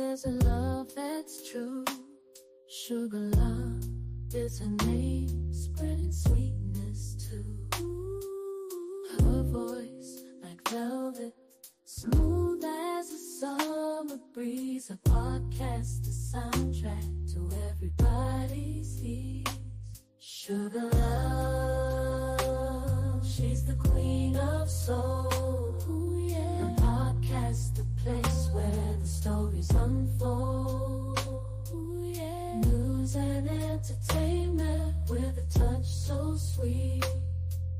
There's a love that's true. Sugar love is her name, spreading sweetness too. Her voice like velvet, smooth as a summer breeze. A podcast, a soundtrack to everybody's ears. Sugar love, she's the queen of soul. Ooh, yeah. A podcast, the place where the stories unfold. Ooh, yeah. News and entertainment with a touch so sweet.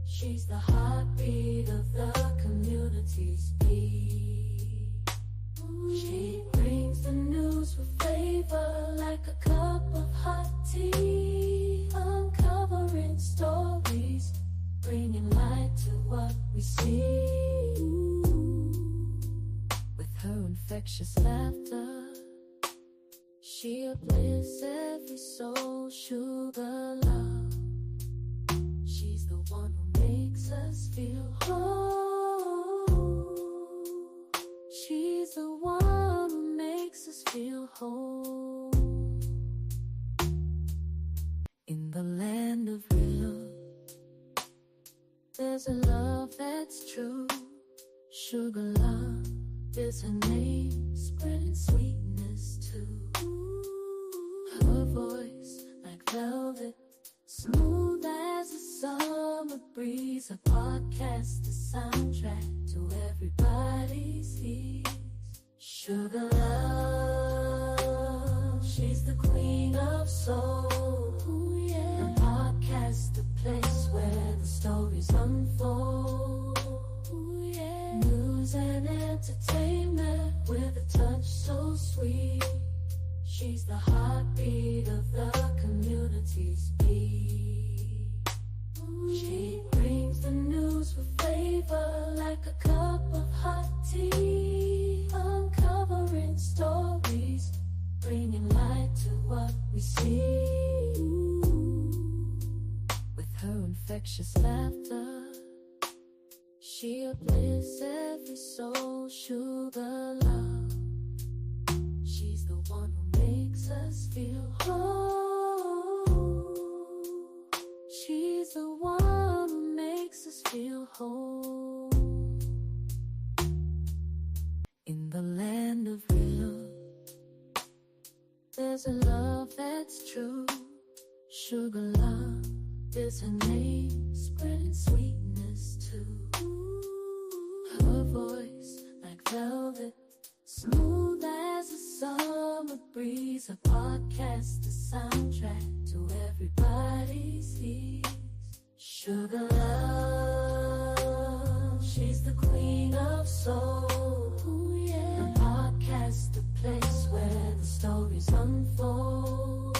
She's the heartbeat of the community's beat. She brings the news with flavor like a cup of hot tea. Uncovering stories, bringing light to what we see. With her infectious laughter, she uplifts every soul. Sugar love, she's the one who makes us feel whole. She's the one who makes us feel whole. In the land of real, there's a love that's true. Sugar love is her name, spreading sweetness too. Her voice like velvet, smooth as a summer breeze. A podcast, a soundtrack to everybody's ears. Sugar love, she's the queen of soul. Ooh, yeah. A podcast, the place where the stories unfold. Ooh, yeah. News and entertainment with a touch so sweet. She's the heartbeat of the community's beat. She brings the news with flavor like a cup of hot tea. Uncovering stories, bringing light to what we see. With her infectious laughter, she uplifts every soul. Sugar love, she's the one who makes us feel whole. She's the one who makes us feel whole. In the land of real, there's a love that's true. Sugar love is her name, spreading sweetness too. Her voice like velvet, smooth as a summer breeze. A podcast, a soundtrack to everybody's ears. Sugar love, she's the queen of soul. Ooh, yeah. A podcast, the place where the stories unfold.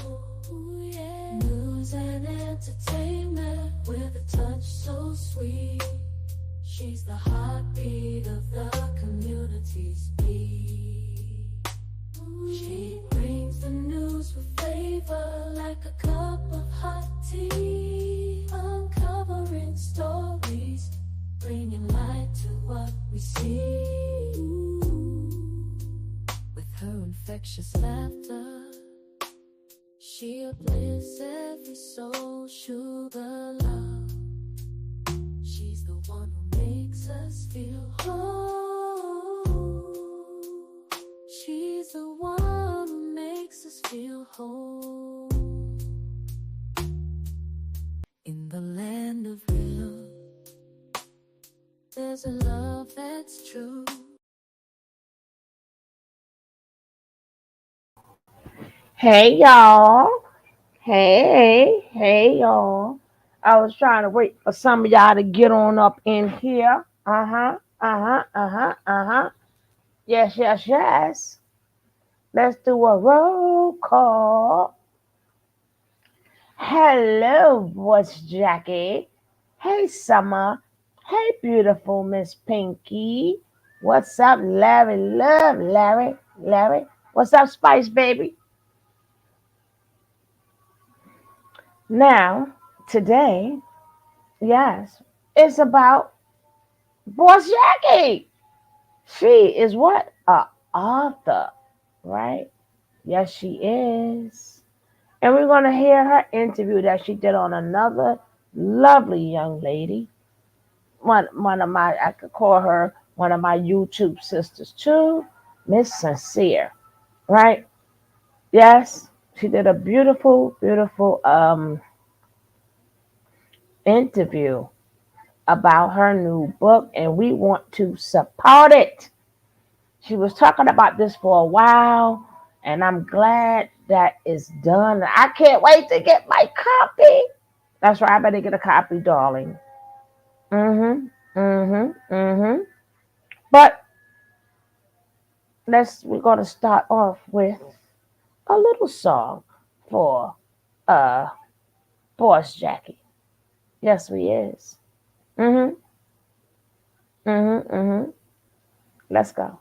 Ooh, yeah. News and entertainment with a touch so sweet. She's the heartbeat of the community's beat. She brings the news with flavor like a cup of hot tea. Uncovering stories, bringing light to what we see. With her infectious laughter, she uplifts every soul. Sugar love, she's the one who makes us feel whole. She's the one who makes us feel whole. In the land of real, there's a love that's true. Hey y'all. Hey y'all. I was trying to wait for some of y'all to get on up in here. Yes. Let's do a roll call. Hello, voice Jackie. Hey, Summer. Hey, beautiful Miss Pinky. What's up, Larry? Love, Larry. What's up, Spice Baby? Now, today, yes, it's about Boss Jackie. She is what? A author. right? Yes, she is. And we're going to hear her interview that she did on another lovely young lady. One of my, I could call her one of my YouTube sisters too, Miss Sincere, right? Yes, she did a beautiful, beautiful interview about her new book, and we want to support it. She was talking about this for a while, and I'm glad that it's done. I can't wait to get my copy. That's right, I better get a copy, darling. Mm-hmm. But we're gonna start off with a little song for uh Boss Jackie. Yes, we is. Mm-hmm. Mm-hmm. Let's go.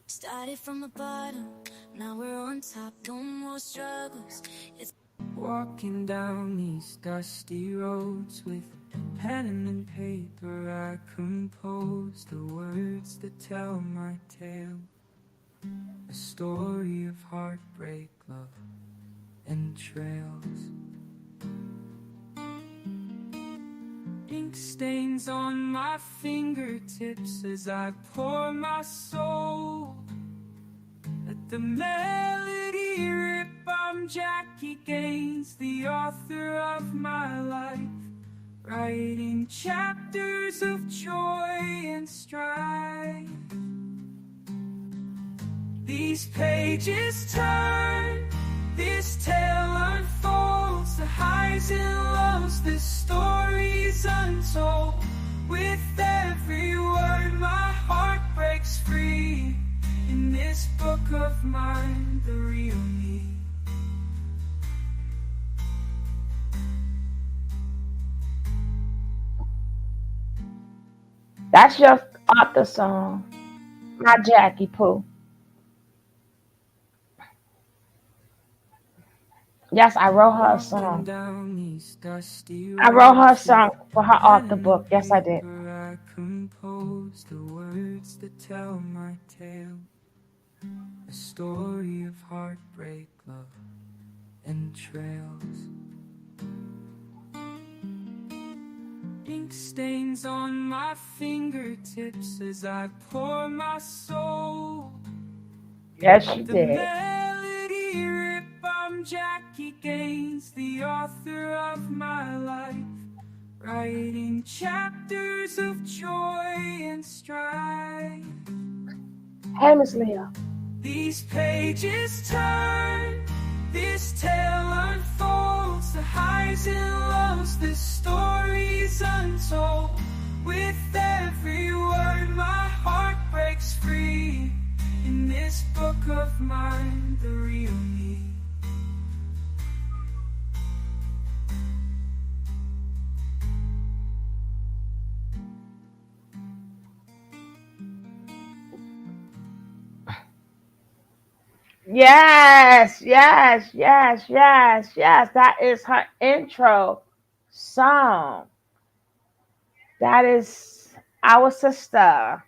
Started from the bottom, now we're on top, no more struggles. It's walking down these dusty roads with pen and paper. I compose the words that tell my tale, a story of heartbreak, love, and trails. Ink stains on my fingertips as I pour my soul. Let the melody rip. I'm Jackie Gaines, the author of my life, writing chapters of joy and strife. These pages turn, this tale unfolds, the highs and lows, this story's untold. With every word my heart breaks free, in this book of mine, the real me. That's your author song, not Jackie Pooh. Yes, I wrote her a Walking song. down these dusty I wrote her a roads with song for her pen author and book. Yes, I did. paper, I compose the words that tell my tale, a story of heartbreak, love, and trails. Ink stains on my fingertips as I pour my soul. Yes, she The did. melody rip. I'm Jackie Gaines, the author of my life, writing chapters of joy and strife. Hey, Miss Leah. These pages turn, this tale unfolds, the highs and lows, this story's untold. With every word my heart breaks free, in this book of mine, the real me. Yes. That is her intro song. That is our sister,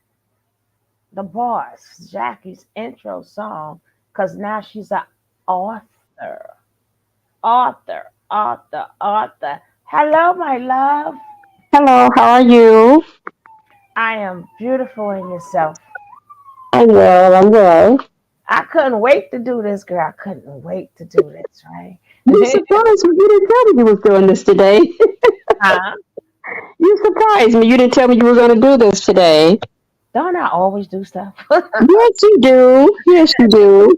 the boss, Jackie's intro song. Because now she's an author. Author. Hello, my love. Hello, how are you? I am beautiful in yourself. I'm well. I couldn't wait to do this, girl. I couldn't wait to do this, right? You surprised me. You didn't tell me you was doing this today. Huh? You surprised me. You didn't tell me you were going to do this today. Don't I always do stuff? Yes, you do. Yes, you do.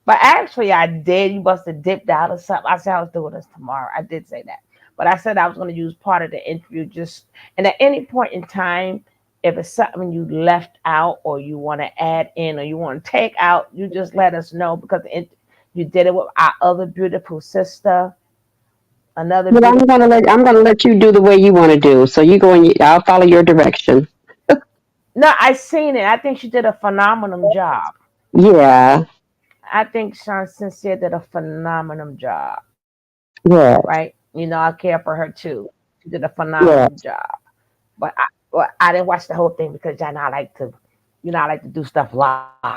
But actually, I did. You must have dipped out or something. I said I was doing this tomorrow. I did say that. But I said I was going to use part of the interview just, and at any point in time, if it's something you left out or you want to add in or you want to take out, you just let us know because you did it with our other beautiful sister, another But beautiful. I'm gonna let you do the way you want to do. So you go and I'll follow your direction. No, I seen it. I think she did a phenomenal job. Yeah. I think Sean Sincere did a phenomenal job, Yeah. right? You know, I care for her too. She did a Yeah. phenomenal job. But I didn't watch the whole thing because y'all know I like to. You know, I like to do stuff live,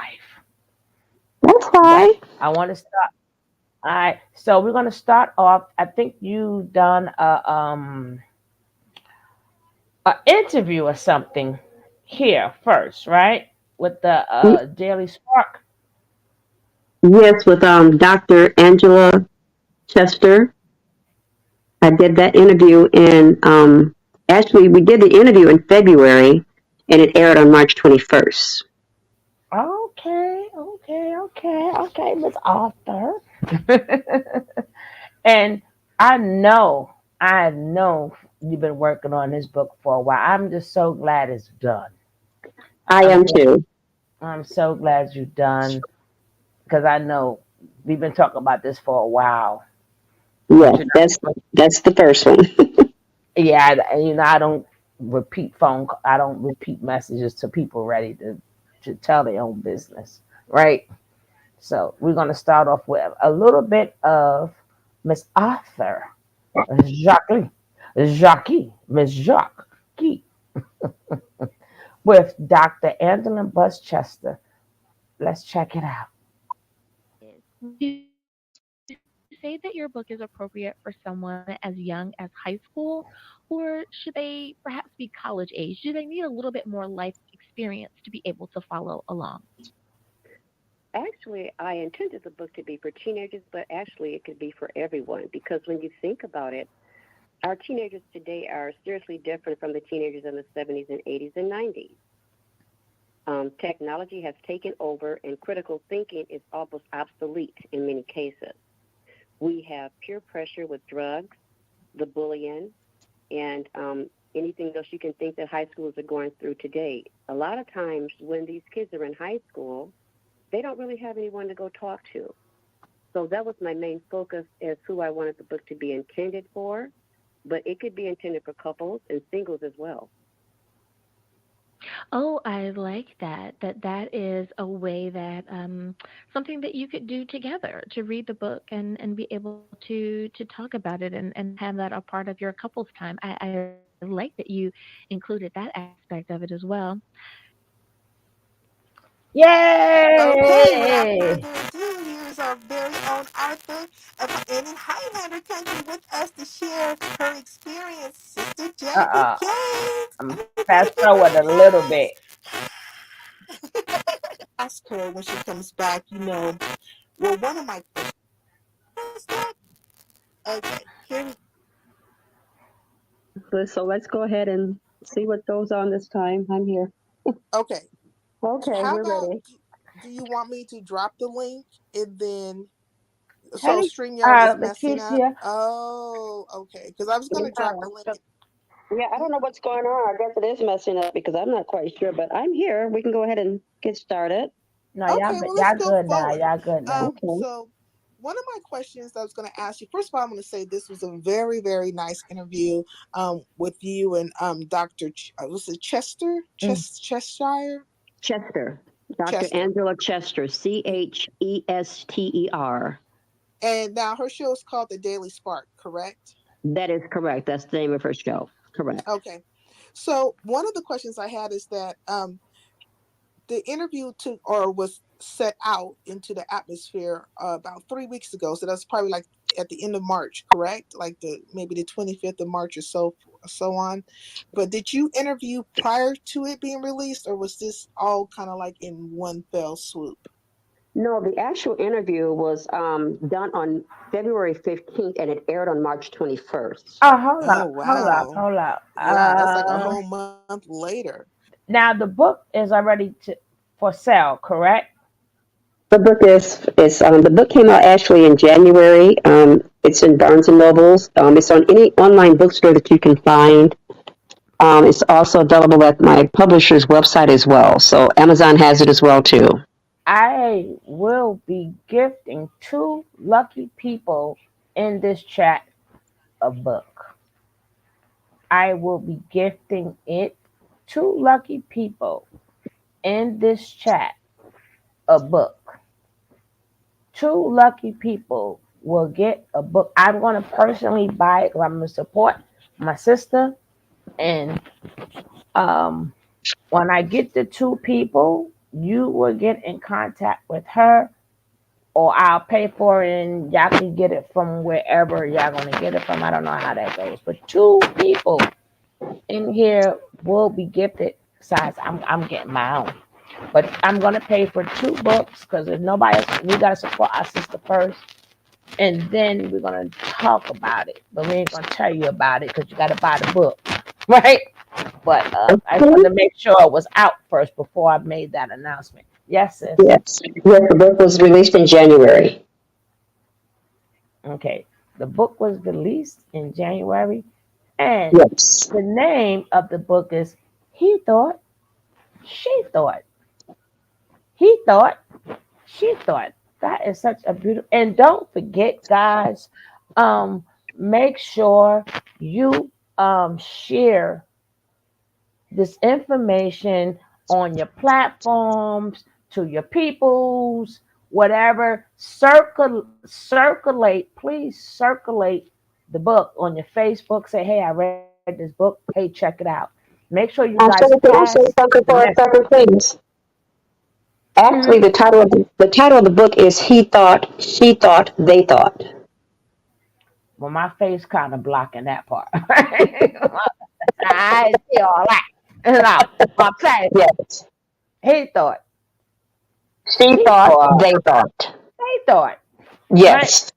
That's but fine. I want to start. All right, so we're gonna start off. I think you done a interview or something here first, right? With the Y- Daily Spark. Yes, with Dr. Angela Chester. I did that interview in actually we did the interview in February and it aired on March 21st. Okay, okay, Miss Arthur. And I know you've been working on this book for a while. I'm just so glad it's done. I I'm am glad, too. I'm so glad you're done because I know we've been talking about this for a while. But Yes, you that's the first one. yeah, I don't I don't repeat messages to people ready to tell their own business, right? So we're gonna start off with a little bit of Miss Arthur, Jacques, Miss Jacques, with Dr. Angela Buschester. Let's check it out. Is. Would you say that your book is appropriate for someone as young as high school, or should they perhaps be college age? Do they need a little bit more life experience to be able to follow along? Actually, I intended the book to be for teenagers, but actually it could be for everyone because when you think about it, our teenagers today are seriously different from the teenagers in the 70s and 80s and 90s. Technology has taken over, and critical thinking is almost obsolete in many cases. We have peer pressure with drugs, the bullying, and anything else you can think that high schools are going through today. A lot of times when these kids are in high school, they don't really have anyone to go talk to. So that was my main focus as who I wanted the book to be intended for, but it could be intended for couples and singles as well. Oh, I like that. That is a way that something that you could do together to read the book and be able to talk about it and have that a part of your couples time. I like that you included that aspect of it as well. Okay, without Yay! further ado, here's our very own Arthur at the end in Highlander country with us to share her experience. Sister Jackie Uh-uh. I'm Gates. fast forward a little bit. Ask her when she comes back, well, one of my questions that. Okay, here we So let's go ahead and see what goes on this time. I'm here. Okay. Okay, How we're about ready. do you want me to drop the link and then so Hey, StreamYard is messing up? Leticia. Oh, okay. Because I was gonna drop the link. Yeah, I don't know what's going on. I guess it is messing up because I'm not quite sure, but I'm here. We can go ahead and get started. No, Okay, well let's y'all go good now. forward. Y'all good now. Okay. So one of my questions I was going to ask you. First of all, I'm going to say this was a very, very nice interview with you and Dr. Was it Chester? Mm. Cheshire? Chester. Dr. Chester. Angela Chester, Chester. And now her show is called The Daily Spark, correct? That is correct. That's the name of her show. Correct. Okay. So one of the questions I had is that the interview took or was set out into the atmosphere about 3 weeks ago. So that's probably like at the end of March, correct? Like the maybe the 25th of March or so on. But did you interview prior to it being released, or was this all kind of like in one fell swoop? No, the actual interview was done on February 15th and it aired on March 21st. Oh, Oh wow. hold up. Yeah, that's like a whole month later. Now the book is already for sale, correct? The book came out actually in January. It's in Barnes and Nobles. It's on any online bookstore that you can find. It's also available at my publisher's website as well. So Amazon has it as well too. I will be gifting two lucky people in this chat a book. I will be gifting it two lucky people in this chat a book. Two lucky people will get a book. I'm going to personally buy it because I'm going to support my sister. And um, When I get the two people, you will get in contact with her, or I'll pay for it and y'all can get it from wherever y'all gonna get it from. I don't know how that goes, but two people in here will be gifted. Besides, I'm getting my own, but I'm gonna pay for two books because if nobody else, we gotta support our sister first, and then we're gonna talk about it. But we ain't gonna tell you about it because you gotta buy the book, right? But I just wanted to make sure it was out first before I made that announcement. Yes, sis. Yes. Yes, the book was released in January. Okay. The book was released in January, and Yes. the name of the book is He Thought, She Thought. He thought, she thought. That is such a beautiful. And don't forget, guys, um, make sure you share this information on your platforms to your peoples, whatever. Circulate, please circulate the book on your Facebook. Say, hey, I read this book. Hey, check it out. Make sure you guys Also, we can pass also the focus on message. several things. Actually, Hmm? the title of the book is He Thought, She Thought, They Thought. Well, my face kind of blocking that part. I see all that. No, I'm saying Yes. he thought, She she thought, thought, they thought. they thought. Right? Yes.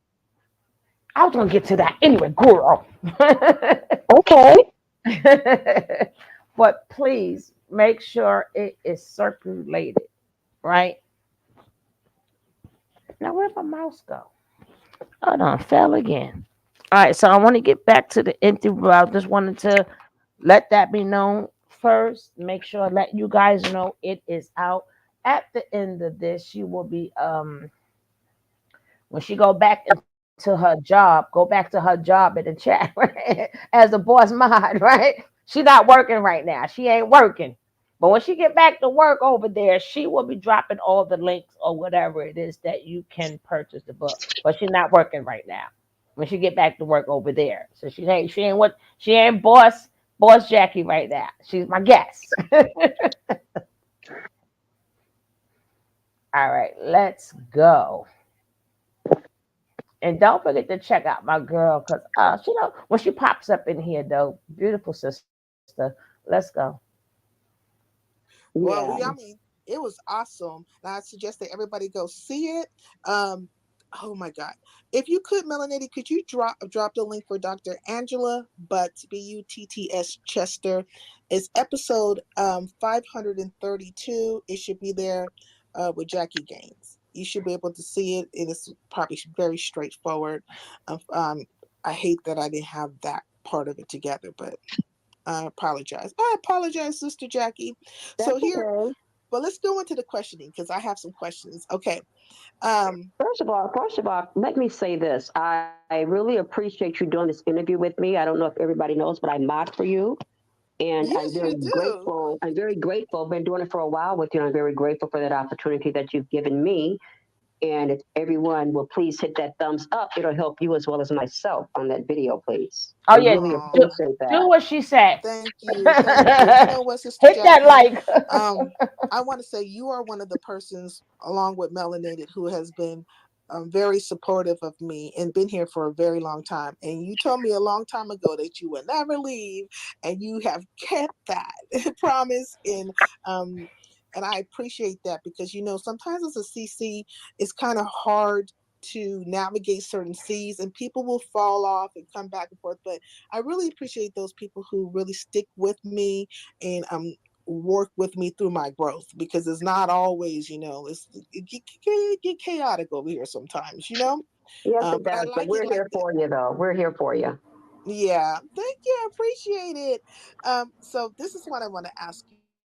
I was gonna get to that anyway, girl. Okay. But please make sure it is circulated, right? Now where'd my mouse go? Hold on, fell again. All right, so I want to get back to the interview. I just wanted to let that be known first. Make sure let you guys know it is out. At the end of this, she will be when she go back into her job, go back to her job in the chat right? As a boss mod, right? She not working right now. She ain't working. But when she get back to work over there, she will be dropping all the links or whatever it is that you can purchase the book. But she's not working right now. When she get back to work over there, so she ain't boss Jackie right now. She's my guest. All right, let's go. And don't forget to check out my girl, cause she know when she pops up in here though, beautiful sister. Let's go. Well, Yeah. I mean, it was awesome. And I suggest that everybody go see it. Um, oh my God. If you could, Melanated, could you drop the link for Dr. Angela Butts, Butts Chester? It's episode 532. It should be there with Jackie Gaines. You should be able to see it. It is probably very straightforward. I hate that I didn't have that part of it together, but I apologize. I apologize, Sister Jackie. That's So here, okay. but let's go into the questioning because I have some questions. Okay. Um, First of all, let me say this. I really appreciate you doing this interview with me. I don't know if everybody knows, but I mod for you. And I'm yes, very you do. grateful. I'm very grateful. I've been doing it for a while with you, and I'm very grateful for that opportunity that you've given me. And if everyone will please hit that thumbs up, it'll help you as well as myself on that video, please. Oh I yeah, really Oh, appreciate do that. what she said. thank you. Thank you. You know what, Sister Hit that Jackie? like. I want to say you are one of the persons, along with Melanated, who has been very supportive of me and been here for a very long time. And you told me a long time ago that you would never leave, and you have kept that promise. And I appreciate that because sometimes as a CC, it's kind of hard to navigate certain seas, and people will fall off and come back and forth. But I really appreciate those people who really stick with me and work with me through my growth because it's not always, it get chaotic over here sometimes. Yes, it But I does. But like it we're like here that. for you, though. We're here for you. Yeah, thank you. I appreciate it. So this is what I want to ask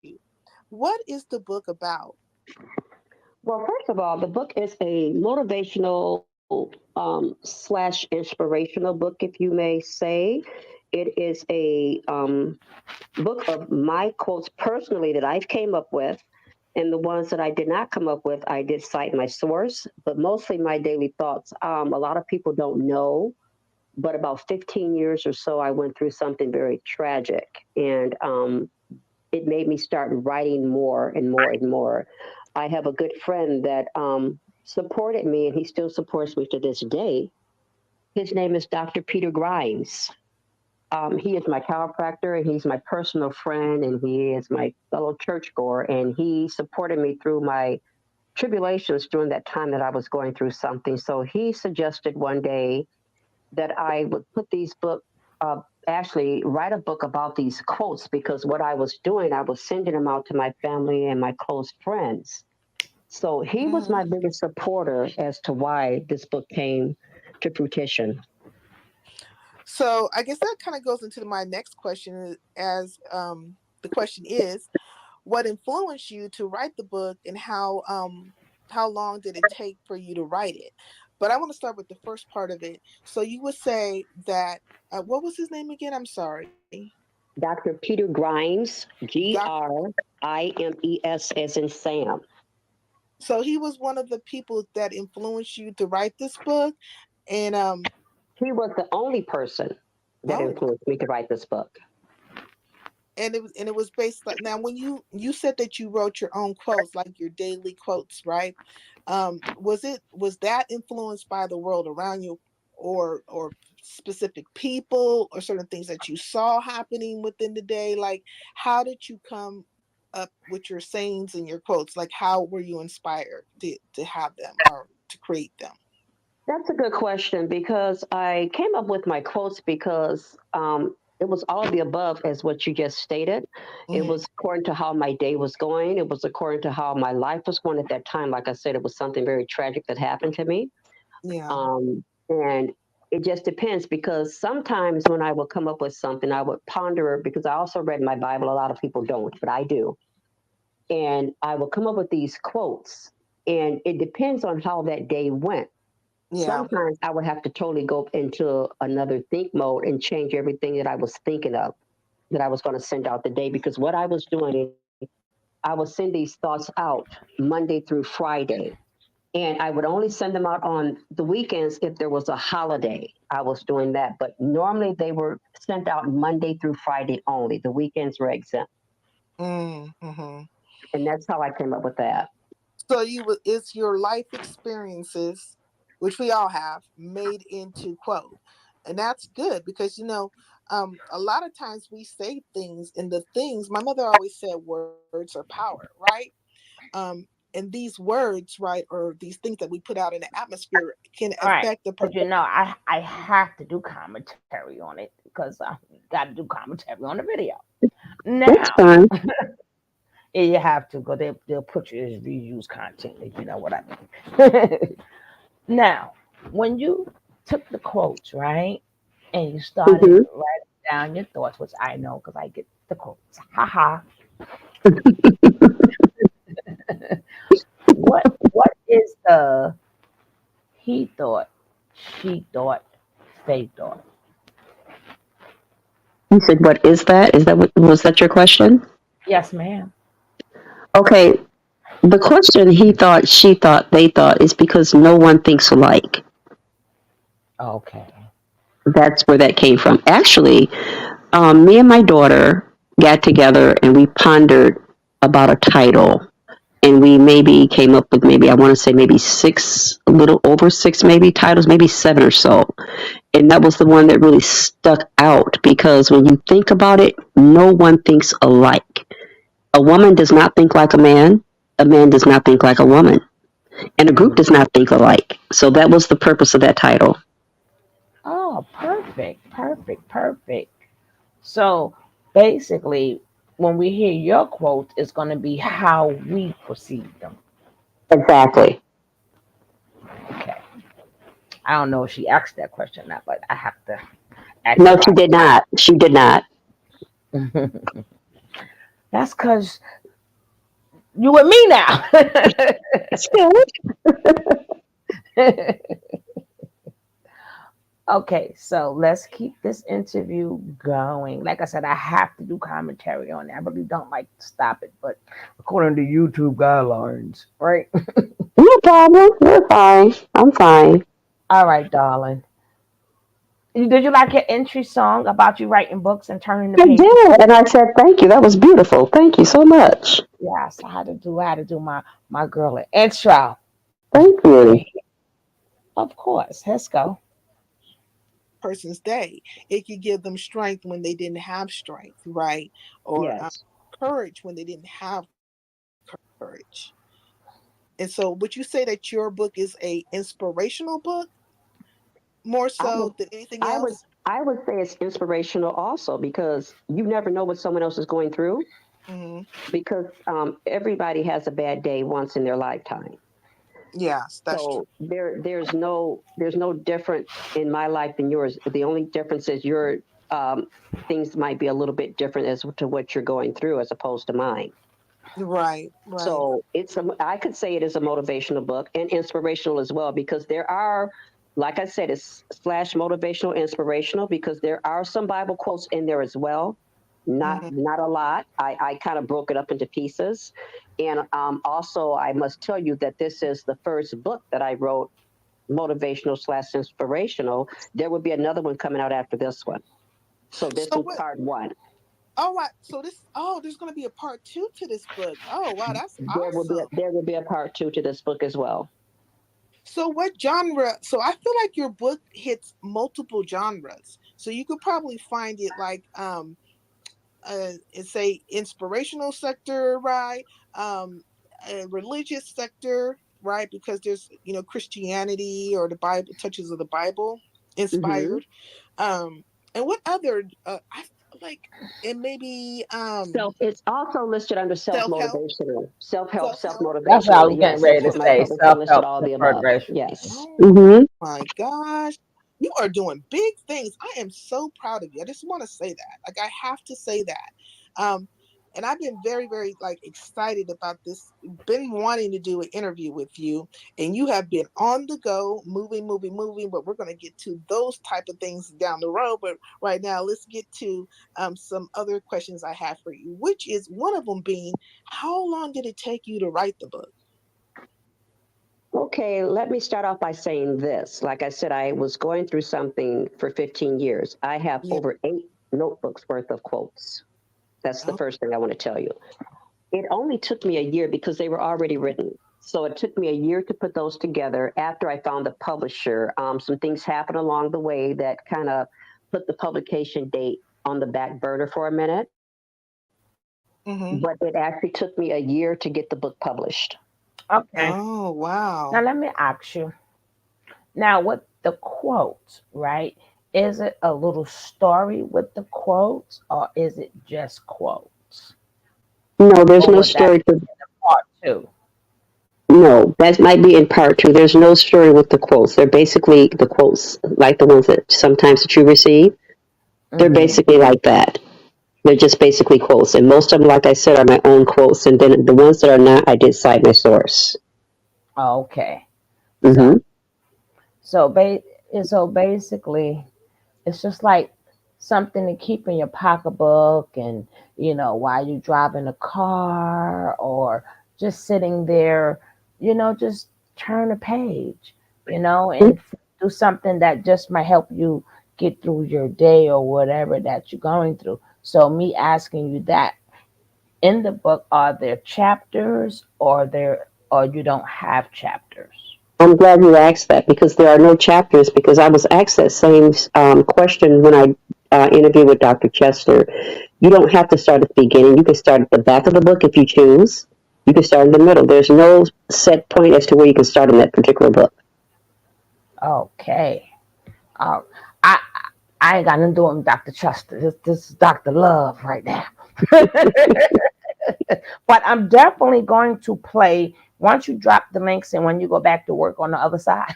you. What is the book about? Well, first of all, the book is a motivational slash inspirational book, if you may say. It is a book of my quotes personally that I've came up with. And the ones that I did not come up with, I did cite my source, but mostly my daily thoughts. A lot of people don't know, but about 15 years or so, I went through something very tragic. And it made me start writing more and more and more. I have a good friend that supported me, and he still supports me to this day. His name is Dr. Peter Grimes. He is my chiropractor, and he's my personal friend, and he is my fellow churchgoer, and he supported me through my tribulations during that time that I was going through something. So he suggested one day that I would put these books, actually write a book about these quotes, because what I was doing, I was sending them out to my family and my close friends. So he was Mhm. my biggest supporter as to why this book came to fruition. So I guess that kind of goes into my next question, as the question is, what influenced you to write the book, and how long did it take for you to write it? But I want to start with the first part of it. So you would say that what was his name again? I'm sorry. Dr. Peter Grimes, Doc. Grimes, as in Sam. So he was one of the people that influenced you to write this book, and He was the only person that oh wow. influenced me to write this book. And it was based like, now when you said that you wrote your own quotes, like your daily quotes, right? Was that influenced by the world around you, or specific people, or certain things that you saw happening within the day? Like, how did you come up with your sayings and your quotes? Like, how were you inspired to have them or to create them? That's a good question, because I came up with my quotes because it was all of the above as what you just stated. It Hmm. was according to how my day was going. It was according to how my life was going at that time. Like I said, it was something very tragic that happened to me. Yeah. And it just depends, because sometimes when I would come up with something, I would ponder, because I also read my Bible. A lot of people don't, but I do. And I will come up with these quotes, and it depends on how that day went. Yeah. Sometimes I would have to totally go into another think mode and change everything that I was thinking of, that I was going to send out the day, because what I was doing, I would send these thoughts out Monday through Friday, and I would only send them out on the weekends if there was a holiday. I was doing that, but normally they were sent out Monday through Friday only. The weekends were exempt, Mm-hmm. and that's how I came up with that. So it's your life experiences, which we all have, made into quote, and that's good because a lot of times we say things, and the things, my mother always said, words are power, right? Um, and these words, right, or these things that we put out in the atmosphere can All right. affect the person. But I have to do commentary on it because I got to do commentary on the video. That's Now, fine. yeah, you have to go. They'll put you as reuse content, if you know what I mean. Now, when you took the quotes, right, and you started Hmm. writing down your thoughts, which I know because I get the quotes. Haha. What is the he thought, she thought, they thought? You said, "What is that? Is that what was that your question?" Yes, ma'am. Okay, the question he thought, she thought, they thought is because no one thinks alike. Okay. That's where that came from. Actually, me and my daughter got together and we pondered about a title. And we maybe came up with, maybe, I want to say maybe six, a little over six, maybe titles, maybe seven or so. And that was the one that really stuck out, because when you think about it, no one thinks alike. A woman does not think like a man does not think like a woman, and a group Mm. does not think alike. So that was the purpose of that title. Oh, perfect, perfect, perfect. So basically, when we hear your quote, it's going to be how we perceive them. Exactly. Okay. I don't know if she asked that question or not, but I have to ask No, it she out did not. She did not. loud. That's because you with me now. That's good. Okay, so let's keep this interview going. Like I said, I have to do commentary on it. I really don't like to stop it, but according to YouTube guidelines, right? No problem. We're fine. I'm fine. All right, darling. Did you like your entry song about you writing books and turning the I pages? did, and I said thank you. That was beautiful. Thank you so much. Yes, I had to do my girly intro. Thank Yeah, you. of course. Let's go. Person's day. It could give them strength when they didn't have strength, right? Or Yes. courage when they didn't have courage. And so, would you say that your book is a inspirational book more I would, so than anything I would, else? I would say it's inspirational also because you never know what someone else is going through. Hmm. Because everybody has a bad day once in their lifetime. Yes, that's true. So there's no different in my life than yours. The only difference is your um, things might be a little bit different as to what you're going through as opposed to mine. Right, right. So I could say it is a motivational book and inspirational as well because there are, like I said, it's slash motivational, inspirational because there are some Bible quotes in there as well. Hmm. Not a lot. I kind of broke it up into pieces, and also I must tell you that this is the first book that I wrote motivational slash inspirational. There will be another one coming out after this one. So this So is what? part one. All right. So this. Oh, there's going to be a part two to this book. Oh, wow, that's There will be awesome. there will be a part two to this book as well. So what genre? So I feel like your book hits multiple genres. So you could probably find it like it's a inspirational sector, right? A religious sector, right? Because there's Christianity or the Bible, touches of the Bible Hmm. inspired. And what other? I feel like it maybe It's also listed under self self help, motivational, self help, self self help. That's what I motivational. was getting Yes, ready that's to what my say. publisher Self listed help all the above. motivation. Yes. Oh Hmm. my gosh. You are doing big things. I am so proud of you. I just want to say that. Like I have to say that. Um and I've been very, very like excited about this. Been wanting to do an interview with you, and you have been on the go, moving, moving, moving. But we're going to get to those type of things down the road. But right now, let's get to some other questions I have for you. Which is one of them being, how long did it take you to write the book? Okay, let me start off by saying this. Like I said, I was going through something for 15 years. I have Yeah. over 8 notebooks worth of quotes. That's the Oh, first thing I want to tell you. It only took me a year because they were already written. So it took me a year to put those together after I found the publisher. Some things happened along the way that kind of put the publication date on the back burner for a minute, but mm-hmm. it actually took me a year to get the book published. Okay. Oh, Now wow. let me ask you. Now with the quotes, right? Is it a little story with the quotes, or is it just quotes? No, there's Or no would that story to. be part two? No, that might be in part two. There's no story with the quotes. They're basically the quotes, like the ones that sometimes that you receive. They're Mm-hmm. basically like that. They're just basically quotes, and most of them, like I said, are my own quotes. And then the ones that are not, I did cite my source. Okay. Hmm. So so basically, it's just like something to keep in your pocketbook, and while you driving a car or just sitting there, just turn a page, and do something that just might help you get through your day or whatever that you're going through. So me asking you that, in the book, are there chapters, or you don't have chapters? I'm glad you asked that because there are no chapters. Because I was asked that same question when I interviewed with Dr. Chester. You don't have to start at the beginning. You can start at the back of the book if you choose. You can start in the middle. There's no set point as to where you can start in that particular book. Okay. uh, I I ain't got nothing to do with Dr. Chester. This is Dr. Love right now. But I'm definitely going to play once you drop the links and when you go back to work on the other side.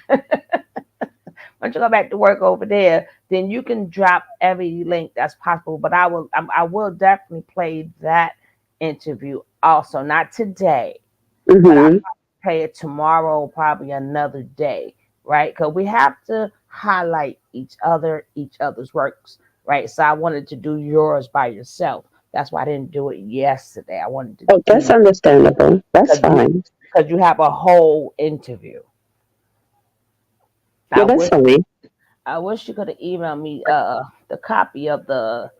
Once you go back to work over there, then you can drop every link that's possible. But I will definitely play that interview also. Not today, but I'll Hmm. play it tomorrow, probably another day, right? Because we have to highlight each other's works, right? So I wanted to do yours by yourself. That's why I didn't do it yesterday. I wanted to Oh, do that's you understandable. That's because fine. you have a whole interview. Yeah, I that's wish fine. I wish you could have emailed me the copy of the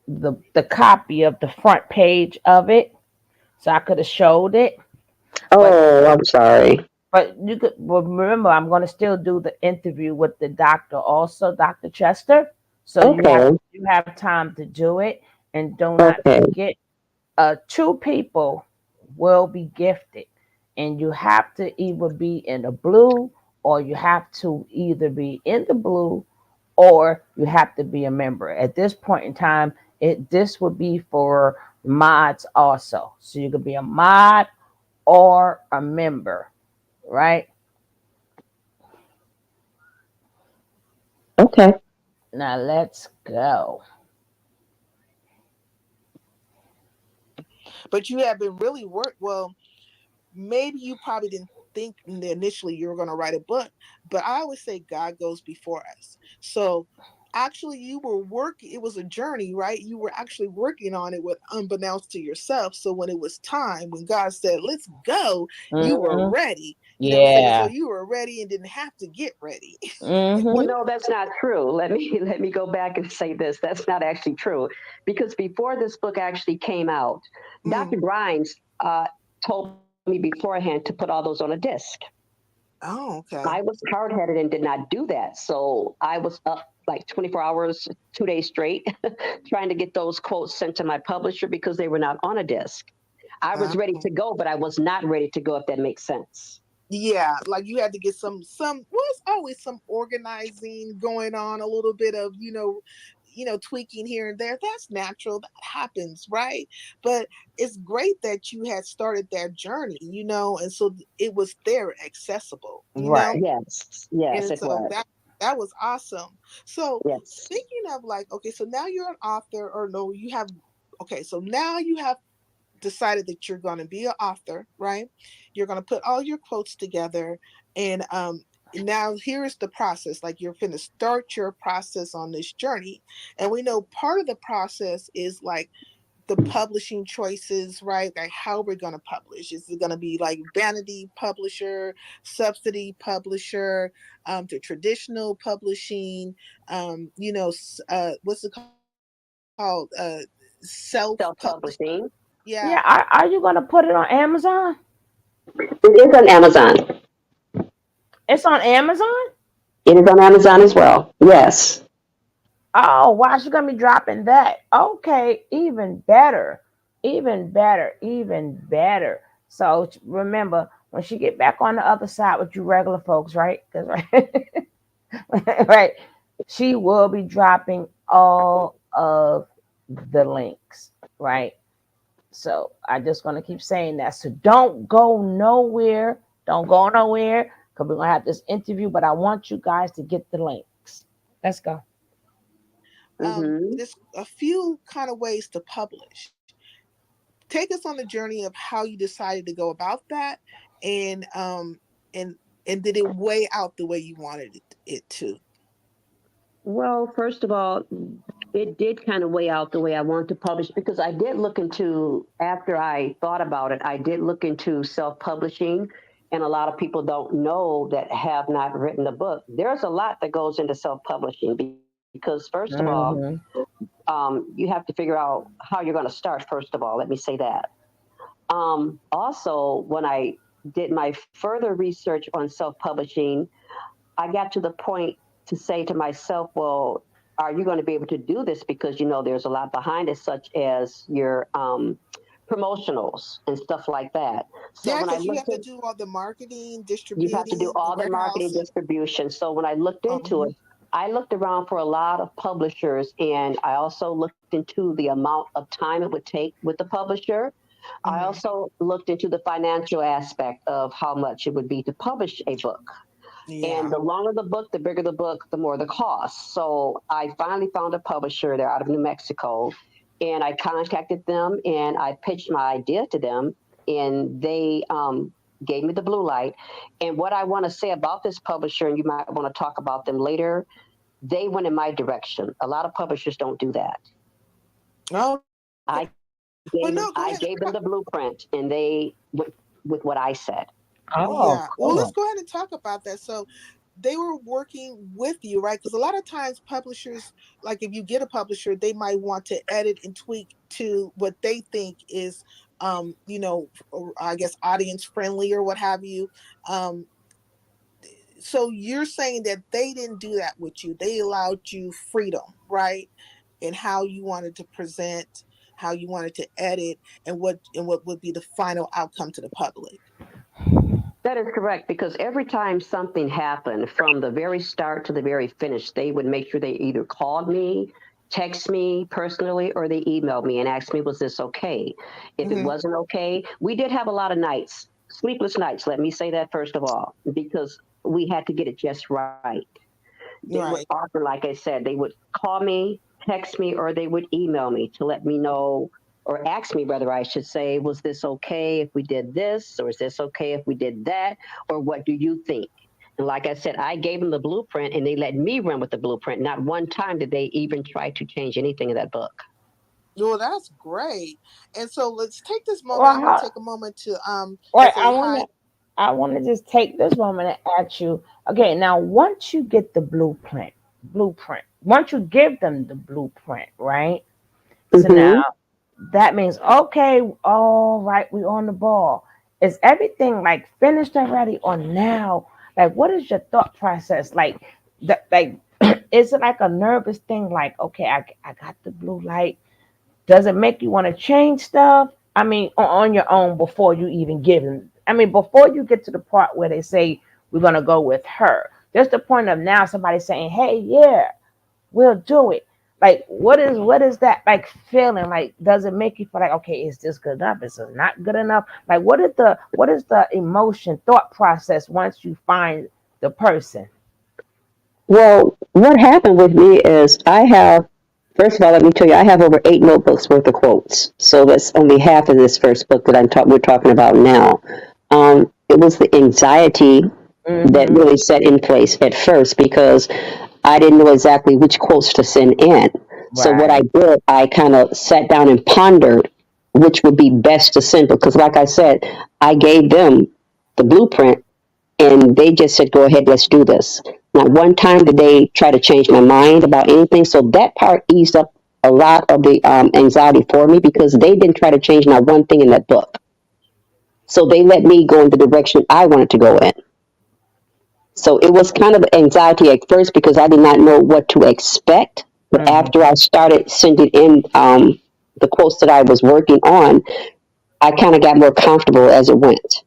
the copy of the front page of it, so I could have showed it. But Oh, I'm sorry. you could, well, remember, I'm going to still do the interview with the doctor also, Dr. Chester. So Okay, you have time to do it, and do not okay, forget, two people will be gifted, and you have to either be in the blue, or you have to either be in the blue, or you have to be a member. At this point in time, this would be for mods also. So you could be a mod or a member, right? okay. Now let's go. But you have been really well, maybe you probably didn't think initially you were going to write a book, but I always say God goes before us. So actually you were working, it was a journey, right? You were actually working on it with unbeknownst to yourself. So when it was time, when God said, let's go, you were Hmm. ready. You know what I'm saying? So Yeah. you were ready and didn't have to get ready. Well, Hmm. no, that's not true. Let me go back and say this. That's not actually true, because before this book actually came out, Dr. Mm. Grimes told me beforehand to put all those on a disc. Oh, I okay. was hard headed and did not do that, so I was up like 24 hours, 2 days straight, trying to get those quotes sent to my publisher because they were not on a disc. I was ready Um, to go, but I was not ready to go. If that makes sense. yeah, like you had to get some was always some organizing going on, a little bit of, tweaking here and there. That's natural, that happens, right? But it's great that you had started that journey, and so it was there accessible, Right. Yes, yes, and it so was. that was awesome. So Yes. speaking of, like, okay, so now you're an author, or no, you have, okay, so now you have decided that you're going to be an author, right? You're going to put all your quotes together, and now here is the process. Like, you're going to start your process on this journey, and we know part of the process is like the publishing choices, right? Like, how we're going to publish. Is it going to be like vanity publisher, subsidy publisher, the traditional publishing, what's it called? Self publishing. Self-publishing. Yeah. Yeah. Are you going to put it on Amazon? It is on Amazon. It's on Amazon? It is on Amazon as well. Yes. Oh, why she going to be dropping that? Okay. Even better. Even better. Even better. So remember, when she get back on the other side with you regular folks, right? Because right, right, she will be dropping all of the links, right? So I just gonna keep saying that. So don't go nowhere. Don't go nowhere, because we're gonna have this interview. But I want you guys to get the links. Let's go. Hmm. There's a few kind of ways to publish. Take us on the journey of how you decided to go about that, and and and did it weigh out the way you wanted it to? Well, first of all, it did kind of weigh out the way I wanted to publish, because I did look into, after I thought about it, I did look into self publishing. And a lot of people don't know, that have not written a book. There's a lot that goes into self publishing, because, first of all, Hmm. you have to figure out how you're going to start, first of all. Let me say that. Also, when I did my further research on self publishing, I got to the point to say to myself, well, are you going to be able to do this? Because, there's a lot behind it, such as your promotionals and stuff like that. So Yeah, when I because you have looked to at, do all the marketing, you have to do distributing, the all the marketing warehousing. distribution. So when I looked into Um, it, I looked around for a lot of publishers, and I also looked into the amount of time it would take with the publisher. I mhm. also looked into the financial aspect of how much it would be to publish a book. And Yeah. the longer the book, the bigger the book, the more the cost. So I finally found a publisher. They're out of New Mexico. And I contacted them and I pitched my idea to them. And they gave me the blue light. And what I want to say about this publisher, and you might want to talk about them later, they went in my direction. A lot of publishers don't do that. Okay. I Well, gave no, them go ahead. I gave them the blueprint, and they went with what I said. Oh, Yeah. Well, let's cool. go ahead and talk about that. So they were working with you, right? Because a lot of times publishers, like if you get a publisher, they might want to edit and tweak to what they think is, or I guess audience friendly or what have you. Um, so you're saying that they didn't do that with you. They allowed you freedom, right? In how you wanted to present, how you wanted to edit, and what would be the final outcome to the public. That is correct because every time something happened from the very start to the very finish, they would make sure they either called me, text me personally, or they emailed me and asked me, was this okay? If it Hmm. wasn't okay, we did have a lot of nights, sleepless nights, let me say that first of all, because we had to get it just right. They would Right. often, like I said, they would call me, text me, or they would email me to let me know or ask me whether I should say, was this okay if we did this, or is this okay if we did that, or what do you think? And like I said, I gave them the blueprint and they let me run with the blueprint. Not one time did they even try to change anything in that book. Well, that's great. And so let's take this moment. Well, I want to take a moment to wait, say hi. I want to just take this moment and ask you. Okay, now once you get the blueprint, once you give them the blueprint, right? So now Mm-hmm. that means okay, all right, we on the ball. Is everything like finished already, or now? Like, what is your thought process? Like, is it like a nervous thing? Like, okay, I got the blue light. Does it make you want to change stuff? I mean, on your own before you even give them. I mean, before you get to the part where they say we're gonna go with her. There's the point of now somebody saying, "Hey, yeah, we'll do it." Like, what is that like feeling? Like, does it make you feel like, okay, is this good enough? Is it not good enough? Like, what is the emotion thought process once you find the person? Well, what happened with me is I have, first of all, let me tell you, I have over 8 notebooks worth of quotes. So that's only half of this first book that we're talking about now. It was the anxiety that Mm-hmm. really set in place at first because I didn't know exactly which quotes to send in. So what I Right. did, I kind of sat down and pondered which would be best to send because, like I said, I gave them the blueprint and they just said, go ahead, let's do this. Not one time did they try to change my mind about anything. So that part eased up a lot of the anxiety for me because they didn't try to change not one thing in that book. So they let me go in the direction I wanted to go in. So it was kind of anxiety at first because I did not know what to expect. But after Mm-hmm. I started sending in the quotes that I was working on, I kind of got more comfortable as it went,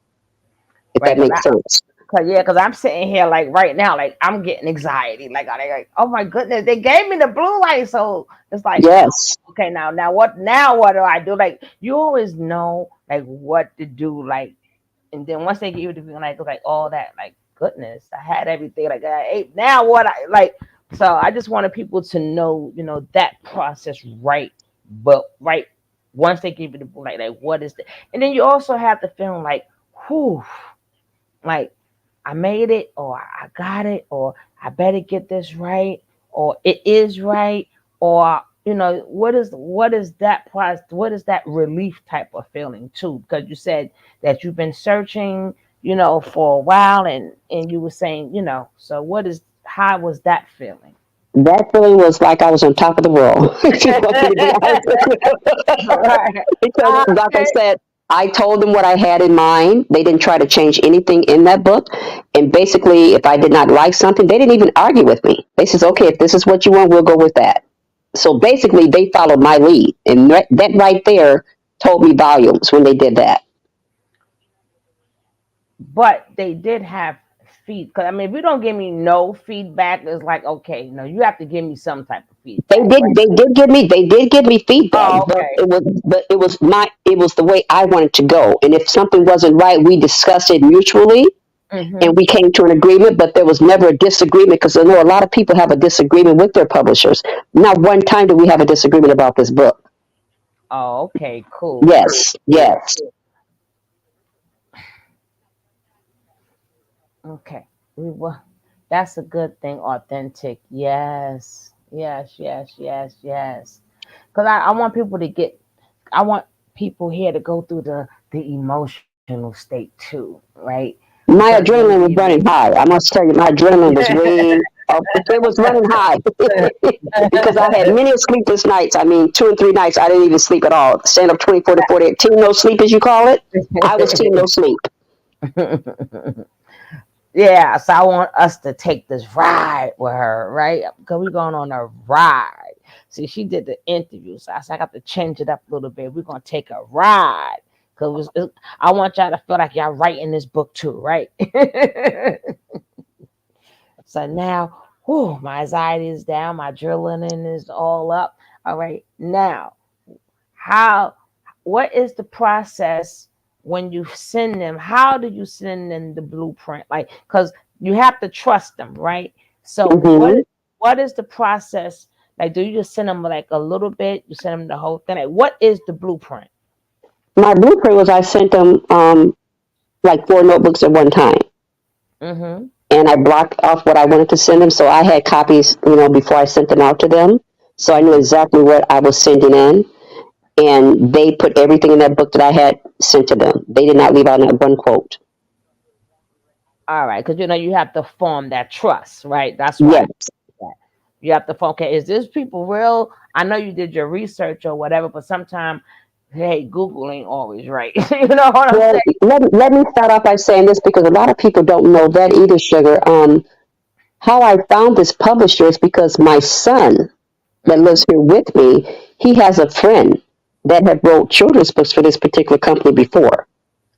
if Right. that makes sense. Cause I'm sitting here like right now, like I'm getting anxiety. Like I like, oh my goodness, they gave me the blue light, so it's like, Yes. okay, now what do I do? Like you always know like what to do, like, and then once they give you the feeling like all that, like goodness, I had everything, like I ate. Now what I like, so I just wanted people to know, that process, right? But right once they give you the blue light, like what is the, and then you also have the feeling like, whew, like I made it, or I got it, or I better get this right, or it is right, or what is that process? What is that relief type of feeling too? Because you said that you've been searching, for a while, and you were saying, so how was that feeling? That feeling was like I was on top of the world. If you want me to be honest with you. Right. Because, like I Okay. said, I told them what I had in mind. They didn't try to change anything in that book. And basically, if I did not like something, they didn't even argue with me. They says, okay, if this is what you want, we'll go with that. So basically, they followed my lead. And that right there told me volumes when they did that. But they did have feed. Because I mean, if you don't give me no feedback, it's like, okay, no, you have to give me some type of They feedback, did. right? They did give me feedback, Oh, but okay. it was the way I wanted to go. And if something wasn't right, we discussed it mutually, and Mm-hmm. we came to an agreement. But there was never a disagreement because I know a lot of people have a disagreement with their publishers. Not one time did we have a disagreement about this book. Oh, okay, cool, cool, Yes, cool, yes. cool. Okay, we will. That's a good thing. Authentic. Yes, yes, yes, yes, yes. Because I want people to get. I want people here to go through the emotional state too, right? My Because you adrenaline was read running high. I must tell you, my adrenaline was way up. It was running high because I had many sleepless nights. I mean, 2 and 3 nights I didn't even sleep at all. Stand up 24 to 48. Team no sleep, as you call it. I was team no sleep. Yeah, so I want us to take this ride with her, right? Because we're going on a ride. See, she did the interview, so I said I got to change it up a little bit. We're gonna take a ride because I want y'all to feel like y'all writing this book too, right? So now, whew, my anxiety is down, my adrenaline is all up. All right, now how what is the process when you send them? How do you send them the blueprint? Like, because you have to trust them, right? So Hmm. what is the process? Like, do you just send them like a little bit? You send them the whole thing? Like, what is the blueprint? My blueprint was I sent them like 4 notebooks at one time. Mm-hmm. And I blocked off what I wanted to send them. So I had copies, before I sent them out to them. So I knew Mm-hmm. exactly what I was sending in. And they put everything in that book that I had sent to them. They did not leave out not one quote. All right, because you have to form that trust, right? That's why Yes. you have to form. Okay, is this people real? I know you did your research or whatever, but sometimes, hey, Google ain't always right. You know what I'm Well, saying? let me start off by saying this because a lot of people don't know that either, Sugar. How I found this publisher is because my son that Mm-hmm. lives here with me, he has a friend that had wrote children's books for this particular company before.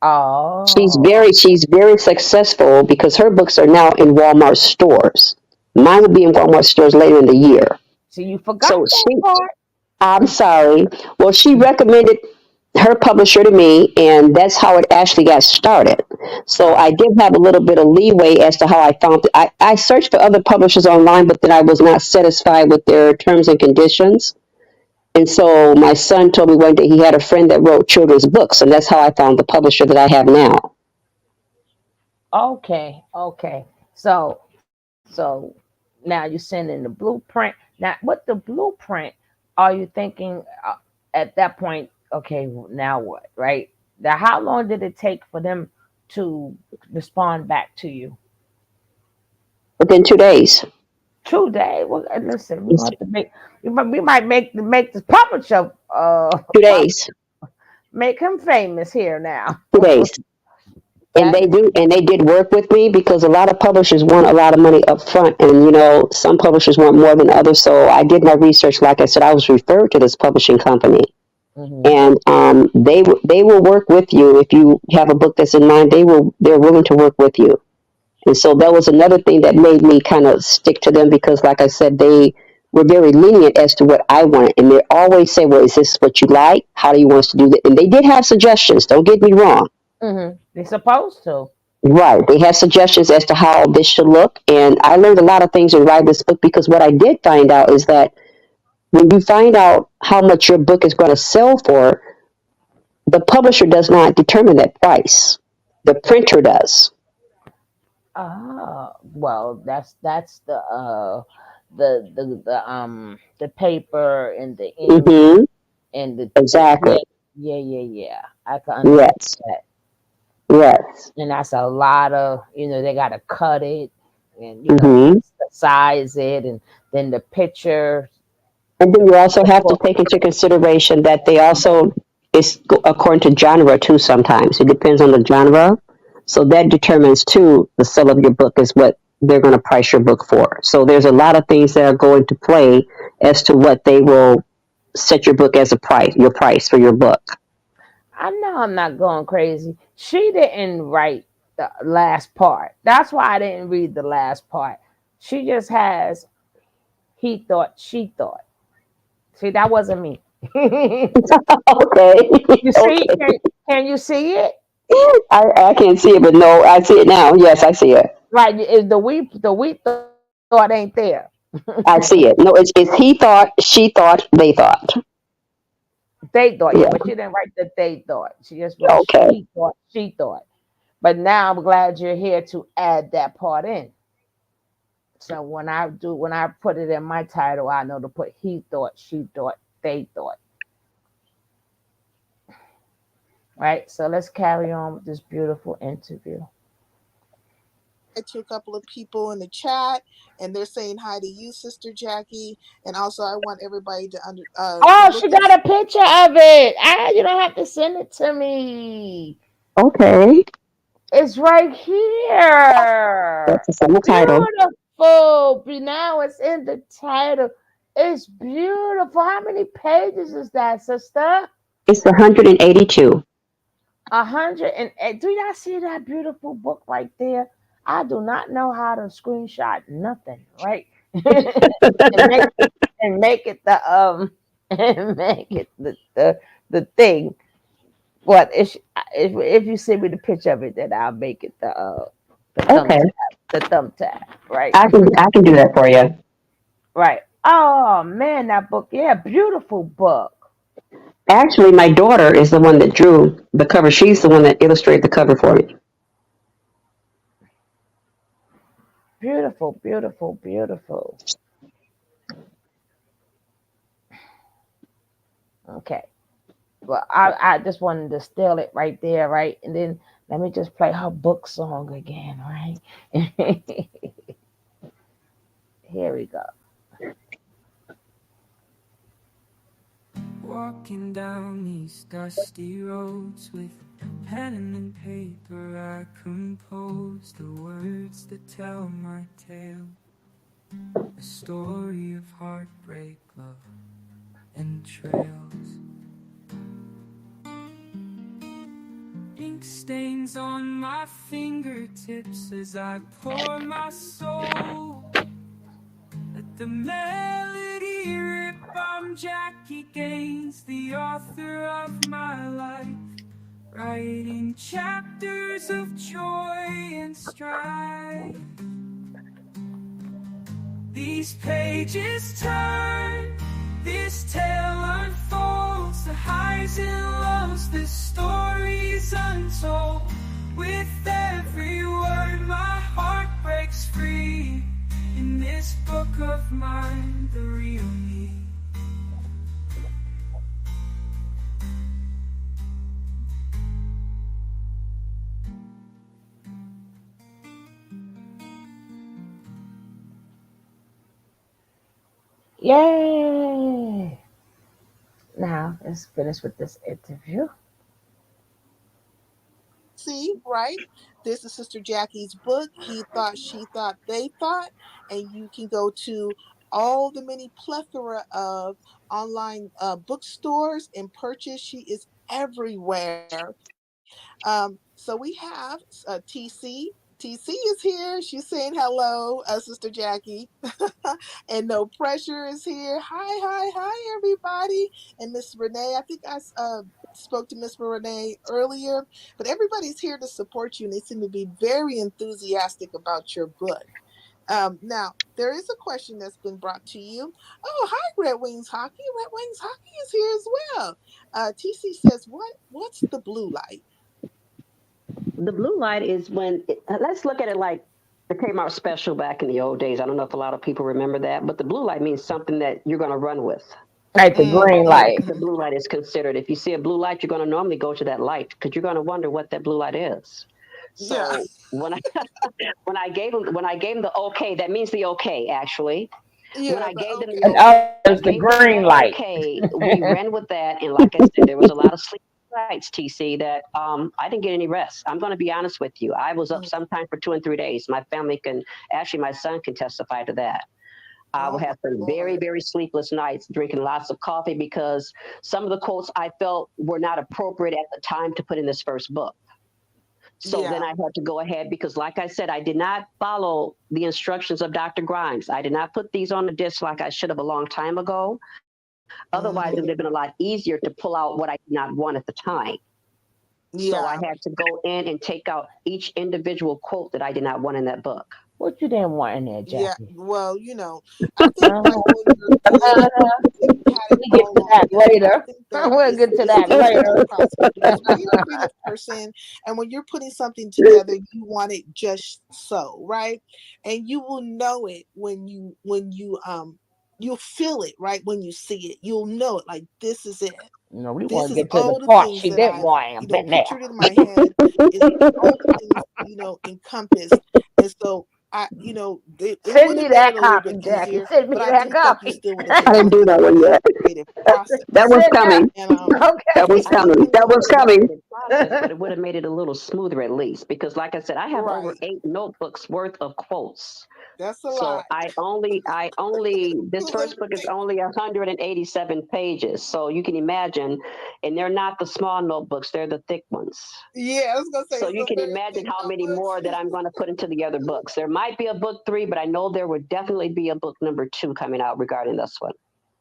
Oh, She's very successful because her books are now in Walmart stores. Mine will be in Walmart stores later in the year. so you forgot So that part. I'm sorry. Well, she recommended her publisher to me, and that's how it actually got started. So Oh, I did have a little bit of leeway as to how I found it. I searched for other publishers online, but then I was not satisfied with their terms and conditions. And so my son told me one day he had a friend that wrote children's books, and that's how I found the publisher that I have now. okay, okay. So now you send in the blueprint. Now, what the blueprint are you thinking at that point? Okay, now what? Right? Now, how long did it take for them to respond back to you? Within 2 days. 2 days. Well, listen, we're gonna have to we might make this publisher 2 days. make him famous here now. 2 days. And That they did work with me because a lot of publishers want a lot of money up front, and some publishers want more than others. So I did my research. Like I said, I was referred to this publishing company, hmm and they will work with you if you have a book that's in mind. They're willing to work with you. And so that was another thing that made me kind of stick to them because, like I said, they were very lenient as to what I wanted. And they always say, well, is this what you like? How do you want us to do that? And they did have suggestions. Don't get me wrong. They're supposed to. Right. They had suggestions as to how this should look. And I learned a lot of things in writing this book because what I did find out is that when you find out how much your book is going to sell for, the publisher does not determine that price. The printer does. Well, that's the paper and the ink Mm-hmm. and Exactly. yeah. I can understand Yes. that. Yes. And that's a lot of they gotta cut it and Mm-hmm. size it and then the picture. And then you also have to Well, take into consideration that they also is according to genre too. Sometimes it depends on the genre, so that determines too the sale of your book is what they're going to price your book for. So there's a lot of things that are going to play as to what they will set your book as a price, your price for your book. I know I'm not going crazy. She didn't write the last part. That's why I didn't read the last part. She just has he thought, she thought. See, that wasn't me. You Okay, see, okay. can you see it? I can't see it, but no, I see it now. Yes, I see it. Right, is the we thought ain't there. I see it. No, it's he thought, she thought, they thought. They thought, yeah, Yeah. but she didn't write the they thought. She just wrote Okay. he thought, she thought. But now I'm glad you're here to add that part in. So when I put it in my title, I know to put he thought, she thought, they thought. Right. So let's carry on with this beautiful interview. to a couple of people in the chat, and they're saying hi to you, Sister Jackie. And also, I want everybody to Oh, look she at. got a picture of it. You don't have to send it to me. Okay. It's right here. That's in the title. Beautiful. Now it's in the title. It's beautiful. How many pages is that, sister? It's 182. 108. Do y'all see that beautiful book right there? I do not know how to screenshot nothing, right? and make and make it the and make it the thing. But if you send me the picture of it, then I'll make it the thumb Okay. tab, the thumb tab, right? I can do that for you. Right. Oh man, that book, yeah, beautiful book. Actually, my daughter is the one that drew the cover. She's the one that illustrated the cover for me. Beautiful, beautiful, beautiful. Okay. Well, I just wanted to steal it right there, right? And then let me just play her book song again, right? Here we go. Walking down these dusty roads with pen and paper, I compose the words that tell my tale. A story of heartbreak, love, and trails. Ink stains on my fingertips as I pour my soul. Let the melody rip. I'm Jackie Gaines, the author of my life, writing chapters of joy and strife. These pages turn, this tale unfolds, the highs and lows, this story's untold. With every word my heart breaks free, in this book of mine, the real me. Yay! Now let's finish with this interview. See, right? This is Sister Jackie's book. He thought, she thought, they thought, and you can go to all the many plethora of online bookstores and purchase. She is everywhere. So we have TC. TC is here. She's saying hello, Sister Jackie. And No Pressure is here. Hi, hi, hi, everybody. And Miss Renee, I think I spoke to Miss Renee earlier, but everybody's here to support you, and they seem to be very enthusiastic about your book. Now, there is a question that's been brought to you. Oh, hi, Red Wings Hockey. Red Wings Hockey is here as well. TC says, what's the blue light? The blue light is when, let's look at it like the Kmart special back in the old days. I don't know if a lot of people remember that, but the blue light means something that you're going to run with. Like the green That's light. what the blue light is considered. If you see a blue light, you're going to normally go to that light because you're going to wonder what that blue light is. Yeah. So when I when I gave them the okay, that means the okay actually. When Yeah, I the gave them the And okay. okay, oh, it's the green light. okay, we ran with that, and like I said, there was a lot of sleep nights, TC, that I didn't get any rest. I'm going to be honest with you. I was up Mm. sometime for 2 and 3 days. My family can actually, my son can testify to that. I Oh would my have some very, Lord. very sleepless nights, drinking lots of coffee because some of the quotes I felt were not appropriate at the time to put in this first book. So then Yeah. I had to go ahead because, like I said, I did not follow the instructions of Dr. Grimes. I did not put these on the disc like I should have a long time ago. Otherwise, it would have been a Mm, lot easier to pull out what I did not want at the time. So I yeah. had to go in and take out each individual quote that I did not want in that book. What you didn't want in there, Yeah. Jackie? Well, I think by Uh-huh. knowing your book, if you had it We get all to that altogether, I later. think that We'll get to it's that easier to later. process because you're a creative person, and when you're putting something together, you want it just so, right? And you will know it when you you'll feel it right when you see it. You'll know it like this is it. We This want to is get to the all the part things she that didn't I've, want. I've been there. pictured in my head. Is all the things, encompassed. And so it Send would me have made that it a little bit copy, Jackie. easier, Send but me I that do think you copy. still would have I been didn't do walking that through one the yet. creative That process. was Send coming. And That was and coming. you That know, was coming. process, but it would have made it a little smoother at least. Because, like I said, I have over right. 8 notebooks worth of quotes. That's a So lot. this Let me first book is think. only 187 pages. So you can imagine, and they're not the small notebooks; they're the thick ones. Yeah, I was gonna say So it's you some can very imagine thick how many notebooks. more that I'm going to put into the other books. There might be a book 3, but I know there would definitely be a book number 2 coming out regarding this one.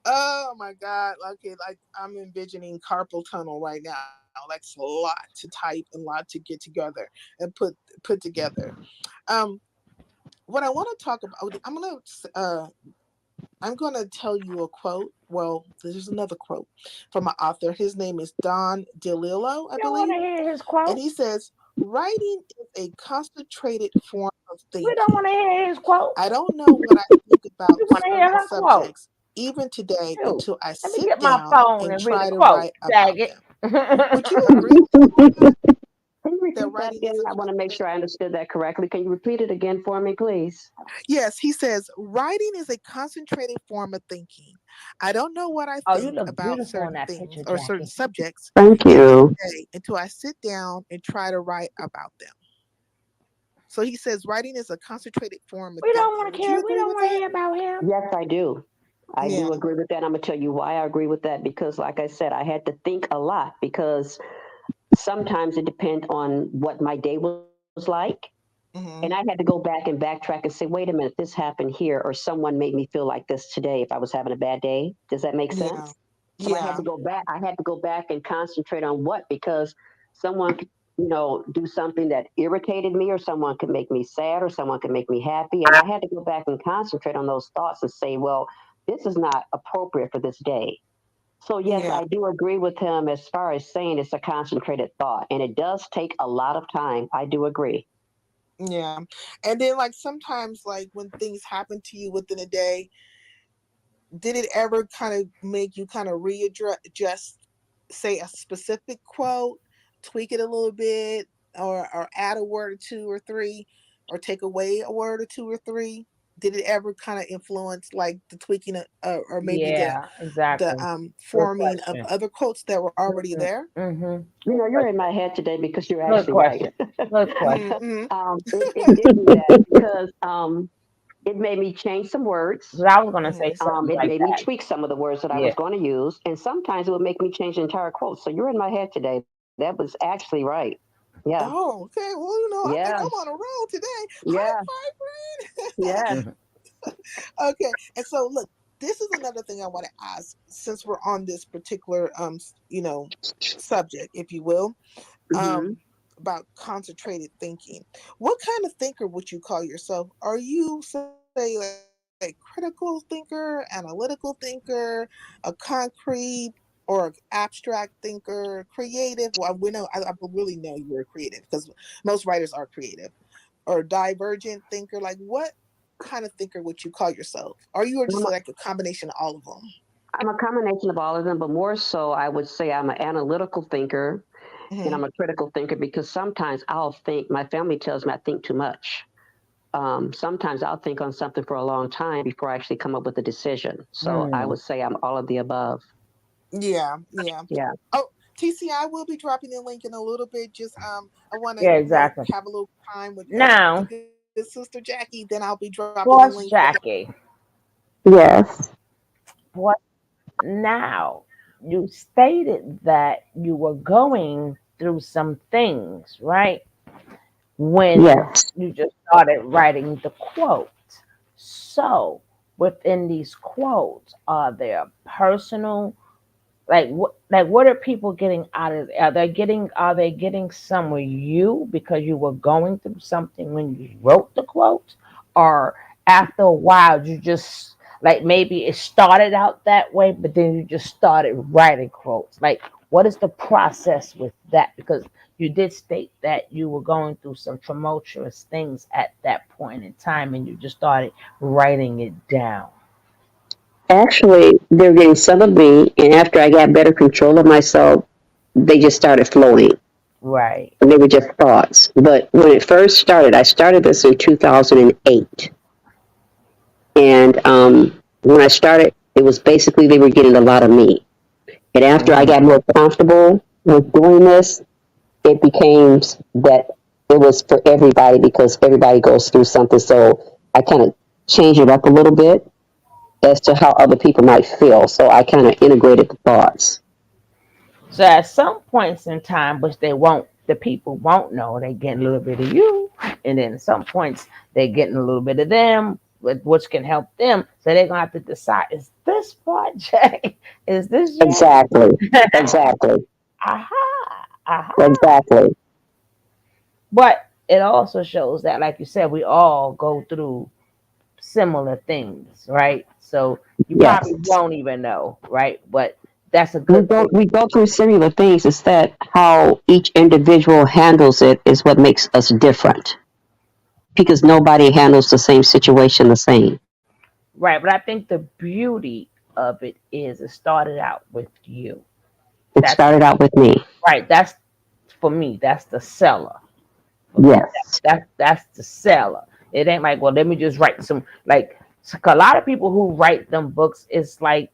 Oh my God. Okay, like I'm envisioning carpal tunnel right now. Like it's a lot to type and a lot to get together and put together. Um, what I want to talk about, I'm gonna tell you a quote. Well, there's another quote from an author. His name is Don DeLillo, I You don't want believe, to hear his and quote? he says, "Writing is a concentrated form of We don't thinking. want to hear his quote. I don't know what I think We about want to hear certain her quote. subjects, even today, Shoot. until I Let me sit get my down phone and and read a try to quote. write Dag about it. them." Would you agree with him on that? Can you That repeat that writing again? is a I want to make concentrated. sure I understood that correctly. Can you repeat it again for me, please? Yes, he says, writing is a concentrated form of thinking. I don't know what I Oh, you think look about beautiful in certain that things picture, or certain Jackie. subjects, Thank even you. today, until I sit down and try to write about them. So he says, writing is a concentrated form of We don't thinking. want to Would you care. We agree don't with want to that? hear about him. Yes, I do. I do Yeah. agree with that. I'm going to tell you why I agree with that because, like I said, I had to think a lot because sometimes it depends on what my day was like. And I had Hmm. to go back and backtrack and say, wait a minute, this happened here, or someone made me feel like this today if I was having a bad day. Does that make Yeah. sense? So I had Yeah. to go back. I had to go back and concentrate on what because someone could, do something that irritated me, or someone could make me sad, or someone could make me happy, and I had to go back and concentrate on those thoughts and say, well, this is not appropriate for this day. So yes, Yeah. I do agree with him as far as saying it's a concentrated thought, and it does take a lot of time. I do agree. Yeah. And then like sometimes like when things happen to you within a day, did it ever kind of make you kind of readjust, say a specific quote, tweak it a little bit, or add a word or two or three, or take away a word or two or three? Did it ever kind of influence like the tweaking or maybe Yeah, the exactly. Good forming of question. other quotes that were already Mm-hmm. there? Mm-hmm. You're in my head today because you're Good actually right. question. Good question. Mm-hmm. It did do that because it made me change some words. 'Cause I was gonna say Mm-hmm. something It like made me that. tweak some of the words that I Yeah. was going to use, and sometimes it would make me change the entire quote. So you're in my head today. That was actually right. Yeah, Oh, okay. Well, I yeah, think I'm on a roll today. yeah, High five, friend. yeah. Mhm. Okay. And so look, this is another thing I want to ask since we're on this particular subject, if you will, Hmm. um about concentrated thinking. What kind of thinker would you call yourself? Are you say like critical thinker, analytical thinker, a concrete or abstract thinker, creative? Well, we know I really know you're creative because most writers are creative, or divergent thinker. Like what kind of thinker would you call yourself? Are you just I'm a, like a combination of all of them? I'm a combination of all of them, but more so, I would say I'm an analytical thinker and Hmm. I'm a critical thinker because sometimes I'll think. My family tells me I think too much. Sometimes I'll think on something for a long time before I actually come up with a decision. So I Mm. would say I'm all of the above. Yeah, yeah. Yeah. Oh, TCI will be dropping the link in a little bit. Just I want to Yeah, exactly. have a little time with the Now, good sister Jackie. Then I'll be dropping the link for boss that. Jackie, Yes. what now? You stated that you were going through some things, right? When Yes. you just started writing the quote. So, within these quotes, are there personal, what are people getting out of it? Are they getting some with you because you were going through something when you wrote the quote? Or after a while you just, like, maybe it started out that way, but then you just started writing quotes? Like, what is the process with that? Because you did state that you were going through some tumultuous things at that point in time and you just started writing it down. Actually, they're getting some of me, and after I got better control of myself, they just started flowing. Right. And they were just thoughts. But when it first started, I started this in 2008. And when I started, it was basically they were getting a lot of me. And after I Mm. got more comfortable with doing this, it became that it was for everybody because everybody goes through something. So I kind of changed it up a little bit as to how other people might feel. So I kind of integrated the thoughts. So at some points in time, which the people won't know, they getting a little bit of you, and then at some points they getting a little bit of them, which can help them. So they're gonna have to decide: is this part Jay? Is this Jay? Exactly. Exactly. Aha, aha. Exactly. But it also shows that, like you said, we all go through similar things, right? So you probably Yes. won't even know, right? But that's a we good go thing. we go through similar things. It's that how each individual handles it is what makes us different because nobody handles the same situation the same. Right, but I think the beauty of it is it started out with you. It That's started out with me. right. That's for me. That's the seller. For me, Yes. that's the seller. It ain't like, well, let me just write some like a lot of people who write them books is like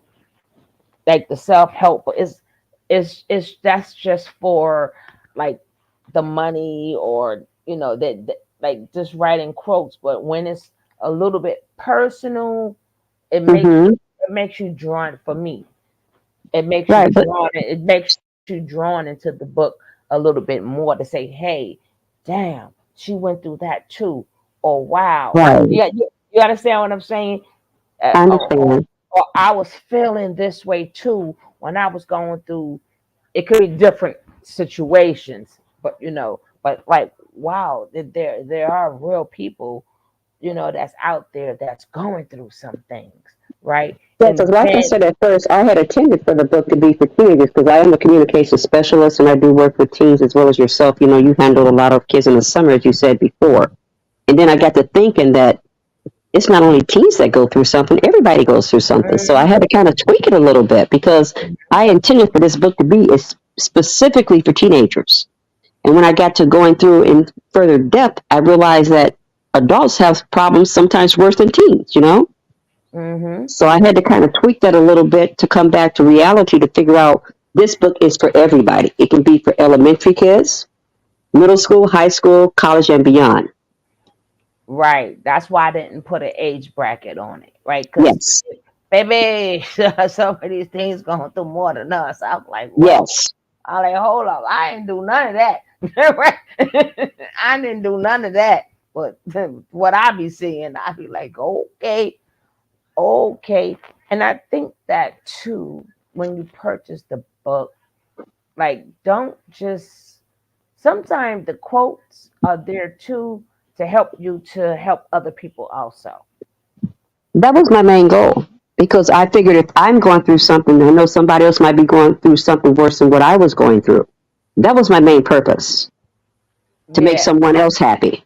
the self help. Is that's just for like the money or that like just writing quotes. But when it's a little bit personal, it makes Hmm. it makes you drawn for me. It makes you Right, but drawn. It makes you drawn into the book a little bit more to say, hey, damn, she went through that too. Or wow, like right. yeah, you understand what I'm saying? I Or understand. I was feeling this way too when I was going through. It could be different situations, but but like wow, there are real people that's out there that's going through some things, right? Yeah, And because like I then said at first, I had intended for the book to be for teenagers because I am a communication specialist and I do work with teens as well as yourself. You know, you handle a lot of kids in the summer, as you said before. And then I got to thinking that it's not only teens that go through something, everybody goes through something. So I had to kind of tweak it a little bit because I intended for this book to be specifically for teenagers. And when I got to going through in further depth, I realized that adults have problems sometimes worse than teens, you know? mm-hmm. So I had to kind of tweak that a little bit to come back to reality to figure out this book is for everybody. It can be for elementary kids, middle school, high school, college, and beyond. Right. That's why I didn't put an age bracket on it, right? Because Yes, baby, some of these things going through more than us. I'm like, whoa. yes. I'm like, hold up, I didn't do none of that. Right? I didn't do none of that. But what I be seeing, I be like, okay, okay. And I think that too, when you purchase the book, like don't just sometimes the quotes are there too to help you to help other people also. That was my main goal because I figured if I'm going through something, I know somebody else might be going through something worse than what I was going through. That was my main purpose to make Yeah, someone else happy.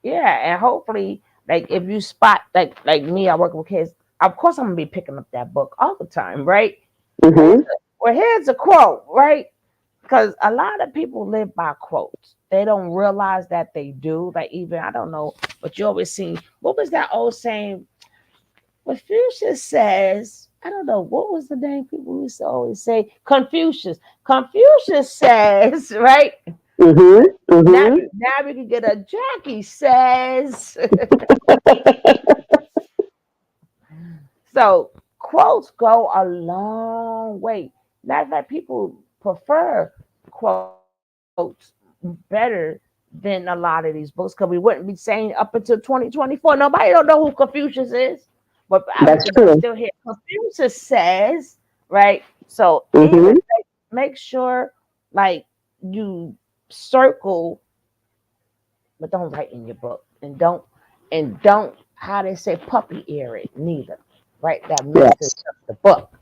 yeah, and hopefully, like if you spot like me, I work with kids. Of course, I'm gonna be picking up that book all the time, right? Well, Hmm. here's a quote, right? Because a lot of people live by quotes. They don't realize that they do. Like even I don't know, but you always see what was that old saying? Confucius says, I don't know what was the name people used to always say. Confucius. Confucius says, right? Hmm. Now, Hmm. now we can get a Jackie says. So quotes go a long way. Matter of fact, people prefer quotes better than a lot of these books because we wouldn't be saying up until 2024. Nobody don't know who Confucius is, but That's you true. still hear Confucius says, right? So even Hmm. make sure like you circle, but don't write in your book and don't how they say puppy ear it neither. Right? That messes Yes, up the book,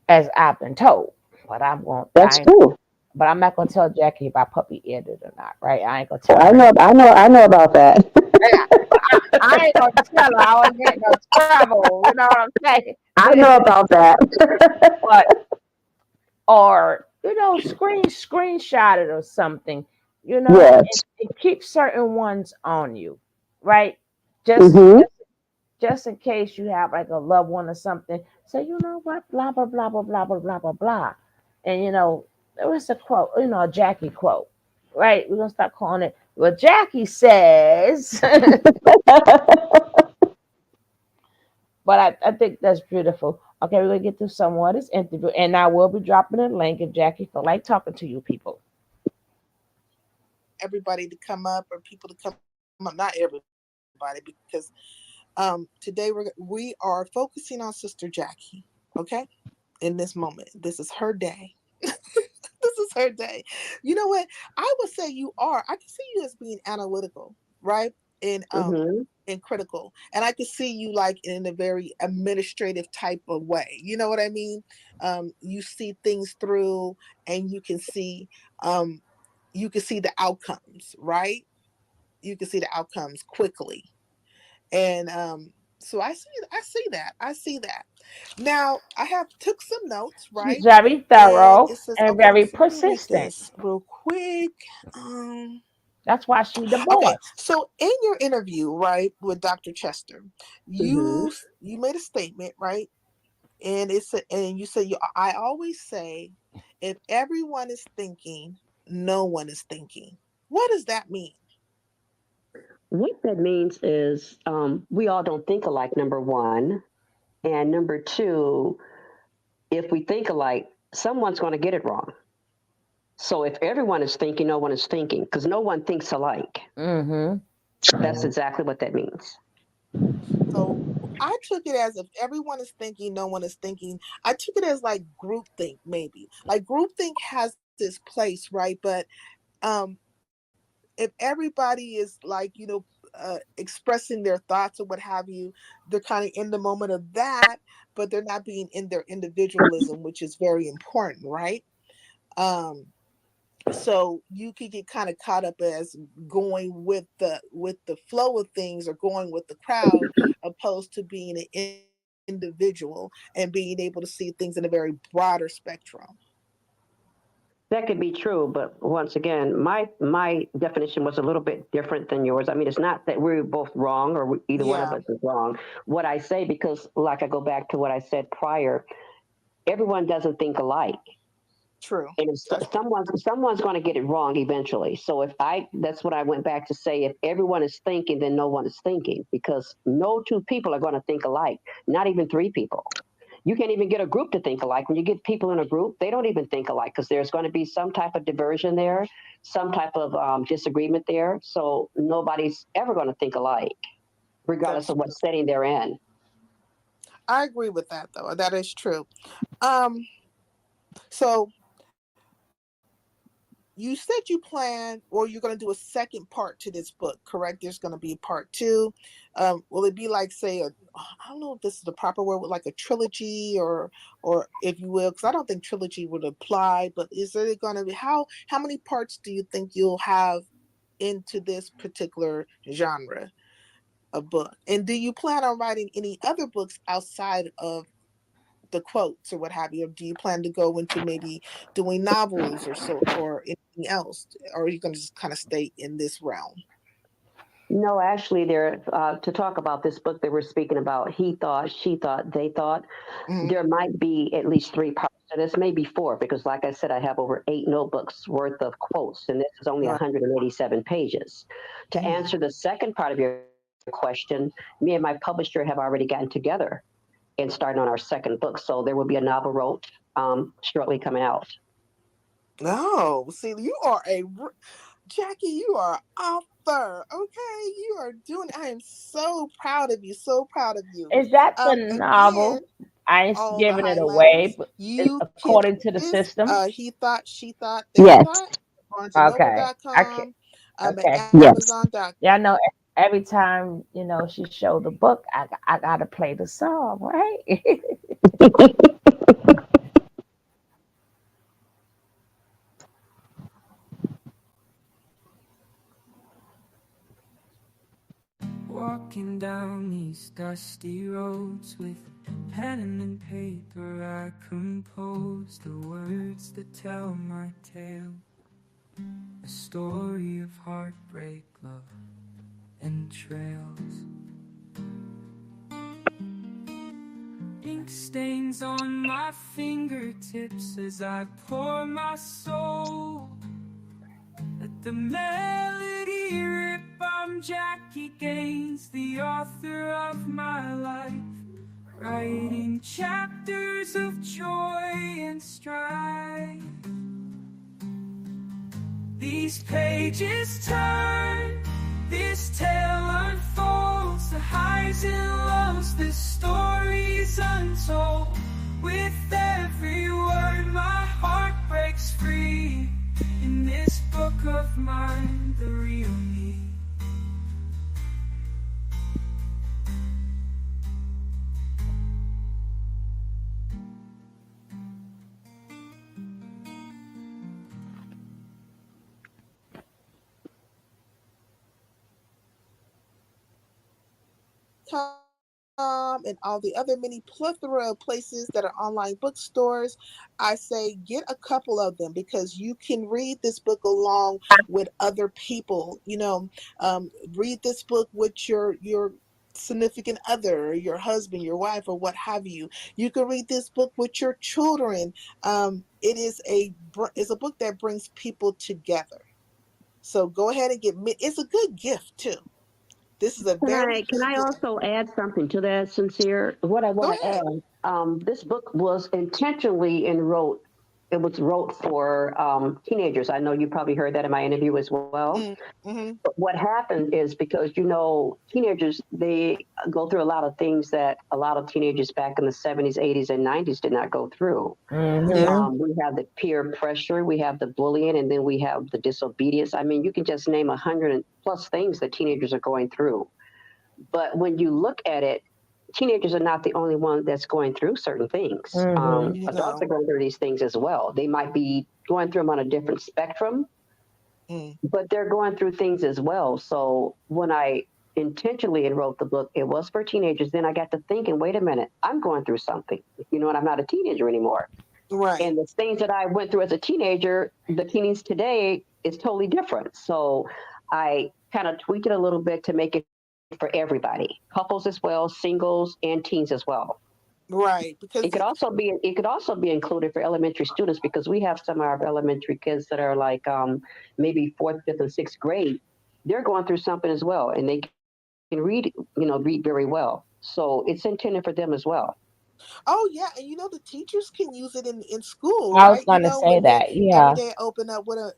as I've been told. But that's true. but I'm not gonna tell Jackie if I puppy eared it or not, right? I ain't gonna Well, tell her. I know about that. I ain't gonna tell her I would get no trouble. You know what I'm saying? I know about that. But or screenshot it or something, Yes. and keep certain ones on you, right? Just Mhm. just in case you have like a loved one or something. Say, you know what, blah blah blah blah blah blah blah blah blah, and there was a quote, a Jackie quote, right? We're gonna start calling it. Well, Jackie says, but I think that's beautiful. Okay, we're gonna get through some more of this interview, and I will be dropping a link if Jackie feel like talking to you people. Everybody to come up or people to come up, not everybody, because today we are focusing on Sister Jackie, okay? In this moment, this is her day. This is her day. You know what? I would say you are. I can see you as being analytical, right? Mhm. And critical. And I can see you like in a very administrative type of way. You know what I mean? You see things through and um you can see the outcomes, right? You can see the outcomes quickly. And so I see that. I see that. Now I have took some notes, She's right? very And thorough it says, and okay, very so let me read persistent. this real quick. Um, That's why she the okay, boss. so in your interview, right, with Dr. Chester, Mhm. you made a statement, right? And and you said I always say, if everyone is thinking, no one is thinking. What does that mean? What that means is we all don't think alike. Number one, and number two, if we think alike, someone's going to get it wrong. So if everyone is thinking, no one is thinking, because no one thinks alike. Mm-hmm. That's exactly what that means. So I took it as if everyone is thinking, no one is thinking. I took it as like groupthink, maybe. Like groupthink has its place, right? But um, if everybody is like, expressing their thoughts or what have you, they're kind of in the moment of that, but they're not being in their individualism, which is very important, right? Um, so you could get kind of caught up as going with the flow of things or going with the crowd opposed to being an individual and being able to see things in a very broader spectrum. That could be true, but once again, my definition was a little bit different than yours. I mean, it's not that we're both wrong or either one of Yeah, us is wrong. What I say, because like I go back to what I said prior, everyone doesn't think alike. true. And if That's true. someone's going to get it wrong eventually. So if I that's what I went back to say, if everyone is thinking, then no one is thinking, because no two people are going to think alike, not even three people. You can't even get a group to think alike. When you get people in a group, they don't even think alike, because there's going to be some type of diversion there, some type of disagreement there. So nobody's ever going to think alike, regardless That's of what true. setting they're in. I agree with that though. That is true. Um, so you said you plan or you're going to do a second part to this book, correct? There's going to be part two. Will it be like, say, I don't know if this is the proper word, with like a trilogy or if you will, because I don't think trilogy would apply. But is it going to be how many parts do you think you'll have into this particular genre of book? And do you plan on writing any other books outside of the quotes or what have you? Or do you plan to go into maybe doing novels or so or anything else? Or are you going to just kind of stay in this realm? No, actually, there to talk about this book that we're speaking about. He thought, she thought, they thought. Mm-hmm. There might be at least three parts to this, maybe four, because like I said, I have over 8 notebooks worth of quotes, and this is only Right. 187 pages. To Mm. answer the second part of your question, me and my publisher have already gotten together and starting on our second book. So there will be a novel wrote shortly coming out. No, see, Jackie. You are an author. Okay, you are doing. I am so proud of you. So proud of you. Is that the Again, novel? I ain't all the giving it away, highlighters. but You can according to the this. system. He thought, she thought, they Yes, thought. Okay. I can BarnesandNoble.com, at okay. yes. Amazon.com. Yeah, I know every time, she showed the book, I gotta play the song, right? dusty roads with pen and paper, I compose the words that tell my tale. A story of heartbreak, love, and trails. Ink stains on my fingertips as I pour my soul. Let the melody rip. I'm Jackie Gaines, the author of my life, writing chapters of joy and strife. These pages turn, this tale unfolds, the highs and lows, this story's untold. With every word my heart breaks free, in this book of mine, the real me. And all the other many plethora of places that are online bookstores, I say get a couple of them because you can read this book along with other people. Read this book with your significant other, your husband, your wife, or what have you. You can read this book with your children. It is it's a book that brings people together. So go ahead and it's a good gift too. This is a Can very I can good I gift. also add something to that, Sincere? What I Go want to ahead. add, this book was intentionally wrote. It was wrote for teenagers. I know you probably heard that in my interview as well. Mm-hmm. But what happened is because teenagers they go through a lot of things that a lot of teenagers back in the 70s, 80s, and 90s did not go through. Yeah. We have the peer pressure, we have the bullying, and then we have the disobedience. I mean, you can just name 100+ things that teenagers are going through. But when you look at it, teenagers are not the only one that's going through certain things. Adults No. are going through these things as well. They might be going through them on a different spectrum, Mm. but they're going through things as well. So when I intentionally wrote the book, it was for teenagers. Then I got to thinking, wait a minute, I'm going through something. And I'm not a teenager anymore. Right. And the things that I went through as a teenager, the teens today is totally different. So I kind of tweaked it a little bit to make it for everybody, couples as well, singles, and teens as well. Right. Because It could also be included for elementary students because we have some of our elementary kids that are like maybe fourth, fifth, and sixth grade. They're going through something as well, and they can read very well. So it's intended for them as well. oh yeah, and the teachers can use it in school, I was right? gonna say When they that. every Yeah. day open up with a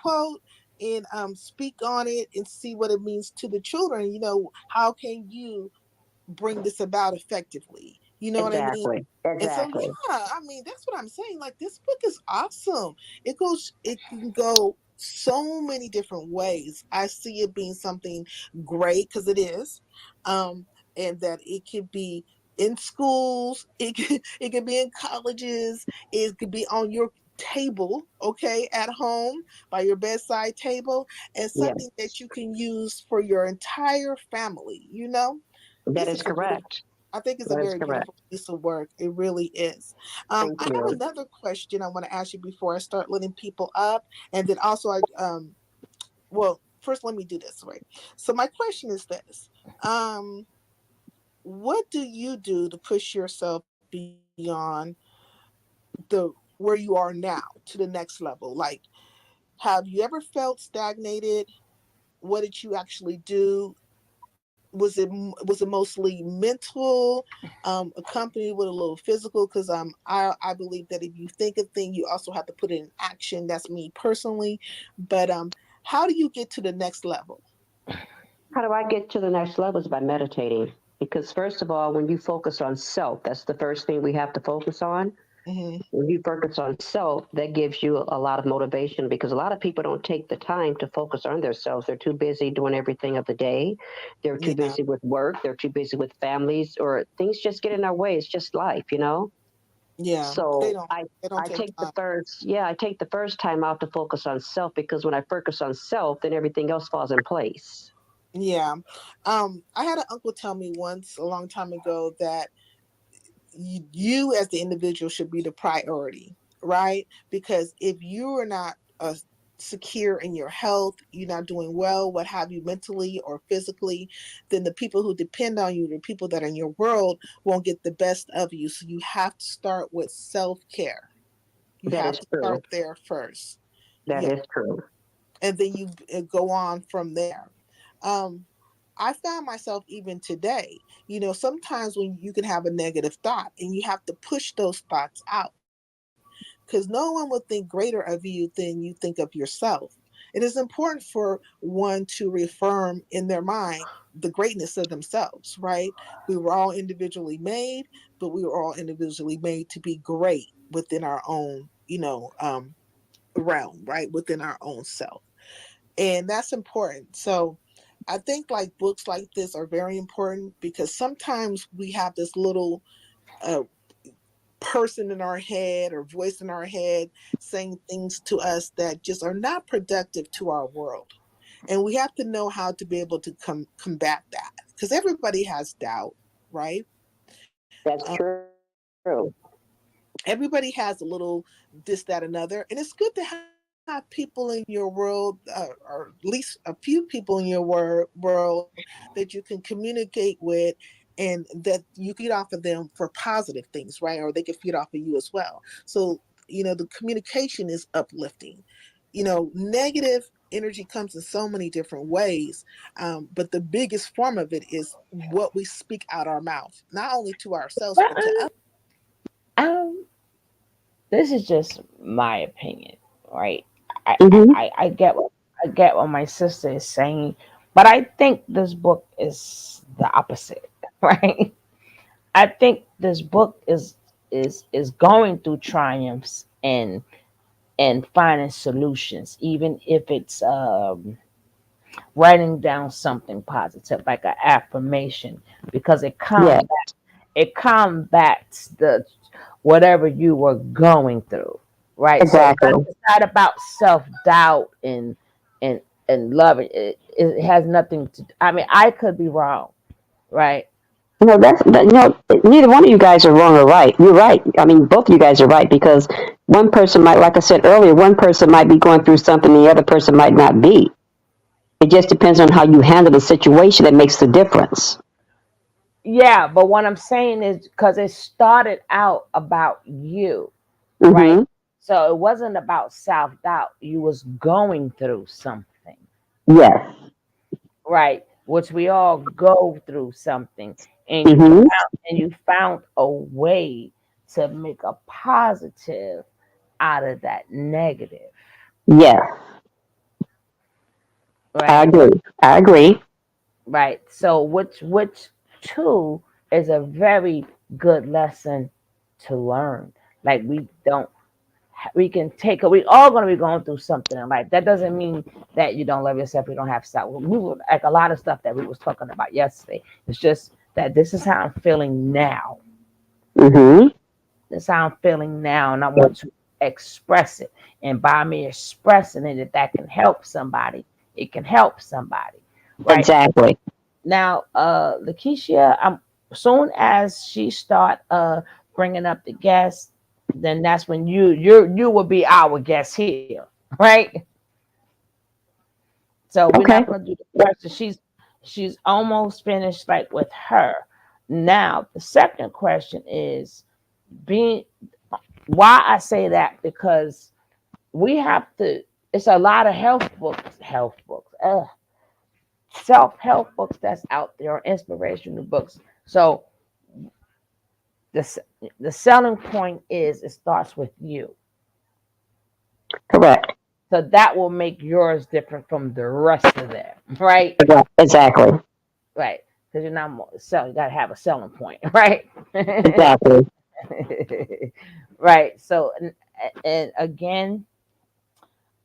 quote and speak on it and see what it means to the children. How can you bring this about effectively? You know what I mean? Exactly. And so, Exactly. yeah, I mean, that's what I'm saying. Like, this book is awesome. It can go so many different ways. I see it being something great because it is. And that it could be in schools, it could be in colleges, it could be on your table, okay, at home by your bedside table, and Yeah, something that you can use for your entire family. that This is is a beautiful correct. I think it's a That is very correct. beautiful piece of work. It really is. Thank I have you. another question I want to ask you before I start letting people up, and then also well, first let me do this right. So my question is this: um, what do you do to push yourself beyond the where you are now to the next level? Like, have you ever felt stagnated? What did you actually do? Was it mostly mental, accompanied with a little physical? Because I believe that if you think a thing, you also have to put it in action. That's me personally. But how do you get to the next level? How do I get to the next level is by meditating. Because first of all, when you focus on self, that's the first thing we have to focus on. Hmm. When you focus on self, that gives you a lot of motivation because a lot of people don't take the time to focus on themselves. They're too busy doing everything of the day. They're too Yeah, busy with work. They're too busy with families, or things just get in our way. It's just life. yeah. They So don't. I They don't I take take the time. first yeah I take the first time out to focus on self because when I focus on self, then everything else falls in place. Yeah. I had an uncle tell me once a long time ago that you as the individual should be the priority, right? Because if you are not secure in your health, you're not doing well, what have you, mentally or physically, then the people who depend on you, the people that are in your world, won't get the best of you. So you have to start with self-care. You That have is to true. start there first. That Yeah. is true. And then you go on from there. Um, I found myself even today, sometimes when you can have a negative thought and you have to push those thoughts out because no one will think greater of you than you think of yourself. It is important for one to reaffirm in their mind the greatness of themselves, right? We were all individually made, but we were all individually made to be great within our own, realm, right? Within our own self. And that's important. So I think like books like this are very important because sometimes we have this little uh, person in our head or voice in our head saying things to us that just are not productive to our world. And we have to know how to be able to combat that because everybody has doubt, right? That's true. Everybody has a little this, that, another, and it's good to have people in your world, or at least a few people in your world that you can communicate with, and that you feed off of them for positive things, right? Or they can feed off of you as well. So the communication is uplifting. Negative energy comes in so many different ways, but the biggest form of it is what we speak out our mouth, not only to ourselves but to Well, others. um, this is just my opinion, right? I, I, Hmm. I get what my sister is saying, but I think this book is the opposite, right? I think this book is going through triumphs and finding solutions, even if it's writing down something positive, like an affirmation, because Yeah, it combats the whatever you were going through, right? So exactly. it's not about self doubt and and love. It has nothing to. I mean, I could be wrong, right? No, neither one of you guys are wrong or right. You're right. I mean, both of you guys are right because one person might, like I said earlier, one person might be going through something, the other person might not be. It just depends on how you handle the situation that makes the difference. Yeah, but what I'm saying is because it started out about you, right? Hmm. So it wasn't about self doubt. You was going through something, Yes. right? Which we all go through something, and Hmm. you found a way to make a positive out of that negative, Yes. I right? agree. I agree. Right. So which too is a very good lesson to learn. Like we can take it. We all going to be going through something in life. That doesn't mean that you don't love yourself. You don't have self. We were like a lot of stuff that we was talking about yesterday. It's just that this is how I'm feeling now. Hmm. This is how I'm feeling now, and I want to express it. And by me expressing it, if that can help somebody, it can help somebody, right? Exactly. Now, Lakeisha, soon as she start bringing up the guests, then that's when you will be our guest here, right? So we're not Okay. gonna do the question. She's almost finished, like with her. Now, the second question is being why I say that because we have to. It's a lot of health books, self help books that's out there, inspirational books. So the the selling point is it starts with you. Correct. So that will make yours different from the rest of them, right? Exactly. Right. Because you're not selling, you got to have a selling point, right? Exactly. Right. So, and again,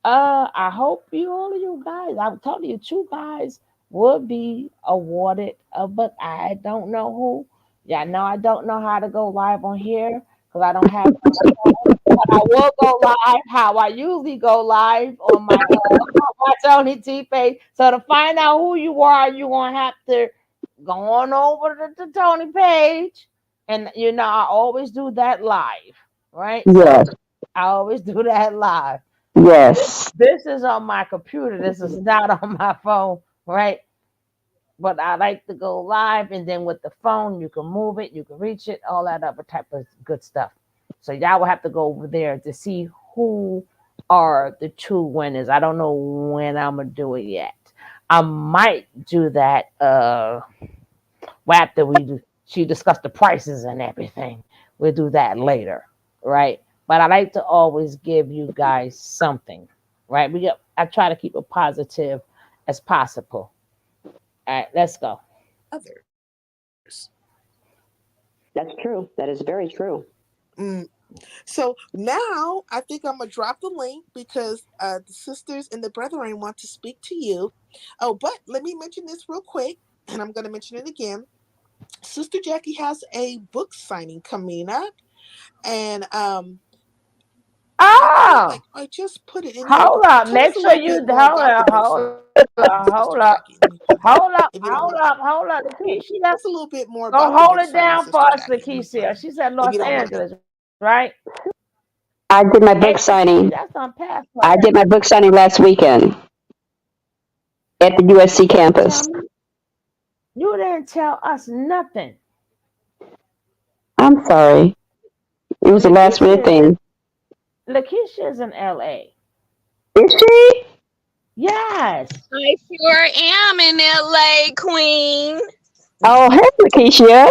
I hope you, all of you guys, I'm telling you, two guys will be awarded a book. I don't know who. Yeah, no, I don't know how to go live on here because I don't have it on my phone. I will go live how I usually go live on my my Tony T page. So to find out who you are, you're gonna have to go on over to the Tony page, and I always do that live, right? So Yes. I always do that live. Yes. This is on my computer. This is not on my phone, right? But I like to go live, and then with the phone, you can move it, you can reach it, all that other type of good stuff. So y'all will have to go over there to see who are the two winners. I don't know when I'm gonna do it yet. I might do that after she discussed the prices and everything. We'll do that later, right? But I like to always give you guys something, right? I try to keep it positive as possible. All right, let's go. Others. That's true. That is very true. So now I think I'm gonna drop the link because the sisters and the brethren want to speak to you. Oh, but let me mention this real quick, and I'm gonna mention it again. Sister Jackie has a book signing coming up, and I feel Oh, like I just put it in here, but hold up. tell us Make a sure little you bit more hold about the up, book hold signing, up, Sister hold Jackie. up, hold up, hold up. Lakeisha, Just a little bit more go about the hold book it signing, down for Sister us, Jackie, Lakeisha. She said if Los you don't mind. Angeles, right? I did my Hey, book Lakeisha, signing. that's on pass I already. did my book signing last weekend at the You USC didn't tell campus. me. You didn't tell us nothing. I'm sorry. It was a last minute Lakeisha is in thing. Lakeisha is in LA. Is she? Yes. I sure am in LA, Queen. Oh, hey, Lakeisha.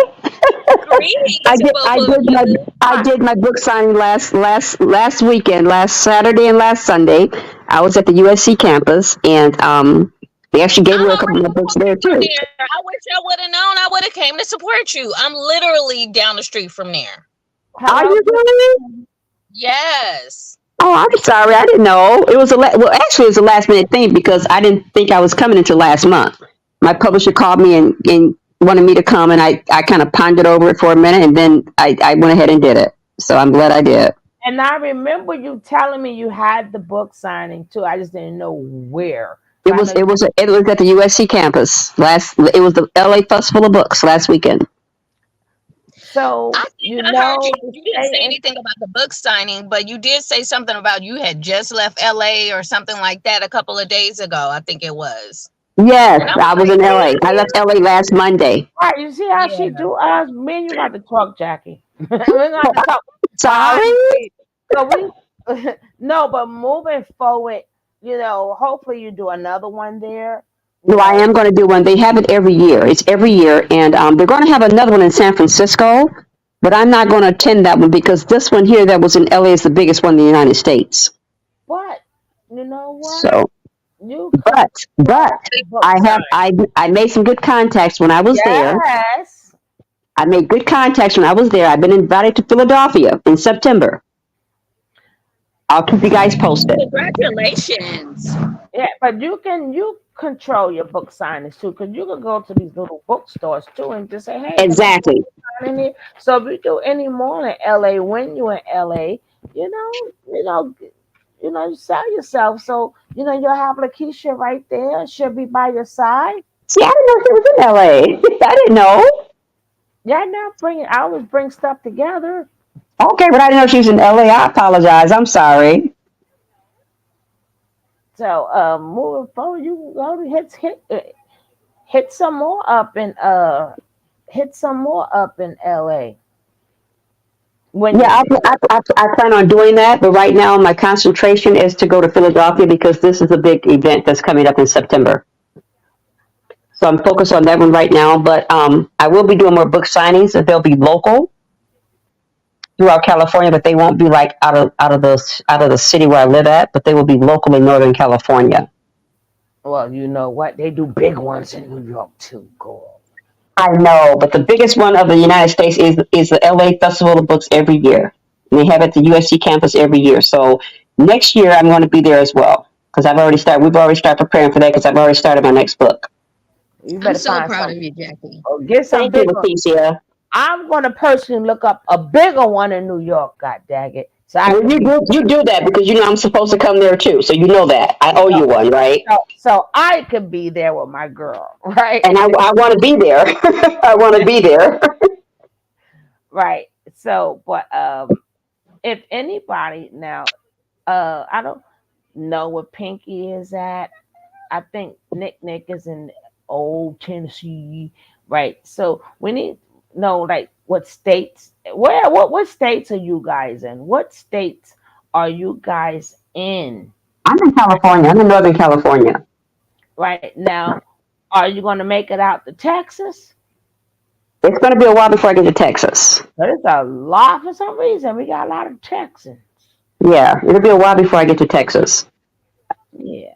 Greetings to both of you. I did my book signing last weekend, last Saturday and last Sunday. I was at the USC campus, and they actually gave I'm away a couple already of my books there supporting from too. there. I wish I would have known. I would have came to support you. I'm literally down the street from there. Are Hello, you really? beautiful. Yes. Oh, I'm sorry. I didn't know. It was well, actually, it was a last minute thing because I didn't think I was coming until last month. My publisher called me and wanted me to come, and I kind of pondered over it for a minute, and then I went ahead and did it. So I'm glad I did. And I remember you telling me you had the book signing too. I just didn't know where. It But I was know it you. was it was at the USC campus last. It was the LA Festival of Books last weekend. So I think you I heard you. know the You didn't say state. anything about the book signing, but you did say something about you had just left LA or something like that a couple of days ago. I think it was. Yes, And I was I was like, in where LA. is I he? left LA last Monday. Right, you see how she Yeah. do us? Me and you got to talk, Jackie. We're gonna have to talk behind Sorry. the scenes. So we no, but moving forward, hopefully you do another one there. You No, I know, am going to do one. They have it every year. It's every year, and they're going to have another one in San Francisco. But I'm not going to attend that one because this one here that was in LA is the biggest one in the United States. but you know what? So, You but control the book sign. I made some good contacts when I was there. Yes. I made good contacts when I was there. I've been invited to Philadelphia in September. I'll keep you guys posted. Congratulations. Yeah, but you control your book signings too, because you can go to these little bookstores too and just say, "Hey, can I get Exactly. a sign in here?" So if you do any more in LA, when you're in LA, you know, you know, you sell yourself. So you'll have Lakeisha right there. She'll be by your side. See, I didn't know she was in LA. I didn't know. Yeah, now I always bring stuff together. Okay, but I didn't know she was in LA. I apologize. I'm sorry. So moving forward, you go to hit some more up in LA when you're Yeah, there. I plan on doing that, but right now my concentration is to go to Philadelphia because this is a big event that's coming up in September. So I'm focused on that one right now. But I will be doing more book signings, and they'll be local throughout California, but they won't be like out of the city where I live at, but they will be local in Northern California. Well, you know what? They do big ones in New York too, girl. I know, but the biggest one of the United States is the LA Festival of Books every year. And they have it at the USC campus every year. So next year I'm going to be there as well because I've already started. We've already started preparing for that because I've already started my next book. You I'm better so find proud some of you, Jackie. or get some Thank you, big ones. Leticia. I'm gonna personally look up a bigger one in New York. God dang it! So I Well, could be you do that because you know I'm supposed to come there too, so you know that I owe so, you one, right? so I could be there with my girl, right? And I want to be there. I want to be there. Right. So, but if anybody now, I don't know where Pinky is at. I think Nick is in old Tennessee, right? So we need to know like what states, what states are you guys in? What states are you guys in? I'm in California. I'm in Northern California. Right now, are you going to make it out to Texas? It's going to be a while before I get to Texas. There's a lot for some reason. We got a lot of Texans. Yeah, it'll be a while before I get to Texas. Yeah.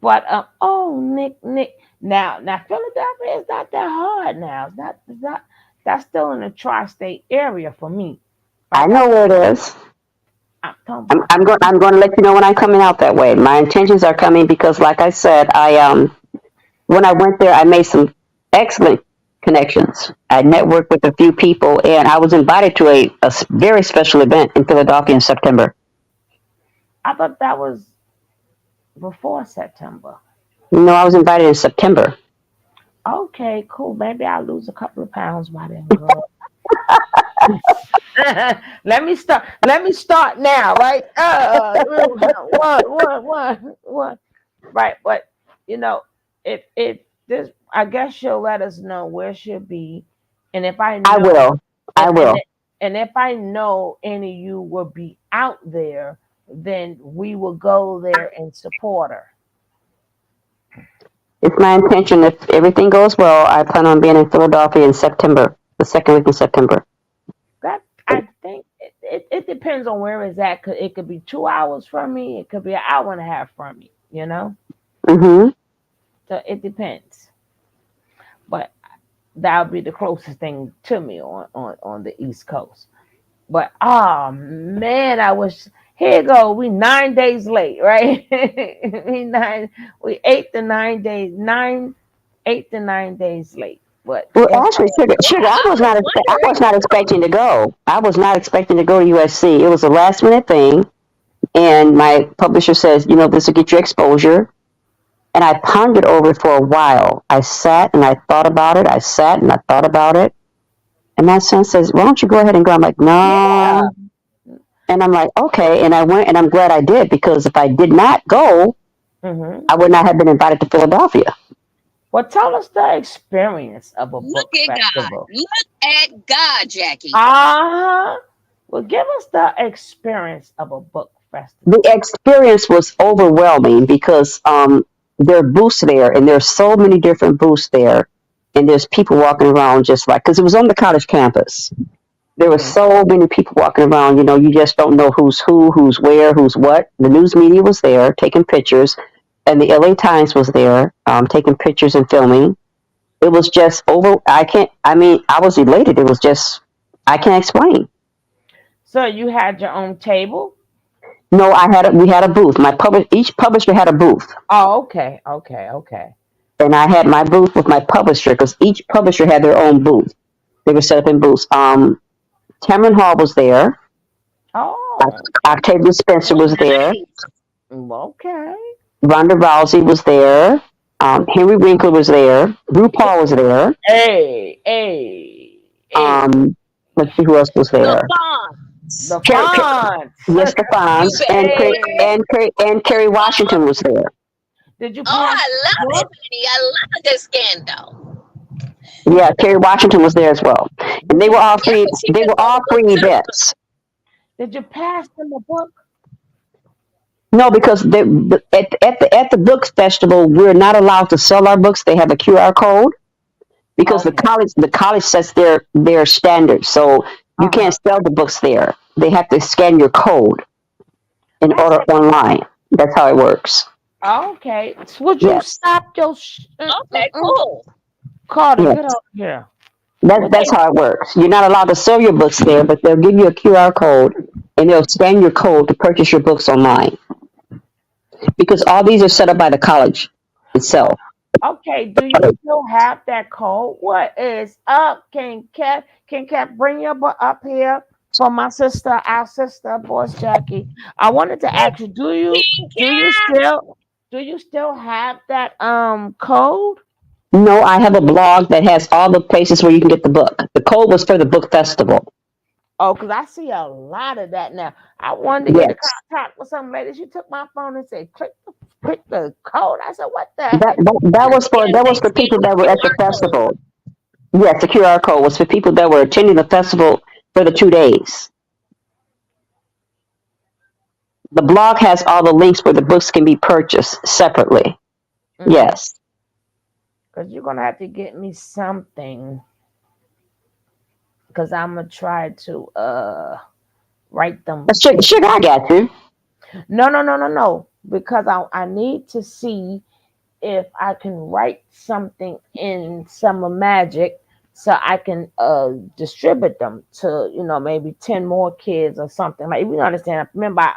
But oh Nick. Now Philadelphia is not that hard now. It's not that's still in the tri-state area for me. I Like know where it is. I'm talking about I'm going to let you know when I'm coming out that way. My intentions are coming because, like I said, I when I went there, I made some excellent connections. I networked with a few people, and I was invited to a very special event in Philadelphia in September. I thought that was before September. You know, I was invited in September. Okay, cool. Maybe I'll lose a couple of pounds by then, girl. Let me start now, right? One. Right, but you know, if this, I guess she'll let us know where she'll be, and if I I know, will. I and and, will. and if I know any of you will be out there, then we will go there and support her. It's my intention. If everything goes well, I plan on being in Philadelphia in September, the second week in September. That I think it depends on where it's at. It could be 2 hours from me. It could be an hour and a half from me. You know, Mm-hmm. so it depends. But that would be the closest thing to me on the East Coast. But oh man, I wish. Here you go. We 9 days late, right? We 8 to 9 days, 8 to 9 days late. But Well, guess actually, sugar, I was I wondering. was not expecting to go. I was not expecting to go to USC. It was a last minute thing, and my publisher says, you know, this will get you exposure. And I pondered over it for a while. I sat and I thought about it. I sat and I thought about it. And my son says, why don't you go ahead and go? I'm like, yeah. no. And I'm like, okay. And I went, and I'm glad I did because if I did not go, Hmm. I would not have been invited to Philadelphia. Well, tell us the experience of a Look book at God. festival. Look at God, Jackie. Uh-huh. Well, give us the experience of a book The festival. experience was overwhelming because there are booths there, and there's so many different booths there, and there's people walking around just like because it was on the college campus. There were Hmm. so many people walking around. You know, you just don't know who's who, who's where, who's what. The news media was there taking pictures, and the LA Times was there taking pictures and filming. It was just over. I can't. I mean, I was elated. It was just. I can't explain. So you had your own table? No, we had a booth. Each publisher had a booth, Oh, okay. and I had my booth with my publisher because each publisher had their own booth. They were set up in booths. Tamron Hall was there. Oh, Octavia Spencer was there. Nice. okay. Ronda Rousey was there. Henry Winkler was there. RuPaul was there. Hey, hey, hey. Um, let's see who else was The there. The fonts. fonts. Yes, the You Fonz better Hey, and Kerry Washington was there. did you Oh, pass I the love it, book? honey. I love this scandal. Yeah, Kerry Washington was there as well, and Did you Yeah, 'cause she They just were wrote all a book free too. events. did you pass them a book? No, because at the book festival, we're not allowed to sell our books. They have a QR code because Okay. the college sets their standards. So you Uh-huh. can't sell the books there. They have to scan your code in That's order online. That's how it works. okay. Would you Yes, stop your Okay, cool. Carter, get yes. over here. What That's how it works. You're not allowed to sell your books there, but they'll give you a QR code and they'll scan your code to purchase your books online because all these are set up by the college itself. okay, do you still have that code? What is up? Can Cat bring your butt up here? for my sister, our sister, boss Jackie. I wanted to ask you, do you still have that code? No, I have a blog that has all the places where you can get the book. The code was for the book festival. Oh, because I see a lot of that now. I wanted to get in Yes. contact with some lady. She took my phone and said, click the code. I said, what the That, heck? that that was for Yes, that they was for scan people the that were at the QR code. festival. Yes, the QR code was for people that were attending the festival for the 2 days. The blog has all the links where the books can be purchased separately. Yes. Because you're going to have to get me something. Because I'm going to try to write them. Sugar, I got you. No. Because I need to see if I can write something in Summer Magic so I can distribute them to, maybe 10 more kids or something. Like, you understand? Remember,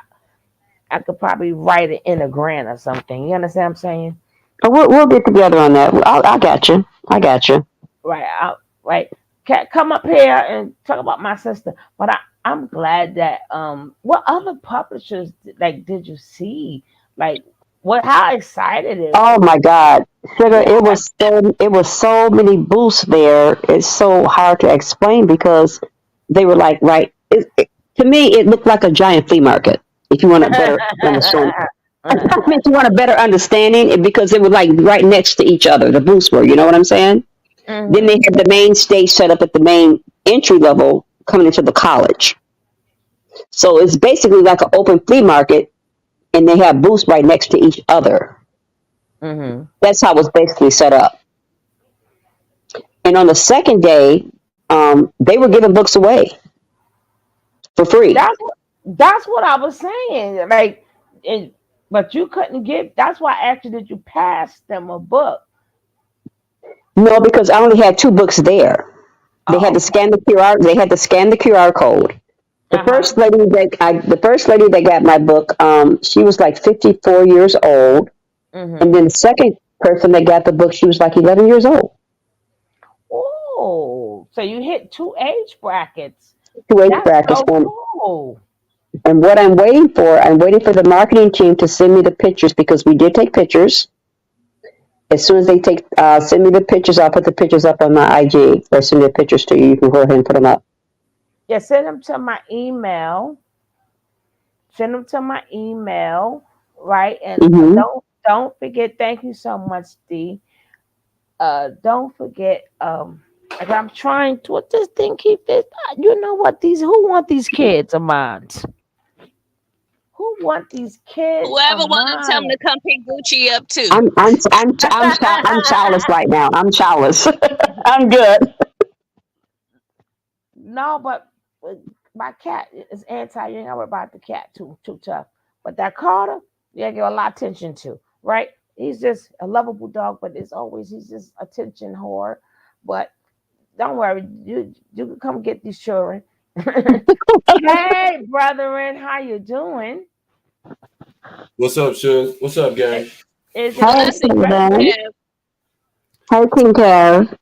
I could probably write it in a grant or something. You understand what I'm saying? We'll get together on that. I got you. I got you. Right. Right. Can't come up here and talk about my sister. But I'm glad that what other publishers like did you see? Like how excited is Oh my God, Sugar! yeah. It was so many booths there. It's so hard to explain because they were like to me it looked like a giant flea market. If you want a better understanding, I mean, if you want a better understanding, because they were like right next to each other. The booths were, you know what I'm saying? Then they had the main stage set up at the main entry level coming into the college. So it's basically like an open flea market, and they have booths right next to each other. That's how it was basically set up. And on the second day, they were giving books away for free. That's what I was saying. Like, but you couldn't give. That's why I asked you, did you pass them a book? No, because I only had two books there. They had Oh, to scan the QR. They had to scan the QR code. The first lady that got my book, she was like 54 years old, and then the second person that got the book, she was like 11 years old. Oh, so you hit two age brackets. Two age That's brackets. so cool. And what I'm waiting for the marketing team to send me the pictures, because we did take pictures. As soon as they send me the pictures, I'll put the pictures up on my IG, or send the pictures to you. You can go ahead and put them up. Yeah, send them to my email. Send them to my email, right? And don't forget. Thank you so much, Dee. Don't forget. Like I'm trying to what this thing keep this. You know what? Who want these kids of mine? Who want these kids Whoever of want to tell them mine? to come pick Gucci up too. I'm childless right now. I'm childless. I'm good. No, but my cat is anti. You ain't gotta worry about the cat too tough. But that Carter, you give a lot of attention to, right? He's just a lovable dog, but he's just attention whore. But don't worry, you can come get these children. Hey, brethren, how you doing? What's up, Suge? What's up, gang? Is there Hi, any Stephen. Kev. Hi, King Kev.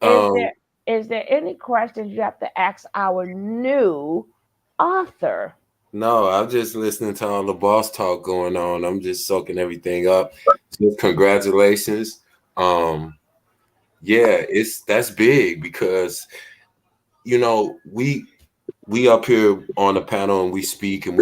Um, is there any questions you have to ask our new author? no, I'm just listening to all the boss talk going on. I'm just soaking everything up. Just congratulations. Um, yeah, that's big because we up here on the panel and we speak and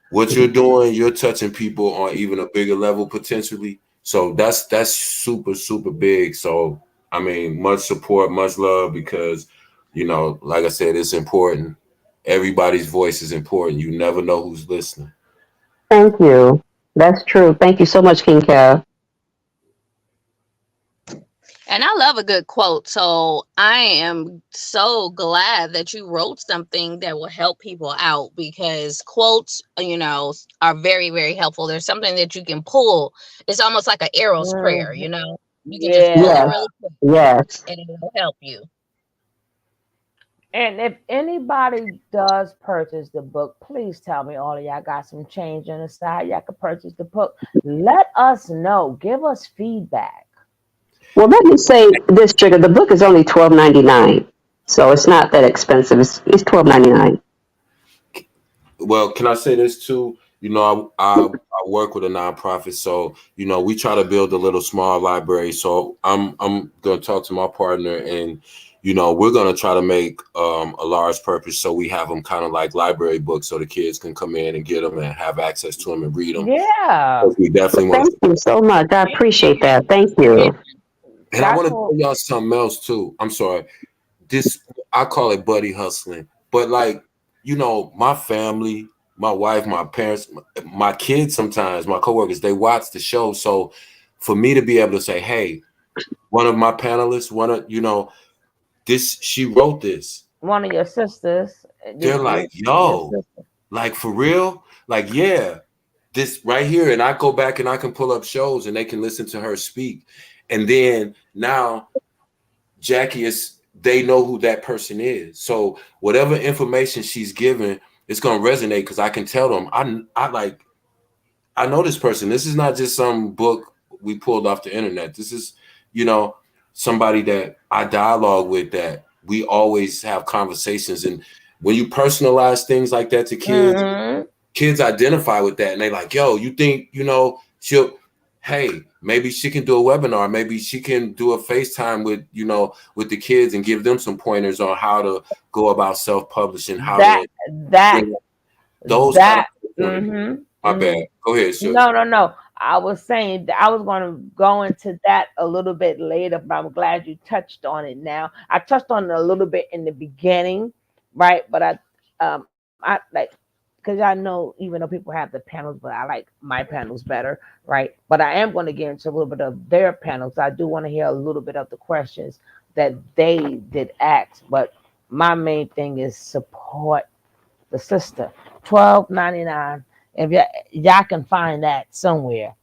what you're doing, you're touching people on even a bigger level potentially. So that's super, super big. So I mean, much support, much love because like I said, it's important. Everybody's voice is important. You never know who's listening. Thank you. That's true. Thank you so much, King Kev. And I love a good quote. So I am so glad that you wrote something that will help people out, because quotes, are very, very helpful. There's something that you can pull. It's almost like an arrow's prayer, Mhm. You can just pull it Yeah. really quick Yes. and it will help you. And if anybody does purchase the book, please tell me all of y'all got some change on the side. Y'all can purchase the book. Let us know. Give us feedback. Well, let me say this, Trigger. The book is only $12.99, so it's not that expensive. It's $12.99. well, can I say this too? You know, I work with a nonprofit, so you know we try to build a little small library. So I'm gonna talk to my partner, and you know we're gonna try to make a large purpose, so we have them kind of like library books, so the kids can come in and get them and have access to them and read them. Yeah, We definitely want Thank to. you so much. I appreciate that. Thank Yeah. you. And I that's want to what. tell y'all something else too. I'm sorry. This I call it buddy hustling, but like you know, my family, my wife, my parents, my kids, sometimes my coworkers, they watch the show. So for me to be able to say, "Hey, one of my panelists, one of you know, this she wrote this," One of your sisters, they're like, your "Yo, sister. like for real, like yeah." This right here, and I go back and I can pull up shows and they can listen to her speak. And then now Jackie is they know who that person is. So whatever information she's given, it's gonna resonate because I can tell them I like I know this person. This is not just some book we pulled off the internet. This is, you know, somebody that I dialogue with that we always have conversations. And when you personalize things like that to kids, Hmm. kids identify with that and they like, yo, you think, you know, she'll hey, maybe she can do a webinar, maybe she can do a FaceTime with, you know, with the kids and give them some pointers on how to go about self-publishing, how That to that you know, those kind of that. pointers. Hmm. My bad. Hmm. Go ahead, Sugar. No, no, no. I was saying that I was going to go into that a little bit later, but I'm glad you touched on it now. I touched on it a little bit in the beginning, right? But I like, because I know even though people have the panels, but I like my panels better, right? But I am going to get into a little bit of their panels. I do want to hear a little bit of the questions that they did ask, but my main thing is support the sister. 12.99. If y'all can find that somewhere,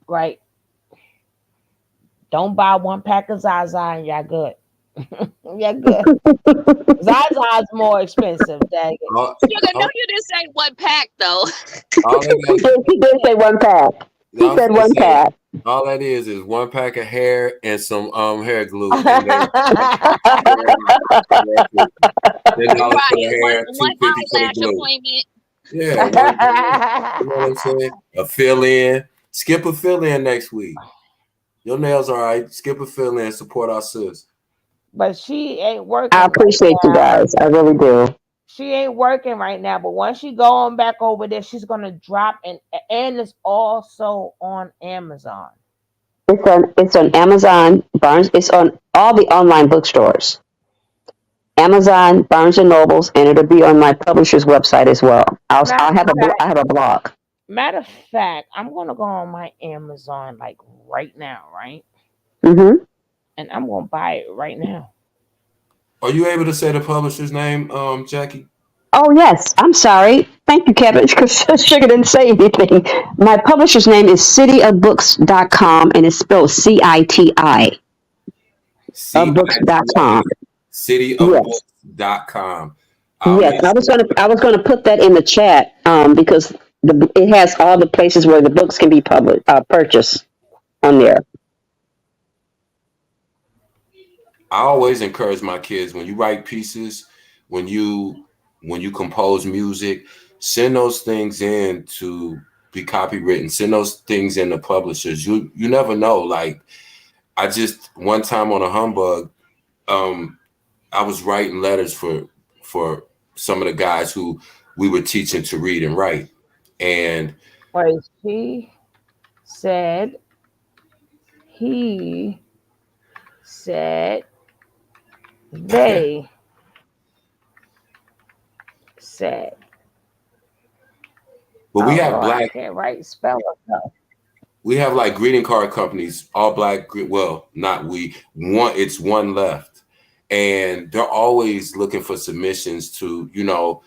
right? Don't buy one pack of Zaza and y'all good. Y'all good. Zaza's more expensive. Dang it. All, Sugar, no, all, you didn't say one pack though. all they got, He did say one pack. I He was said gonna one say, pack. all that is one pack of hair and some hair glue, and they $10 for Right. the One hair, one 250 for the eyelash glue. appointment. Yeah, one. You know what I'm saying? A fill in. Skip a fill in next week. Your nails all right. Skip a fill in. Support our sis. But she ain't I working right appreciate you now. guys. I really do. She ain't working right now. But once she go on back over there, she's gonna drop and it's also on Amazon. It's on Amazon, Barnes. It's on all the online bookstores. Amazon, Barnes and Nobles, and it'll be on my publisher's website as well. Matter I'll of have fact, I have a blog. matter of fact, I'm gonna go on my Amazon like right now, right? Hmm. And I'm gonna buy it right now. Are you able to say the publisher's name, Jackie? Oh yes, I'm sorry. Thank you, Kevin, because Sugar didn't say anything. My publisher's name is cityofbooks.com, and it's spelled CITI of books.com. CITI, Yes. cityofbooks.com. I'll Yes, make I was sure. gonna put that in the chat because it has all the places where the books can be purchased on there. I always encourage my kids when you write pieces, when you when you compose music, send those things in to be copywritten. Send those things in to publishers. You never know. Like I just one time on a humbug, um, I was writing letters for some of the guys who we were teaching to read and write, and Wait, she said he said they said. but we Oh have Lord, I black. can't write spell it. We have like greeting card companies, all black. Well, not we. One, it's one left, and they're always looking for submissions to, you know,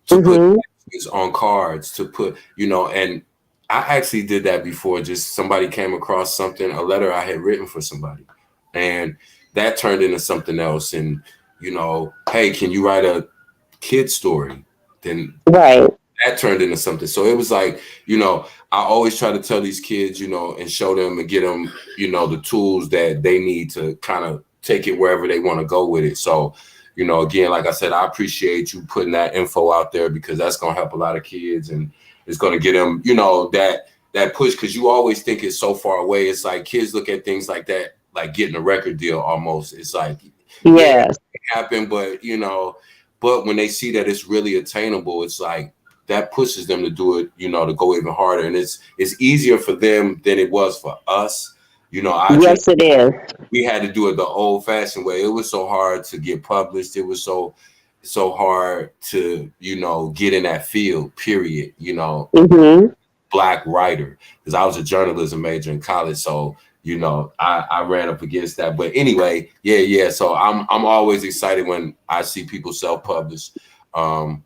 to put Hmm. things on cards, to put, you know, and I actually did that before. Just somebody came across something, a letter I had written for somebody, and that turned into something else. And you know, hey, can you write a kid story? Then Right. that turned into something. So it was like, you know, I always try to tell these kids, you know, and show them and get them, you know, the tools that they need to kind of take it wherever they want to go with it. So, again, like I said, I appreciate you putting that info out there because that's gonna help a lot of kids and it's gonna get them, that push because you always think it's so far away. It's like kids look at things like that, like getting a record deal almost. It's like, yeah, Yes. it happened, but but when they see that it's really attainable, it's like that pushes them to do it, to go even harder. And it's easier for them than it was for us. Yes, it is. We had to do it the old fashioned way. It was so hard to get published. It was so hard to, get in that field, period, Mm-hmm. Black writer. Because I was a journalism major in college. So, I ran up against that. But anyway, yeah. So I'm always excited when I see people self-publish. Well,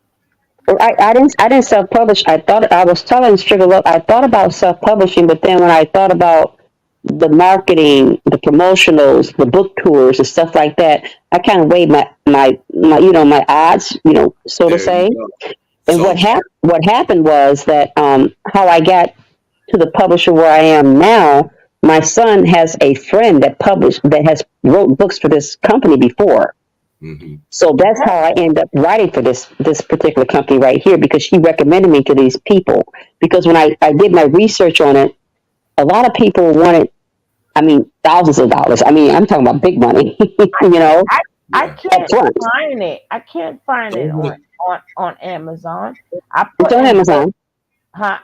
I didn't self publish. I was telling Striggle, look, I thought about self publishing, but then when I thought about the marketing, the promotionals, the book tours, and stuff like that, I kind of weighed my odds, so to There you say. go. And So what happened was that how I got to the publisher where I am now. My son has a friend that has wrote books for this company before. mhm. So that's how I end up writing for this particular company right here because she recommended me to these people. Because when I did my research on it, a lot of people wanted, I mean, thousands of dollars. I mean, I'm talking about big money, I I Yeah. up can't front. find it. I can't find it Those are on Amazon. I It's put on in book, Amazon. huh?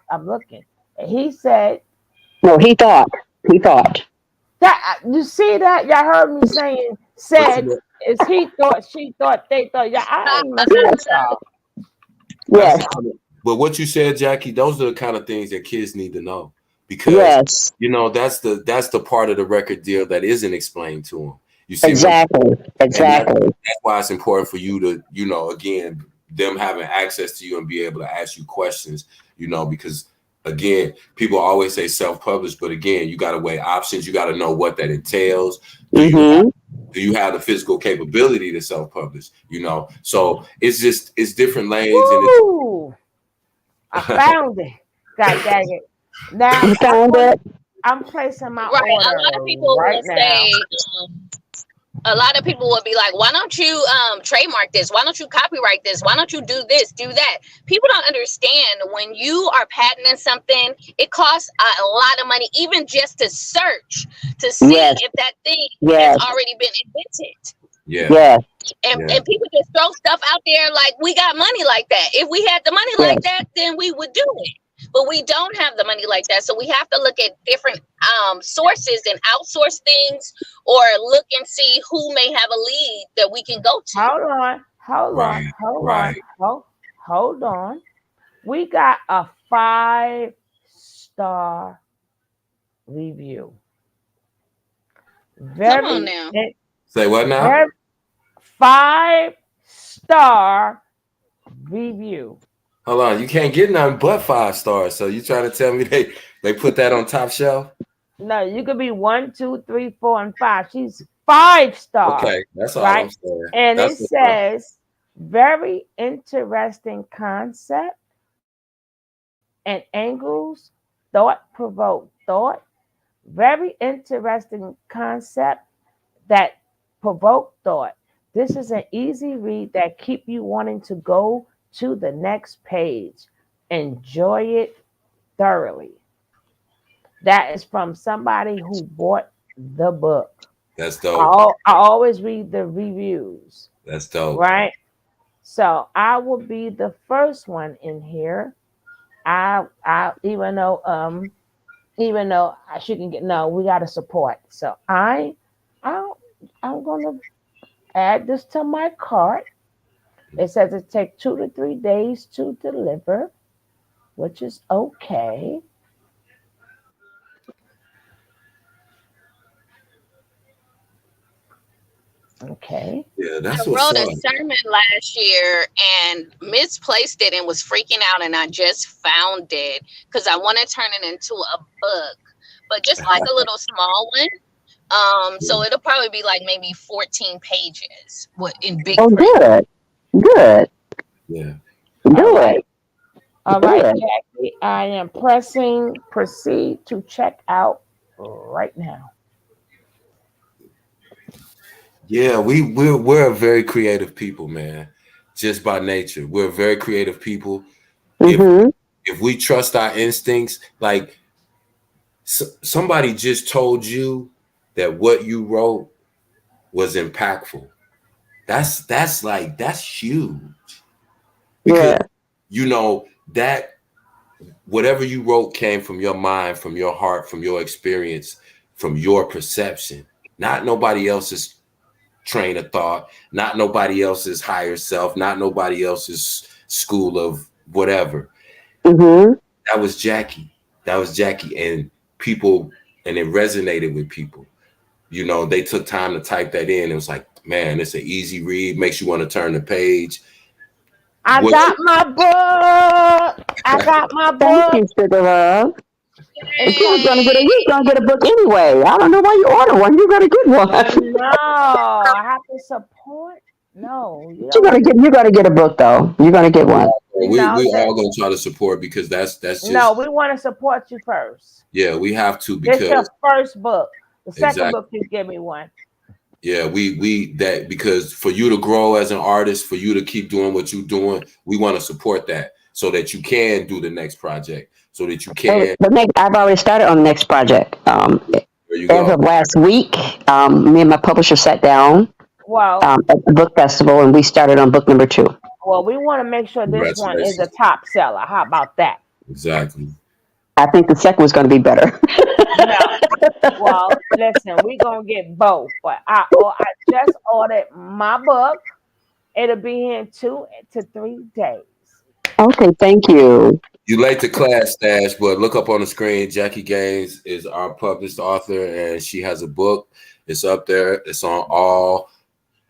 I'm looking. He said No, he thought. that you see that y'all heard me saying but said is he thought she thought they thought yeah I ain't messing with Yes, y'all. that's yes, the kind of, but what you said, Jackie, those are the kind of things that kids need to know because yes, that's the part of the record deal that isn't explained to them. You see what I'm exactly, and exactly. that's why it's important for you to, again, them having access to you and be able to ask you questions, because again, people always say self-published, but again, you got to weigh options. You got to know what that entails. Do you have Mm-hmm. do you have the physical capability to self-publish? So it's different lanes and it's Woo! I found it. God dang it! Now You found it. I'm placing my Right. A order lot of people right will now. say, a lot of people will be like, why don't you trademark this? Why don't you copyright this? Why don't you do this, do that? People don't understand when you are patenting something, it costs a lot of money, even just to search to see Yes, if that thing has yes, already been invented. yeah, yes, yeah, And people just throw stuff out there like we got money like that. If we had the money like yes. that, then we would do it. But we don't have the money like that. So we have to look at different sources and outsource things or look and see who may have a lead that we can go to. Hold on, hold on, right, hold on, right. hold on. We got a 5-star review. Come on Very, now. Say what now? very 5-star review. Hold on, you can't get nothing but 5 stars. So you trying to tell me they put that on top shelf? No, you could be 1, 2, 3, 4, and 5. She's 5-star, Okay, that's all right? I'm saying. And That's it what's up. says very interesting concept and angles, thought provoke thought. Very interesting concept that provoke thought. This is an easy read that keep you wanting to go to the next page. Enjoy it thoroughly. That is from somebody who bought the book. That's dope. I always read the reviews, That's dope. right? So I will be the first one in here. I even though she can get no, we got to support. So I I'm gonna add this to my cart. It says it takes 2 to 3 days to deliver, which is okay. Okay. Yeah, I that's what's wrote up. a sermon last year and misplaced it and was freaking out, and I just found it because I want to turn it into a book, but just like a little small one. So it'll probably be like maybe 14 pages in big Oh, print. good, good. Yeah. All Do right. it, All do right, it. Jackie. I am pressing proceed to check out right now. Yeah, we're a very creative people, man. Just by nature, we're very creative people. If Mm-hmm. if we trust our instincts, like somebody just told you that what you wrote was impactful. That's huge because Yeah. you know that whatever you wrote came from your mind, from your heart, from your experience, from your perception, not nobody else's train of thought, not nobody else's higher self, not nobody else's school of whatever. Mm-hmm. That was Jackie. That was Jackie. And people, and it resonated with people. You know, they took time to type that in. It was like, man, it's an easy read, makes you want to turn the page. I What got my book. I got my Thank book. you, Sugar Love. But Yay. you're gonna get a book anyway. I don't know why you order one. You're gonna get one. No, I have to support. No, you don't want to. You're gonna get a book though. You're gonna get one. No, we all gonna try to support because that's no, just we want to support you first. yeah, we have to This your because first book. The second exactly. book, you give me one. Yeah, we that because for you to grow as an artist, for you to keep doing what you're doing, we want to support that so that you can do the next project, so that you Well, can. the next, I've already started on the next project. There you As go. of last week, me and my publisher sat down Well, at the book festival, and we started on book number 2. well, we want to make sure this one is a Congratulations. top seller. How about that? Exactly. I think the second was going to be better. No. Well, listen, we gonna get both. But I just ordered my book. It'll be here in 2 to 3 days. Okay, thank you. You late to class, Stash, but look up on the screen. Jackie Gaines is our published author, and she has a book. It's up there. It's on all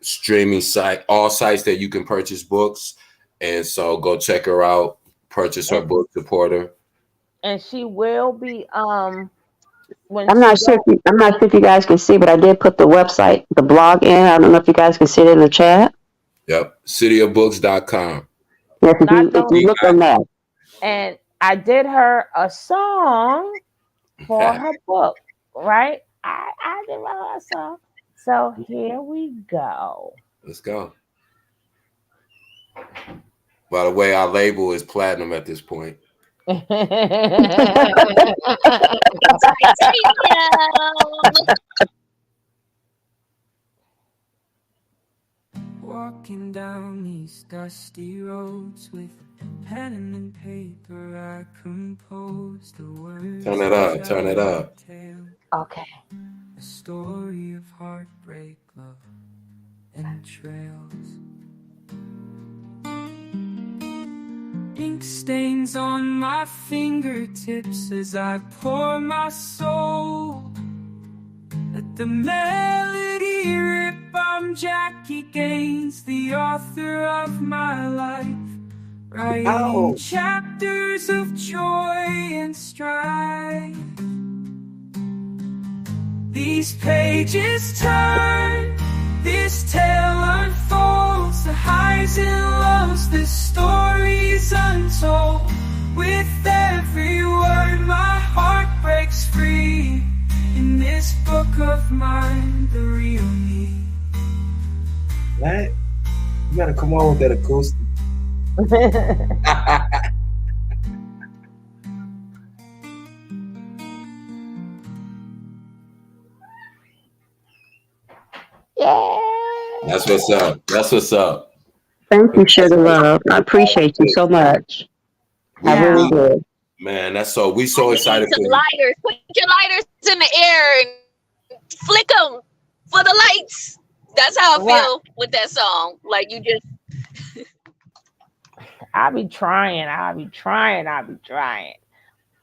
streaming site, all sites that you can purchase books. And so go check her out, purchase her And, book, support her. and she will be when I'm she not sure goes. if I'm not sure if you guys can see, but I did put the website, the blog in. I don't know if you guys can see it in the chat. Yep. Cityofbooks.com. Yes, Not if no you look on that. and I did her a song for her book, right? I did her a song. So here we go. Let's go. By the way, our label is platinum at this point. Walking down these dusty roads with pen and paper, I compose the words. Turn it up. Turn it up. Okay. A story of heartbreak, love, and trails. Ink stains on my fingertips as I pour my soul. Let the melody rip. I'm Jackie Gaines, the author of my life, writing chapters of joy and strife. These pages turn, this tale unfolds, the highs and lows, the stories untold. With every word my heart breaks free, in this book of mine, the real me. What? You gotta come on with that acoustic. Yeah. That's what's up. That's what's up. Thank you, Sugar Love. I appreciate you so much. I really Now, do. Man, that's so we so I need excited some for you. lighters. Put your lighters in the air and flick them for the lights. That's how I what? feel with that song. Like you just I be trying. I be trying. I be trying.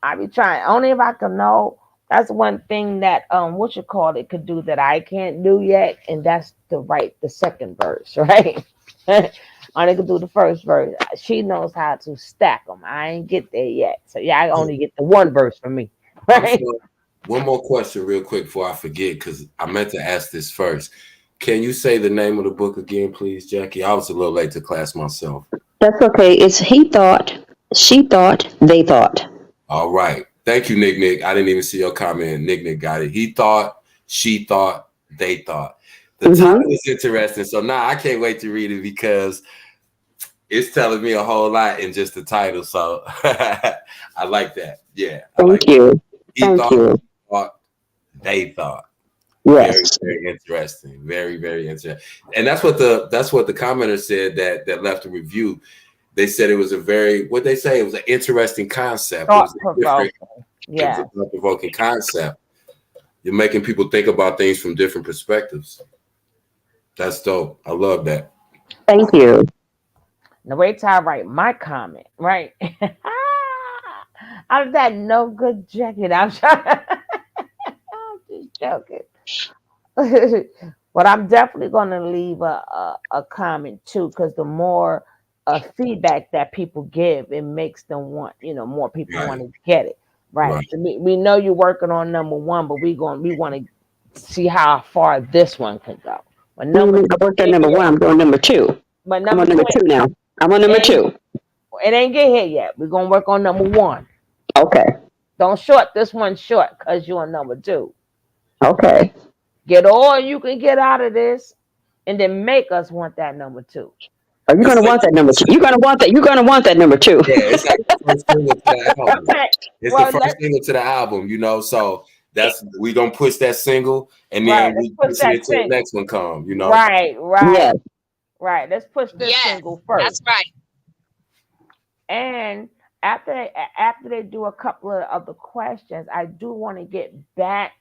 I be trying. Only if I can know. That's one thing that what you call it could do that I can't do yet, and that's to write the second verse, right? Only could do the first verse. She knows how to stack them. I ain't get there yet, so yeah, I only get the one verse from me, I'm right? sure. One more question, real quick, before I forget, because I meant to ask this first. Can you say the name of the book again, please, Jackie? I was a little late to class myself. That's okay. It's he thought, she thought, they thought. All right. Thank you, Nick. I didn't even see your comment. Nick got it. He thought, she thought, they thought. The Mm-hmm. title is interesting. So now I can't wait to read it because it's telling me a whole lot in just the title. So I like that. Yeah, I Thank like that. you. He Thank thought, you. thought, they thought. Very, Yes. very interesting. Very, very interesting. And that's what the commenter said that left a review. They said it was a very what they say it was an interesting concept. It was Thought a different. provoking. It was a Yes. thought provoking concept. You're making people think about things from different perspectives. That's dope. I love that. Thank you. Now wait till I write my comment, right? I'm that no good jacket. I'm trying. I'm just joking. But I'm definitely going to leave a comment too, because the more feedback that people give, it makes them want, more people want Right. to get it. Right. Right. So we know you're working on number one, but we want to see how far this one can go. But What do you number mean? I two worked on ain't number here. one. I'm doing number two. But I'm number on two number two now. I'm on number ain't two. it ain't get here yet. We're gonna work on number one. Okay. Don't short this one short because you're on number two. Okay. Get all you can get out of this, and then make us want that number two. Are you It's gonna like want that number two? You're gonna want that. You're gonna want that number two. yeah, it's like the first single to the album. Okay. It's the Well, first single to the album. So that's we gonna push that single and right. then Let's we push pushing that it till the single. next one come. Right, right, Yes. right. Let's push this Yes, single that's first, right. and after they do a couple of other questions, I do want to get back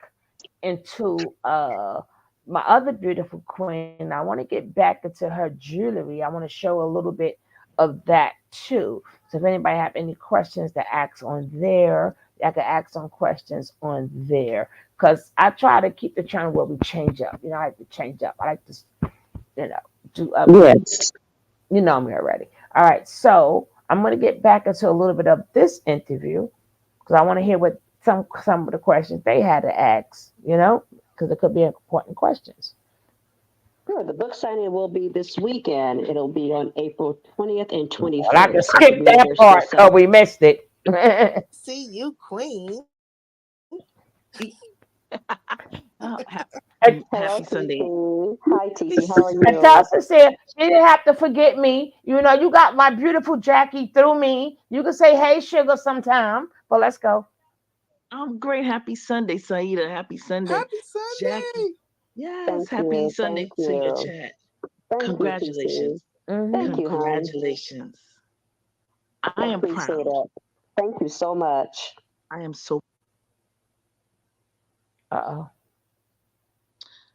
into my other beautiful queen. I want to get back into her jewelry. I want to show a little bit of that too. So if anybody have any questions to ask on there, I can ask some questions on there. Because I try to keep the channel where we change up. I like to change up. I like to, you know, do updates. Yes. You know me already. All right. So I'm going to get back into a little bit of this interview because I want to hear what some of the questions they had to ask, because it could be important questions. Sure. The book signing will be this weekend. It'll be on April 20th and Well, I can 21st at the skip that University of part because Southern. we missed it. See you, Queen. Oh, Hello, happy Sunday. TC. Hi, TC. How are you? Natasha said she didn't have to forget me. You got my beautiful Jackie through me. You can say, hey, sugar, sometime. But let's go. I'm great. Happy Sunday, Saida. Happy Sunday, Happy Jackie. Sunday. Yes, Thank happy you. Sunday Thank to your you. chat. Thank you, TC. Congratulations. Thank Hmm. you, hon. Congratulations. I I am appreciate proud. it. Thank you so much. I am so Uh-oh.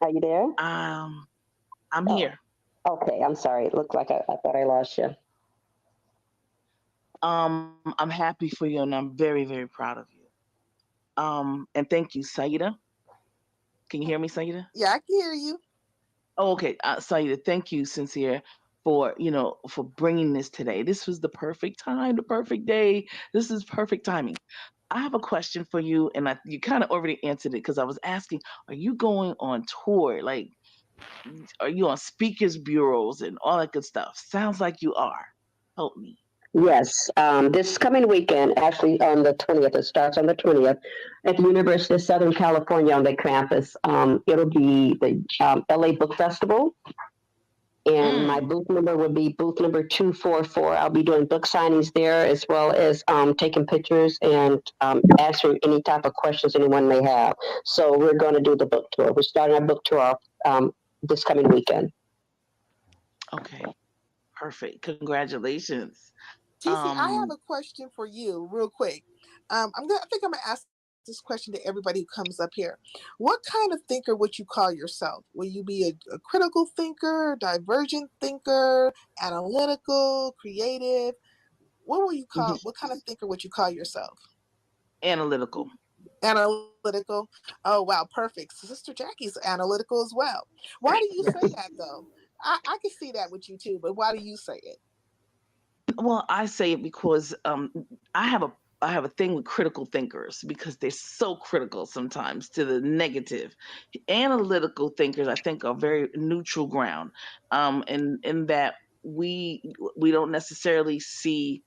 Are you there? I'm Oh, here. okay. I'm sorry. It looked like I thought I lost you. I'm happy for you and I'm very, very proud of you. And thank you, Saida. Can you hear me, Saida? Yeah, I can hear you. Oh, okay. Saida, thank you, sincere, for for bringing this today. This was the perfect time, the perfect day. This is perfect timing. I have a question for you, and you kind of already answered it because I was asking, are you going on tour? Like, are you on speakers bureaus and all that good stuff? Sounds like you are. Help me. Yes, this coming weekend, actually on the 20th, it starts on the 20th at the University of Southern California on the campus. It'll be the LA Book Festival, and my Mm, booth number would be booth number 244. I'll be doing book signings there as well as taking pictures and answering any type of questions anyone may have. So we're going to do the book tour. We're starting our book tour this coming weekend. okay, perfect. Congratulations. TC, I have Um, a question for you, real quick. I think I'm gonna ask this question to everybody who comes up here. What kind of thinker would you call yourself? Will you be a critical thinker, divergent thinker, analytical, creative? What will you call? mhm, What kind of thinker would you call yourself? analytical. Analytical. Oh wow, perfect. So Sister Jackie's analytical as well. Why do you say that though? I can see that with you too, but why do you say it? Well, I say it because I have a I have a thing with critical thinkers because they're so critical sometimes to the negative. Analytical thinkers, I think, are very neutral ground, in that we we don't necessarily see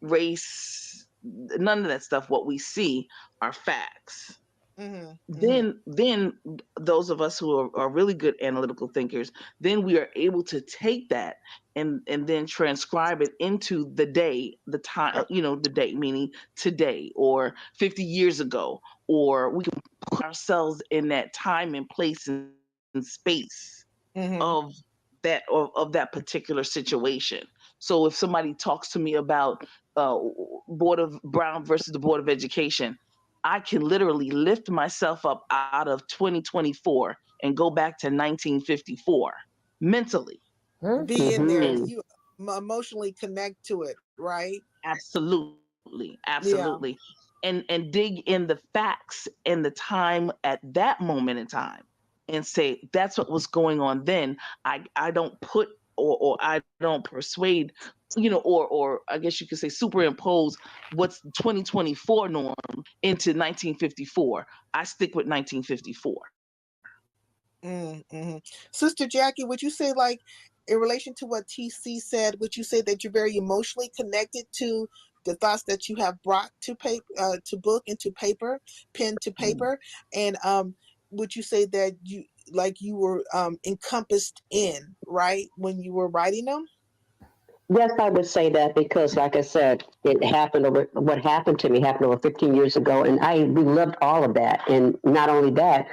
race, none of that stuff. What we see are facts. Mm-hmm. Mm-hmm. Then those of us who are really good analytical thinkers, then we are able to take that and then transcribe it into the day, the time, the day, meaning today or 50 years ago, or we can put ourselves in that time and place and space of Mm-hmm. of that particular situation. So if somebody talks to me about uh, Board of Brown versus the Board of Education, I can literally lift myself up out of 2024 and go back to 1954 mentally. Hmm? Be in there. Mm-hmm. You emotionally connect to it, right? Absolutely. Yeah. And dig in the facts and the time at that moment in time and say that's what was going on then. I don't put or I don't persuade, or I guess you could say superimpose what's 2024 norm into 1954. I stick with 1954. Mm-hmm. Sister Jackie, would you say, like, in relation to what TC said, would you say that you're very emotionally connected to the thoughts that you have brought to paper, to book and to paper, pen to Mm. paper, and would you say that you, like, you were encompassed in, right, when you were writing them? Yes, I would say that because, like I said, it happened over what happened to me happened over 15 years ago, and I relived all of that. And not only that,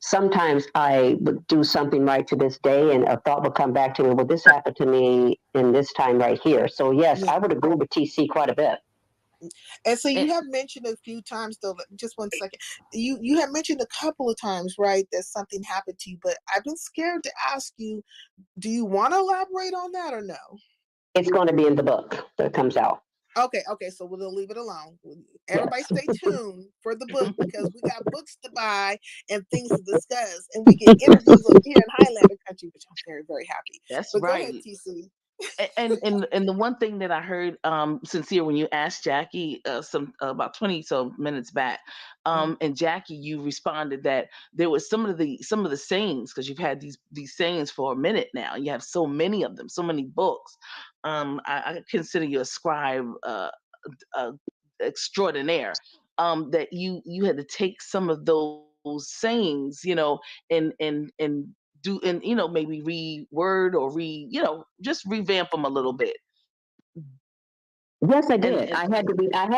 sometimes I would do something right to this day, and a thought would come back to me. Well, this happened to me in this time right here. So yes, Yeah. I would agree with TC quite a bit. And so And, you have mentioned a few times, though. Just one second. You have mentioned a couple of times, right, that something happened to you. But I've been scared to ask you. Do you want to elaborate on that or no? It's going to be in the book that comes out. Okay, okay, so we'll leave it alone. Everybody Yes. stay tuned for the book because we got books to buy and things to discuss, and we get interviews over here in Highlander country, which I'm very, very happy. that's But go ahead, right. TC. And the one thing that I heard, sincere, when you asked Jackie some about 20 so minutes back, Mm, and Jackie, you responded that there was some of the sayings, because you've had these sayings for a minute now. You have so many of them, so many books. I consider you a scribe uh, extraordinaire. That you had to take some of those sayings, and do, and maybe reword or just revamp them a little bit. Yes, I and did. and I had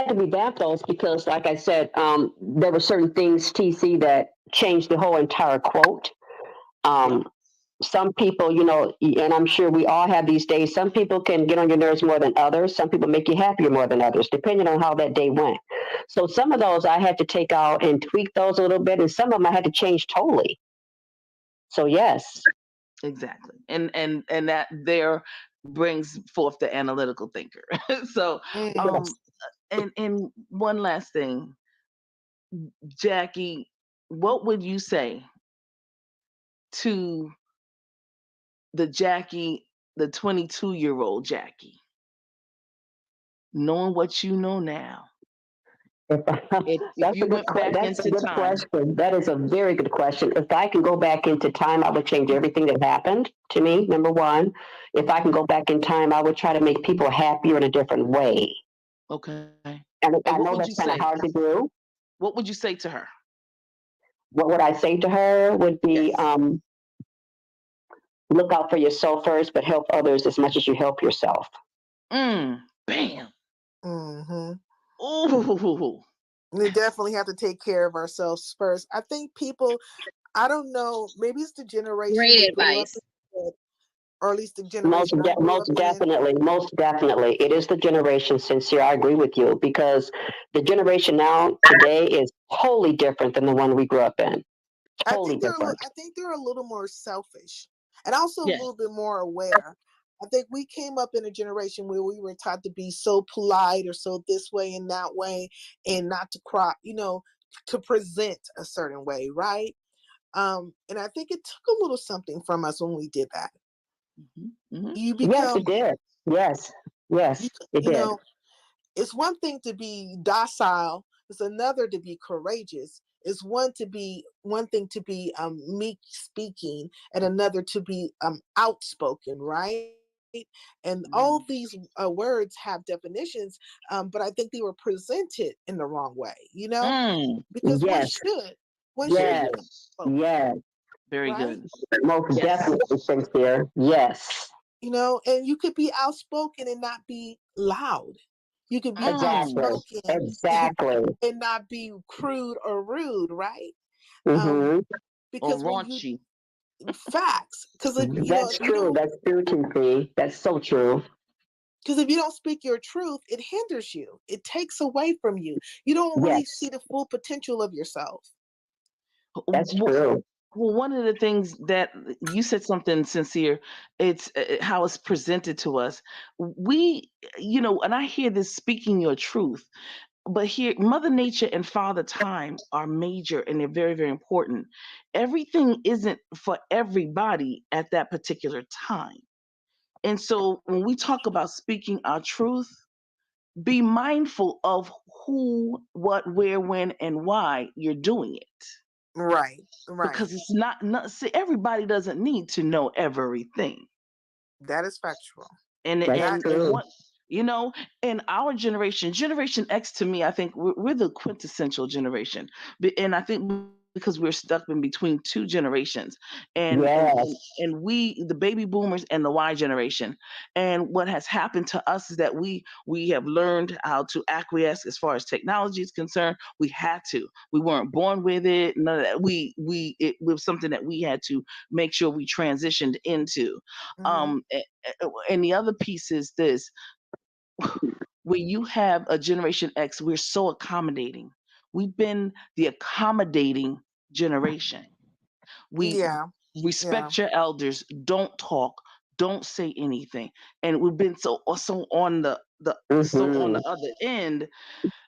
to revamp those because, like I said, there were certain things, TC, that changed the whole entire quote. yep, Um, some people, and I'm sure we all have these days, some people can get on your nerves more than others. Some people make you happier more than others, depending on how that day went. So some of those I had to take out and tweak those a little bit, and some of them I had to change totally. So yes, exactly. And that there brings forth the analytical thinker. So mm. um yes. and one last thing, Jackie, what would you say to the Jackie, the 22-year-old Jackie, knowing what you know now? If you went back That's a into good time. question. That is a very good question. If I can go back into time, I would change everything that happened to me. Number one, if I can go back in time, I would try to make people happier in a different way. Okay. And And what I would know you that's say? kind of hard to do. What would you say to her? What would I say to her would be, Yes. look out for yourself first, but help others as much as you help yourself. Bam. Hmm. Ooh. We definitely have to take care of ourselves first. I think people, I don't know, maybe it's the generation we Great grew up advice. in, or at least the generation I grew up in. Most definitely. It is the generation, sincere. I agree with you because the generation now today is totally different than the one we grew up in. Totally different. I think they're a little more selfish and also a Yes. little bit more aware. I think we came up in a generation where we were taught to be so polite or so this way and that way and not to cry, to present a certain way, right? And I think it took a little something from us when we did that. Hmm. You Yes, become it did. Yes. you Yes, it you did. know, it's one thing to be docile, it's another to be courageous. It's one thing to be meek speaking and another to be outspoken, right? And all these words have definitions, but I think they were presented in the wrong way, because Yes. one should be Yes. outspoken, Yes. Very right? good. Most Yes. definitely sincere. Yes. And you could be outspoken and not be loud. You could be Mm. Exactly. outspoken Exactly. and not be crude or rude, right? Um, Mm-hmm. Or because when you raunchy. facts, because That's true. That's true, TP. That's so true. if you don't speak your truth, it hinders you. It takes away from you. You don't really see Yes. the full potential of yourself. That's Well, true. one of the things that you said something sincere, it's how it's presented to us. We, and I hear this speaking your truth, but here, Mother Nature and Father Time are major and they're very, very important. Everything isn't for everybody at that particular time. And so when we talk about speaking our truth, be mindful of who, what, where, when, and why you're doing it. Right, right. Because it's not see, everybody doesn't need to know everything. That is factual. And That's That and and true. what in our Generation X, to me, I think we're the quintessential generation. And I think because we're stuck in between two generations, and Yes. we, the baby boomers and the Y generation. And what has happened to us is that we have learned how to acquiesce as far as technology is concerned. We had to. We weren't born with it. None of that. It was something that we had to make sure we transitioned into. hmm And the other piece is this: when you have a Generation X, we're so accommodating. We've been the accommodating generation. We Yeah, yeah. respect your elders, don't talk, don't say anything. And we've been so on Mm-hmm. the other end,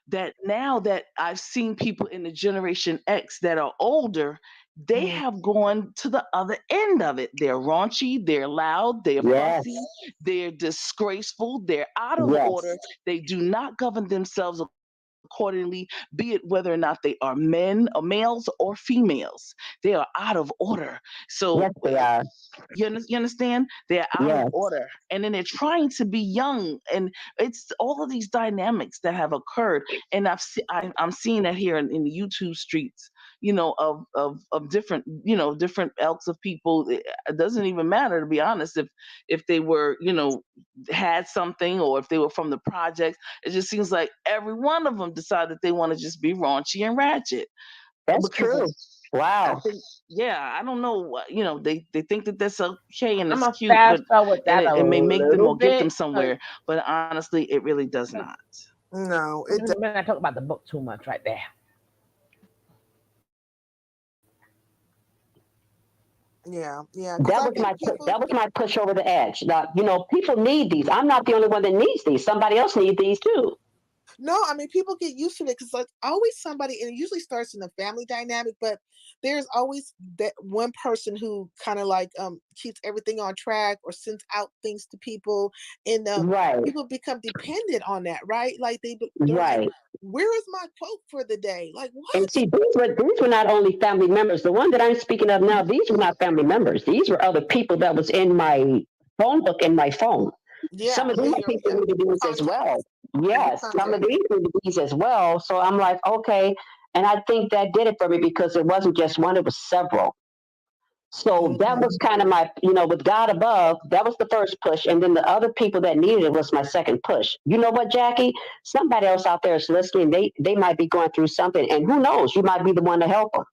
that now that I've seen people in the Generation X that are older, they Mhm. have gone to the other end of it. They're raunchy, they're loud, they're fussy, Yes. they're disgraceful, they're out of order. Yes. They do not govern themselves accordingly, be it whether or not they are men or males or females. They are out of order. So Yes, they are. you understand? They're out of Yes. order. And then they're trying to be young. And it's all of these dynamics that have occurred. And I'm seeing that here in the YouTube streets, of different, different elks of people. It doesn't even matter, to be honest, if they were, had something, or if they were from the projects. It just seems like every one of them decide that they want to just be raunchy and ratchet. That's Because true. I Wow. think, yeah, I don't know what, they think that that's okay and I'm it's gonna cute, fast forward and that a it may make them little or get them bit because somewhere, but honestly, it really does not. No, it does. we're not talking about the book too much right there. Yeah, yeah. Because That I was think my people. that was my push over the edge. Now, people need these. I'm not the only one that needs these. Somebody else needs these too. No, I mean people get used to it because like always somebody, and it usually starts in a family dynamic, but there's always that one person who kind of like keeps everything on track or sends out things to people, and Right. people become dependent on that, right? Like they're like, Right. where is my quote for the day? Like And what? see, these were not only family members. The one that I'm speaking of now, these were not family members. These were other people that was in my phone book in my phone. Some Yeah, of these people yeah, needed these as well. contacts and your Yes, some of contacts. these needed these as well. So I'm like, okay. And I think that did it for me because it wasn't just one, it was several. So that hmm was kind of my, with God above, that was the first push. And then the other people that needed it was my second push. You know what, Jackie? Somebody else out there is listening. They might be going through something. And who knows? You might be the one to help them.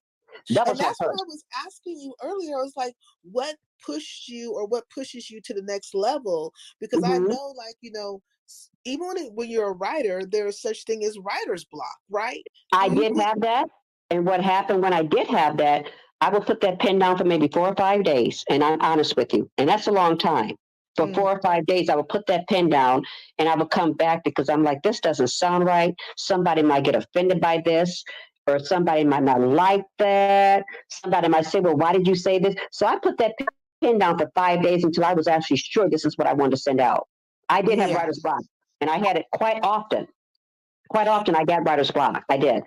That And was my that's what push. I was asking you earlier. I was like, what pushed you or what pushes you to the next level? Because I Hmm. know, like, even when you're a writer, there's such thing as writer's block, right? I You did have that. And what happened when I did have that, I would put that pen down for maybe 4 or 5 days. And I'm honest with you. And that's a long time. For mm, 4 or 5 days, I would put that pen down and I would come back because I'm like, this doesn't sound right. Somebody might get offended by this, or somebody might not like that. Somebody might say, well, why did you say this? So I put that pen down for 5 days until I was actually sure this is what I wanted to send out. I did have writer's yeah. block, and I had it quite often. Quite often, I got writer's block. I did.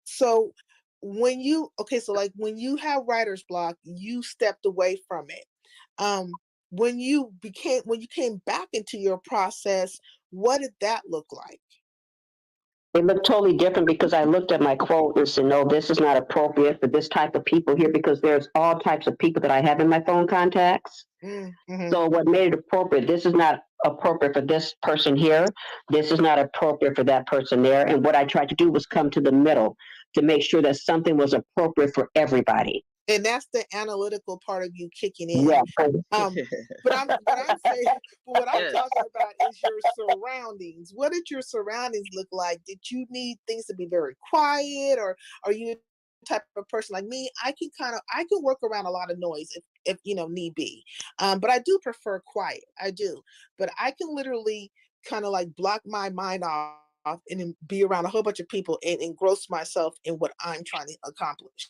So so like when you have writer's block, you stepped away from it. Um, when you came back into your process, what did that look like? It looked totally different because I looked at my quote and said, no, this is not appropriate for this type of people here because there's all types of people that I have in my phone contacts. Mm-hmm. So what made it appropriate? This is not appropriate for this person here. This is not appropriate for that person there. And what I tried to do was come to the middle to make sure that something was appropriate for everybody. And that's the analytical part of you kicking in. Yeah. But I'm saying, but what I'm Yes. talking about is your surroundings. What did your surroundings look like? Did you need things to be very quiet, or are you the type of person like me? I can work around a lot of noise if need be. But I do prefer quiet. I do, but I can literally kind of like block my mind off and then be around a whole bunch of people and engross myself in what I'm trying to accomplish.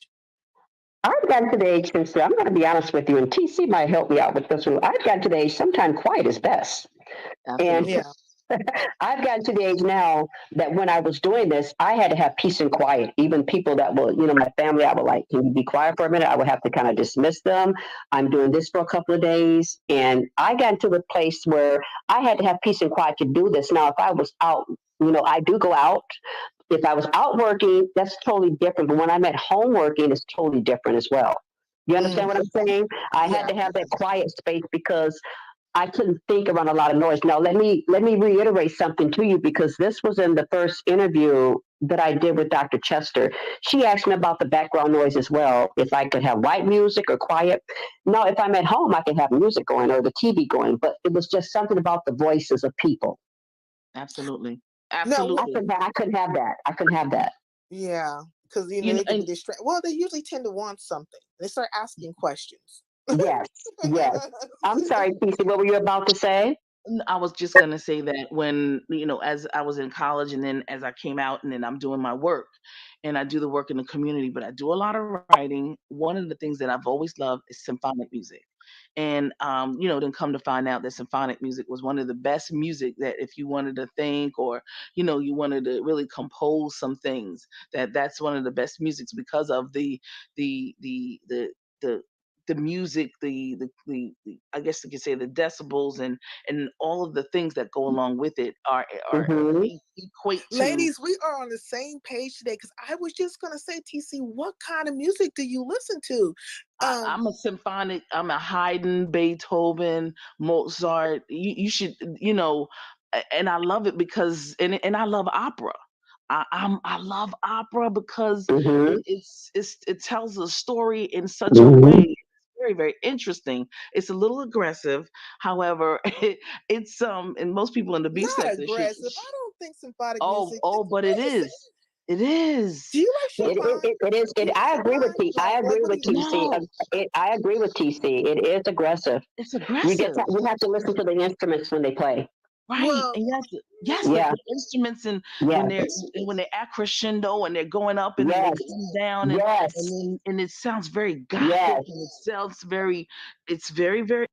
I've gotten to the age, since I'm going to be honest with you, and TC might help me out with this one. I've gotten to the age, sometimes quiet is best. And Absolutely. Yeah. I've gotten to the age now that when I was doing this, I had to have peace and quiet. Even people that were, my family, I would like, can you be quiet for a minute? I would have to kind of dismiss them. I'm doing this for a couple of days. And I got to the place where I had to have peace and quiet to do this. Now, if I was out, I do go out. If I was out working, that's totally different. But when I'm at home working, it's totally different as well. You understand what I'm saying? I had Yeah. to have that quiet space because I couldn't think around a lot of noise. Now let me reiterate something to you because this was in the first interview that I did with Dr. Chester. She asked me about the background noise as well, if I could have white music or quiet. Now, if I'm at home, I can have music going or the TV going, but it was just something about the voices of people. Absolutely. No. Absolutely. I couldn't have that. I couldn't have that. Yeah, because You know, they get and distracted. Well, they usually tend to want something. They start asking questions. Yes, yes. I'm sorry, Casey. What were you about to say? I was just gonna say that when, as I was in college and then as I came out and then I'm doing my work and I do the work in the community, but I do a lot of writing. One of the things that I've always loved is symphonic music. And then come to find out that symphonic music was one of the best music that if you wanted to think or, you wanted to really compose some things, that's one of the best musics because of the the music, the I guess you could say the decibels and all of the things that go along with it are Hmm. equate to. Ladies, we are on the same page today because I was just gonna say, TC, what kind of music do you listen to? Um, I'm a symphonic. I'm a Haydn, Beethoven, Mozart. You should, and I love it because and I love opera. I love opera because Hmm. it tells a story in such a way. Hmm. It's very very interesting. It's a little aggressive, however, it's and most people in the beef Not sector should. aggressive. I don't think symphonic Oh music. but it What is it? is. It is. Do you like It, Chopin? it, it is. Do you like I agree with Chopin? I Like agree what do with you listen TC. to? No, I agree with TC. It is aggressive. it's You get aggressive. you have to listen to the instruments when they play. Right, Well, and yes, yeah. Yeah. the instruments and Yes. when they're at crescendo and they're going up and then they Yes. come down and Yes. then and it sounds very gothic Yes. and it sounds very, it's very very.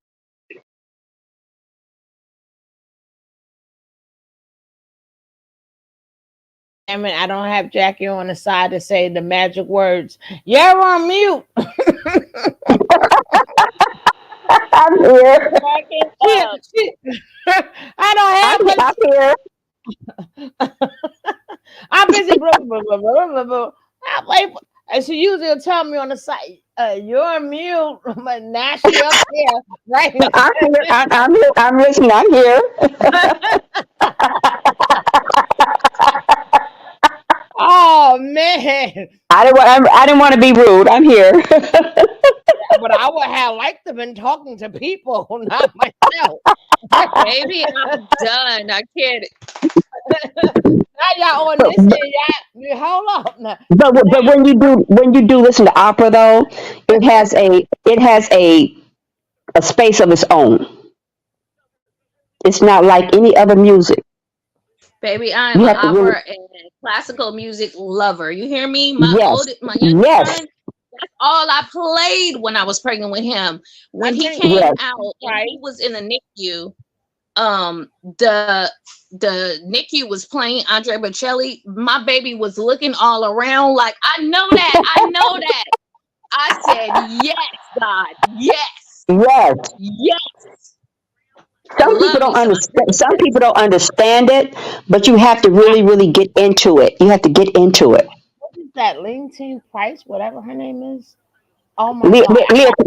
I mean, I don't have Jackie on the side to say the magic words. You're on mute. I'm here. Cracking She, up. she, I don't have her. I'm here. I'm busy. Blah, blah, blah, blah, blah, blah. I wait. And she usually will tell me on the side, you're on mute. But now she up there, right? I'm here. I'm here. I'm listening. I'm here. Oh man. I didn't want to be rude. I'm here. But I would have liked to have been talking to people, not myself. Baby, I'm done. I can't. Now y'all on but, this end, hold up. Now, but when you do listen to opera though, it has a space of its own. It's not like any other music. Baby, I am You an have to really opera and classical music lover. You hear me? yes, My youngest yes, son, that's all I played when I was pregnant with him. I When he think came yes, out and right. he was in the NICU, the NICU was playing Andre Bocelli. My baby was looking all around like, I know that, I know that. I said, yes, God, yes, yes. yes. I love me some Some entrepreneurs. people don't understand it, but you have to really, really get into it. You have to get into it. What is that? Leontine Price, whatever her name is. Oh my God.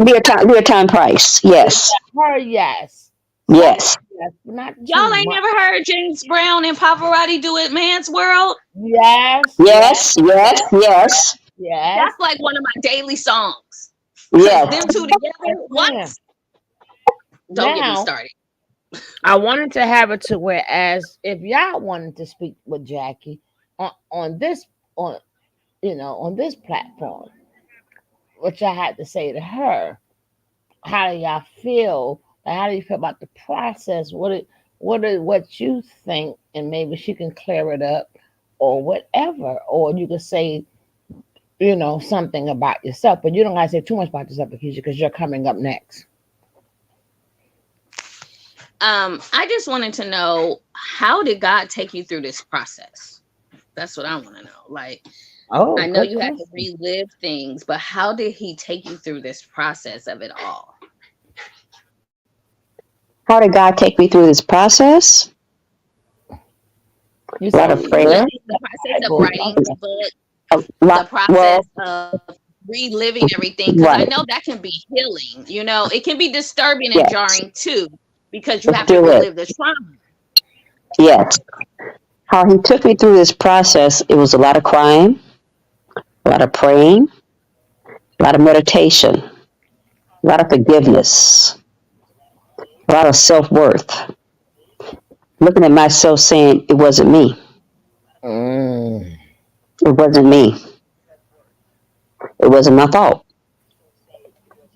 Leah time price. Yes. Her, yes. Some, Yes. yes, but not too Y'all ain't much. never heard James Brown and Pavarotti do it, Man's World? Yes, yes, Yes. Yes. Yes. yes. That's like one of my daily songs. Cause Yes. them two Yes, together, what? ma'am. Don't get me Now, started. I wanted to have it to where, as if y'all wanted to speak with Jackie on this on on this platform, what y'all had to say to her. How do y'all feel? Like, how do you feel about the process? What you think, and maybe she can clear it up, or whatever. Or you could say, something about yourself, but you don't gotta say too much about yourself, because you're coming up next. I just wanted to know, how did God take you through this process? That's what I want to know. Like, Oh, I know good you had to question. relive things, but how did He take you through this process of it all? How did God take me through this process? You A lot said of prayer. The process of Bible. writing the Okay. book, A the lot. process Well, of reliving everything, because I right. know that can be healing. It can be disturbing and Yes. jarring too, because you Let's have to do it. relive the trauma. Yes. How he took me through this process, it was a lot of crying, a lot of praying, a lot of meditation, a lot of forgiveness, a lot of self worth. Looking at myself saying it wasn't me. Mm. It wasn't me. It wasn't my fault.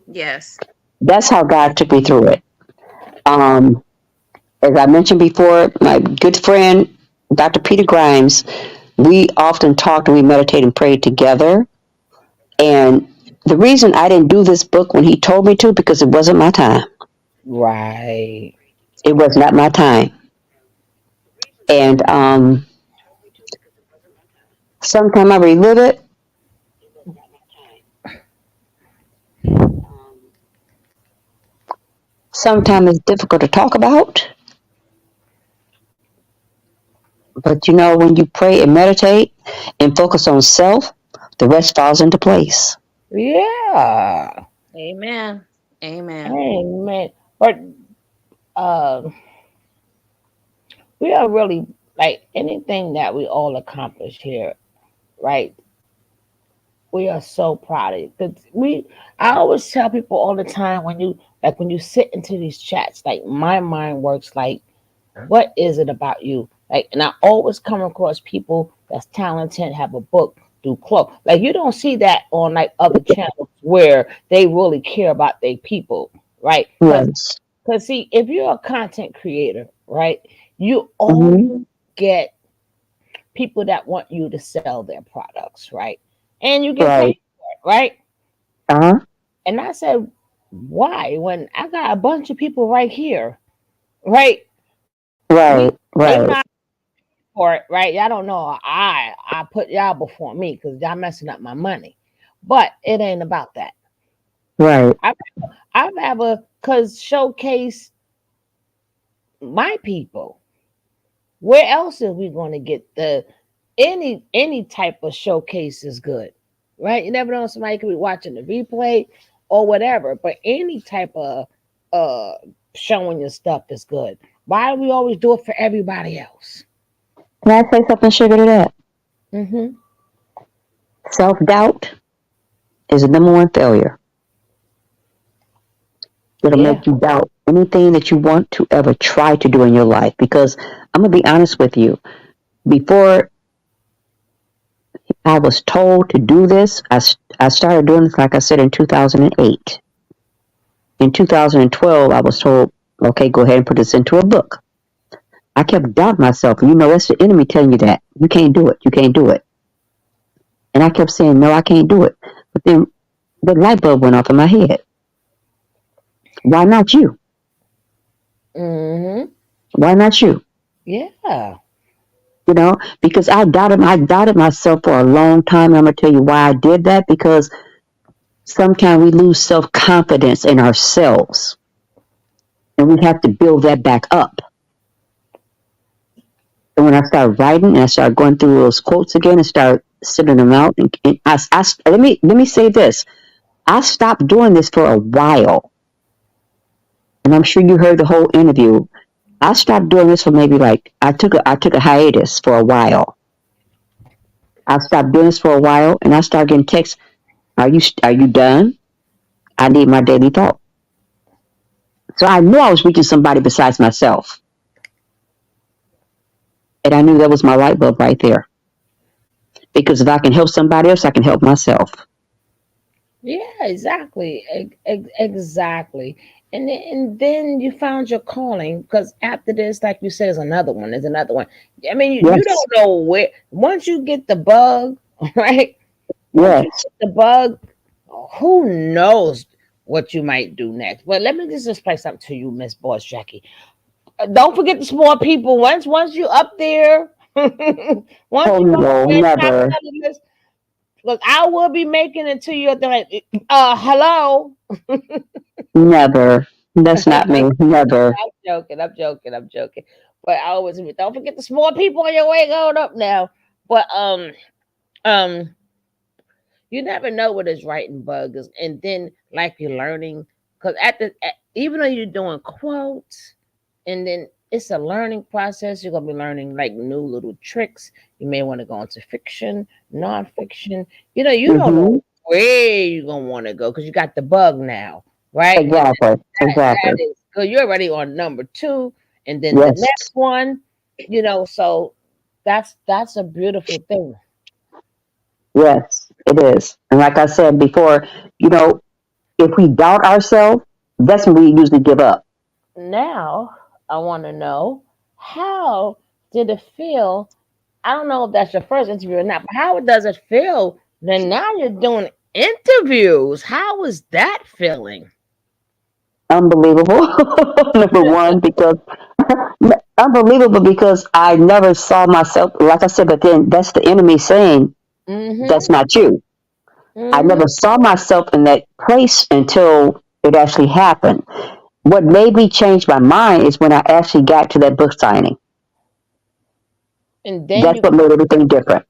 Yes. That's how God took me through it. Um, as I mentioned before, my good friend, Dr. Peter Grimes, we often talked and we meditate and prayed together. And the reason I didn't do this book when he told me to, because it wasn't my time. Right. It was not my time. And sometimes I relive it. Sometimes it's difficult to talk about. But when you pray and meditate and focus on self, the rest falls into place. Yeah. Amen. Amen. Amen. But uh, we are really, like, anything that we all accomplish here, right? We are so proud of it. 'Cause I always tell people all the time, when you sit into these chats, like, my mind works like, what is it about you? Like, and I always come across people that's talented, have a book, do clothes. Like, you don't see that on, like, other channels where they really care about their people, right? Yes. Because see, if you're a content creator, right, you Mm-hmm. always get people that want you to sell their products, right? And you get Right. paid for it, right? Uh-huh. And I said, why? When I got a bunch of people right here, right? We Right. they Right. not for it, right? Y'all don't know. I put y'all before me because y'all messing up my money, but it ain't about that. Right. I I've ever cause showcase my people. Where else are we going to get the any type of showcase is good, right? You never know, somebody could be watching the replay or whatever, but any type of uh showing your stuff is good. Why do we always do it for everybody else? Can I say something sugar to that? Mm-hmm. Self doubt is the number one failure. It'll Yeah. make you doubt anything that you want to ever try to do in your life. Because I'm gonna be honest with you. Before I was told to do this, I started doing this, like I said, in 2008. In 2012, I was told, okay, go ahead and put this into a book. I kept doubting myself. And that's the enemy telling you that. You can't do it. You can't do it. And I kept saying, no, I can't do it. But then the light bulb went off in my head. Why not you? Mm-hmm. Why not you? Yeah. Because I doubted myself for a long time. And I'm going to tell you why I did that. Because sometimes we lose self confidence in ourselves. and we have to build that back up. And when I started writing and I started going through those quotes again and start sending them out, and let me say this: I stopped doing this for a while, and I'm sure you heard the whole interview. I stopped doing this for maybe like I took a hiatus for a while. I stopped doing this for a while, and I started getting texts. Are you done? I need my daily thought. So I knew I was reaching somebody besides myself, and I knew that was my light bulb right there. Because if I can help somebody else, I can help myself. Yeah, exactly. Exactly. And then you found your calling because after this, like you said, there's another one. There's another one. I mean, you Yes, don't know where. Once you get the bug, right? Once you yes. get the bug, who knows what you might do next? But let me just explain something to you, Miss Boss Jackie. Don't forget the small people. Once you up there, once Oh you up no, there top never, of the list, because I will be making it to you. They're like, hello. never. That's not me. Never. I'm joking. I'm joking. I'm joking. But I always don't forget the small people on your way going up now. But um, you never know what his writing bug is, and then like you're learning because even though you're doing quotes, and then it's a learning process. You're gonna be learning like new little tricks. You may want to go into fiction, nonfiction. You don't Hmm. know where you're gonna want to go because you got the bug now, right? And Exactly. that Exactly. is good. You're already on number two, and then the Yes. next one, so that's a beautiful thing. Yes. It is. And like I said before, you know, if we doubt ourselves, that's when we usually give up. Now I want to know, how did it feel? I don't know if that's your first interview or not, but how does it feel? Then now you're doing interviews. How was that feeling? Unbelievable. Number one, because unbelievable because I never saw myself. Like I said, but then that's the enemy saying that's Mm-hmm. not you. I Mm-hmm. never saw myself in that place until it actually happened. What made me change my mind is when I actually got to that book signing. And then That's you what made everything different.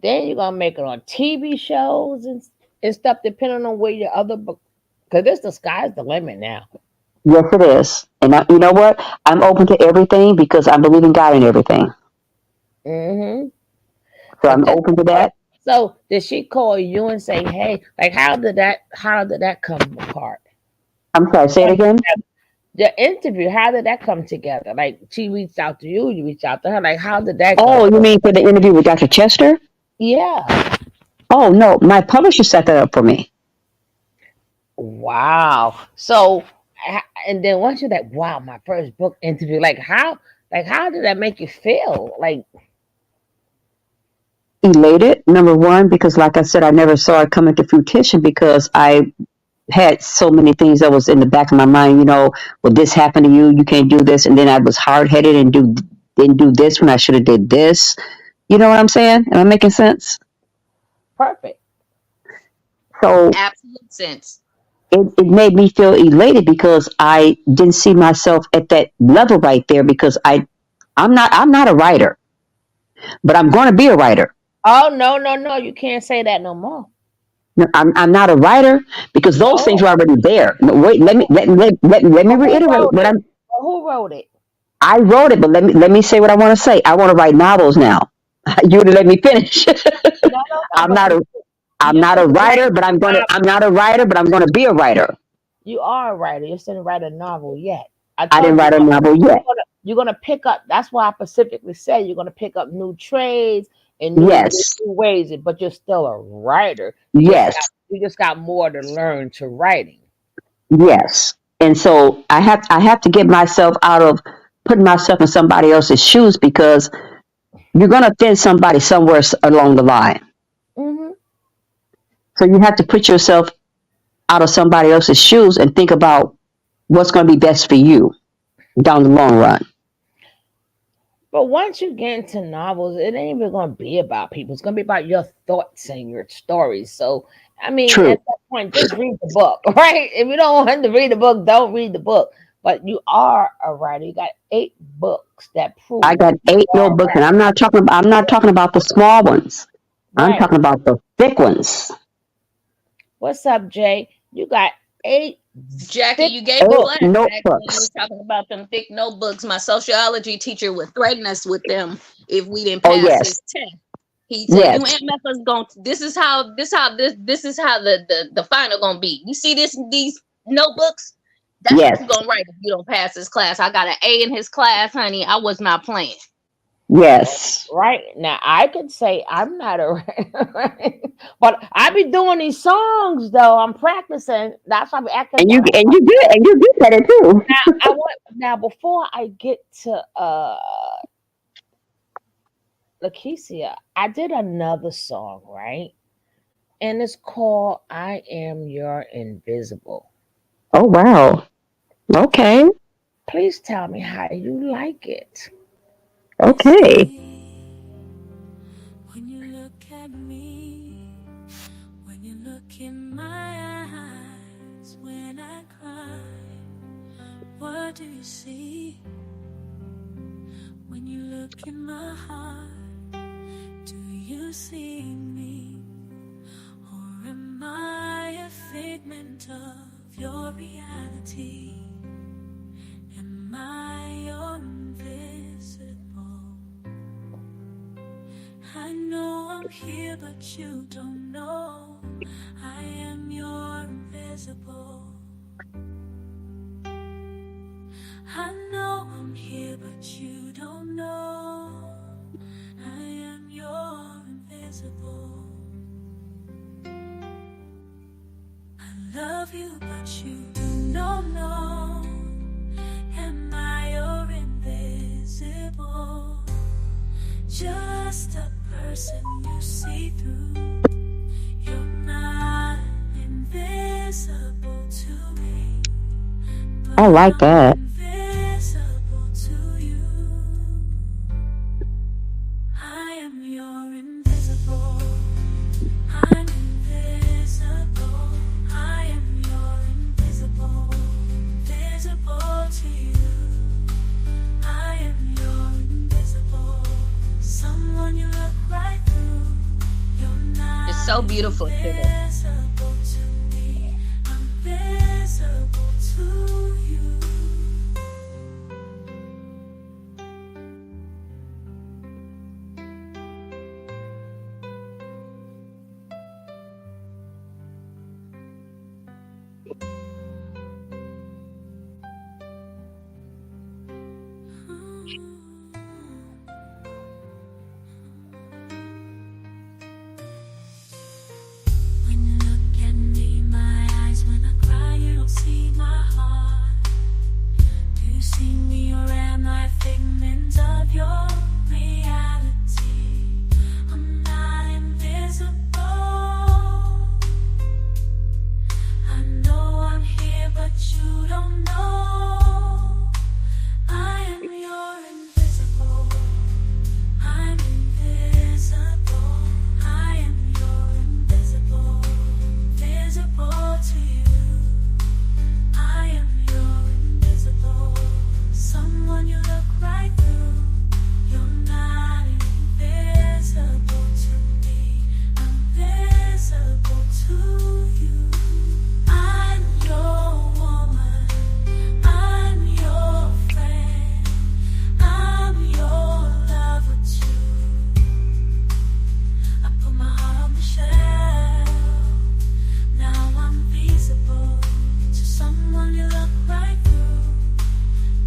then you're gonna make it on TV shows and stuff, depending on where your other book. Because this the sky's the limit now. Yes, it is. And you know what? I'm open to everything because I believe in God in everything. Mm-hmm. So But I'm this open is to what. that. So did she call you and say, "Hey, like how did that come apart?" I'm sorry, say it again. The interview, how did that come together? Like she reached out to you, you reached out to her. Like how did that go? Oh, you mean for the interview with Dr. Chester? Yeah. Oh, no. My publisher set that up for me. Wow. So, and then once you're like, wow, my first book interview. Like how did that make you feel? Like, Elated, number one, because like I said, I never saw it coming to fruition because I had so many things that was in the back of my mind. Will this happen to you? You can't do this. And then I was hard headed and didn't do this when I should have did this. You know what I'm saying? Am I making sense? perfect. So Absolute sense. it made me feel elated because I didn't see myself at that level right there because I'm not a writer, but I'm going to be a writer. Oh no, no, no! You can't say that no more. No, I'm not a writer because those things No. are already there. No, wait, let me But who reiterate wrote what it? I'm. But who wrote it? I wrote it, but let me say what I want to say. I want to write novels now. You would let me finish. No, no, no. I'm But not a I'm you not a didn't write writer, but I'm not a writer, but I'm going to be a writer. You are a writer. You didn't write a novel yet. I I didn't told you write a novel yet. you're gonna pick up. That's why I specifically said you're gonna pick up new trades and Yes, new ways. But you're still a writer. yes, You just got more to learn to writing. yes. And so I have to get myself out of putting myself in somebody else's shoes because you're going to offend somebody somewhere along the line. Hmm. So you have to put yourself out of somebody else's shoes and think about what's going to be best for you down the long run. But once you get into novels, it ain't even gonna be about people. It's gonna be about your thoughts and your stories. So I mean, True. at that point, just read the book, right? If you don't want to read the book, don't read the book. But you are a writer. You got 8 books that I prove got you 8 notebooks, and I'm not talking about the small ones. I'm right. talking about the thick ones. What's up, Jay? You got eight Jackie, thick you gave me Eight books. flashbacks when you notebooks. was talking about them thick notebooks. My sociology teacher would threaten us with them if we didn't Oh pass yes, this test. He said, "You yes, MFers going this is how the final gonna be. You see these notebooks? That's what yes, you're gonna write if you don't pass this class." I got an A in his class, honey. I was not playing. yes. Right now, I could say I'm not a right, but I be doing these songs though. I'm practicing. That's why I be acting funny. And you good at it too. Now I want now before I get to Lakeisha, I did another song, right? And it's called I Am Your Invisible. Oh wow. Okay. Please tell me how you like it. Okay. When you look at me, when you look in my eyes, when I cry, what do you see? When you look in my heart, do you see me? Or am I a figment of your reality? Am I your invisible? I know I'm here, but you don't know. I am your invisible. I know I'm here, but you don't know. I am your invisible. I love you, but you don't know. Am I your invisible? Just a person you see through. You're not invisible to me, but I like I'm that. invisible to you. I am your invisible. I'm invisible. I am your invisible. Visible to you. I am your invisible. Someone you look right through. You're It's not so beautiful, Sugar. invisible to me. I'm visible to you. When you look at me, my eyes, when I cry, you don't see my heart. Do you see me, or am I a figment of your reality? I'm not invisible. I know I'm here, but you don't know. I am your invisible. I'm invisible. I am your invisible. Visible to you. I am your invisible. Someone you look right through. You're not invisible to me. I'm visible to you. I'm your woman. I'm your friend. I'm your lover too. I put my heart on the shelf. Now I'm visible to someone you look right through.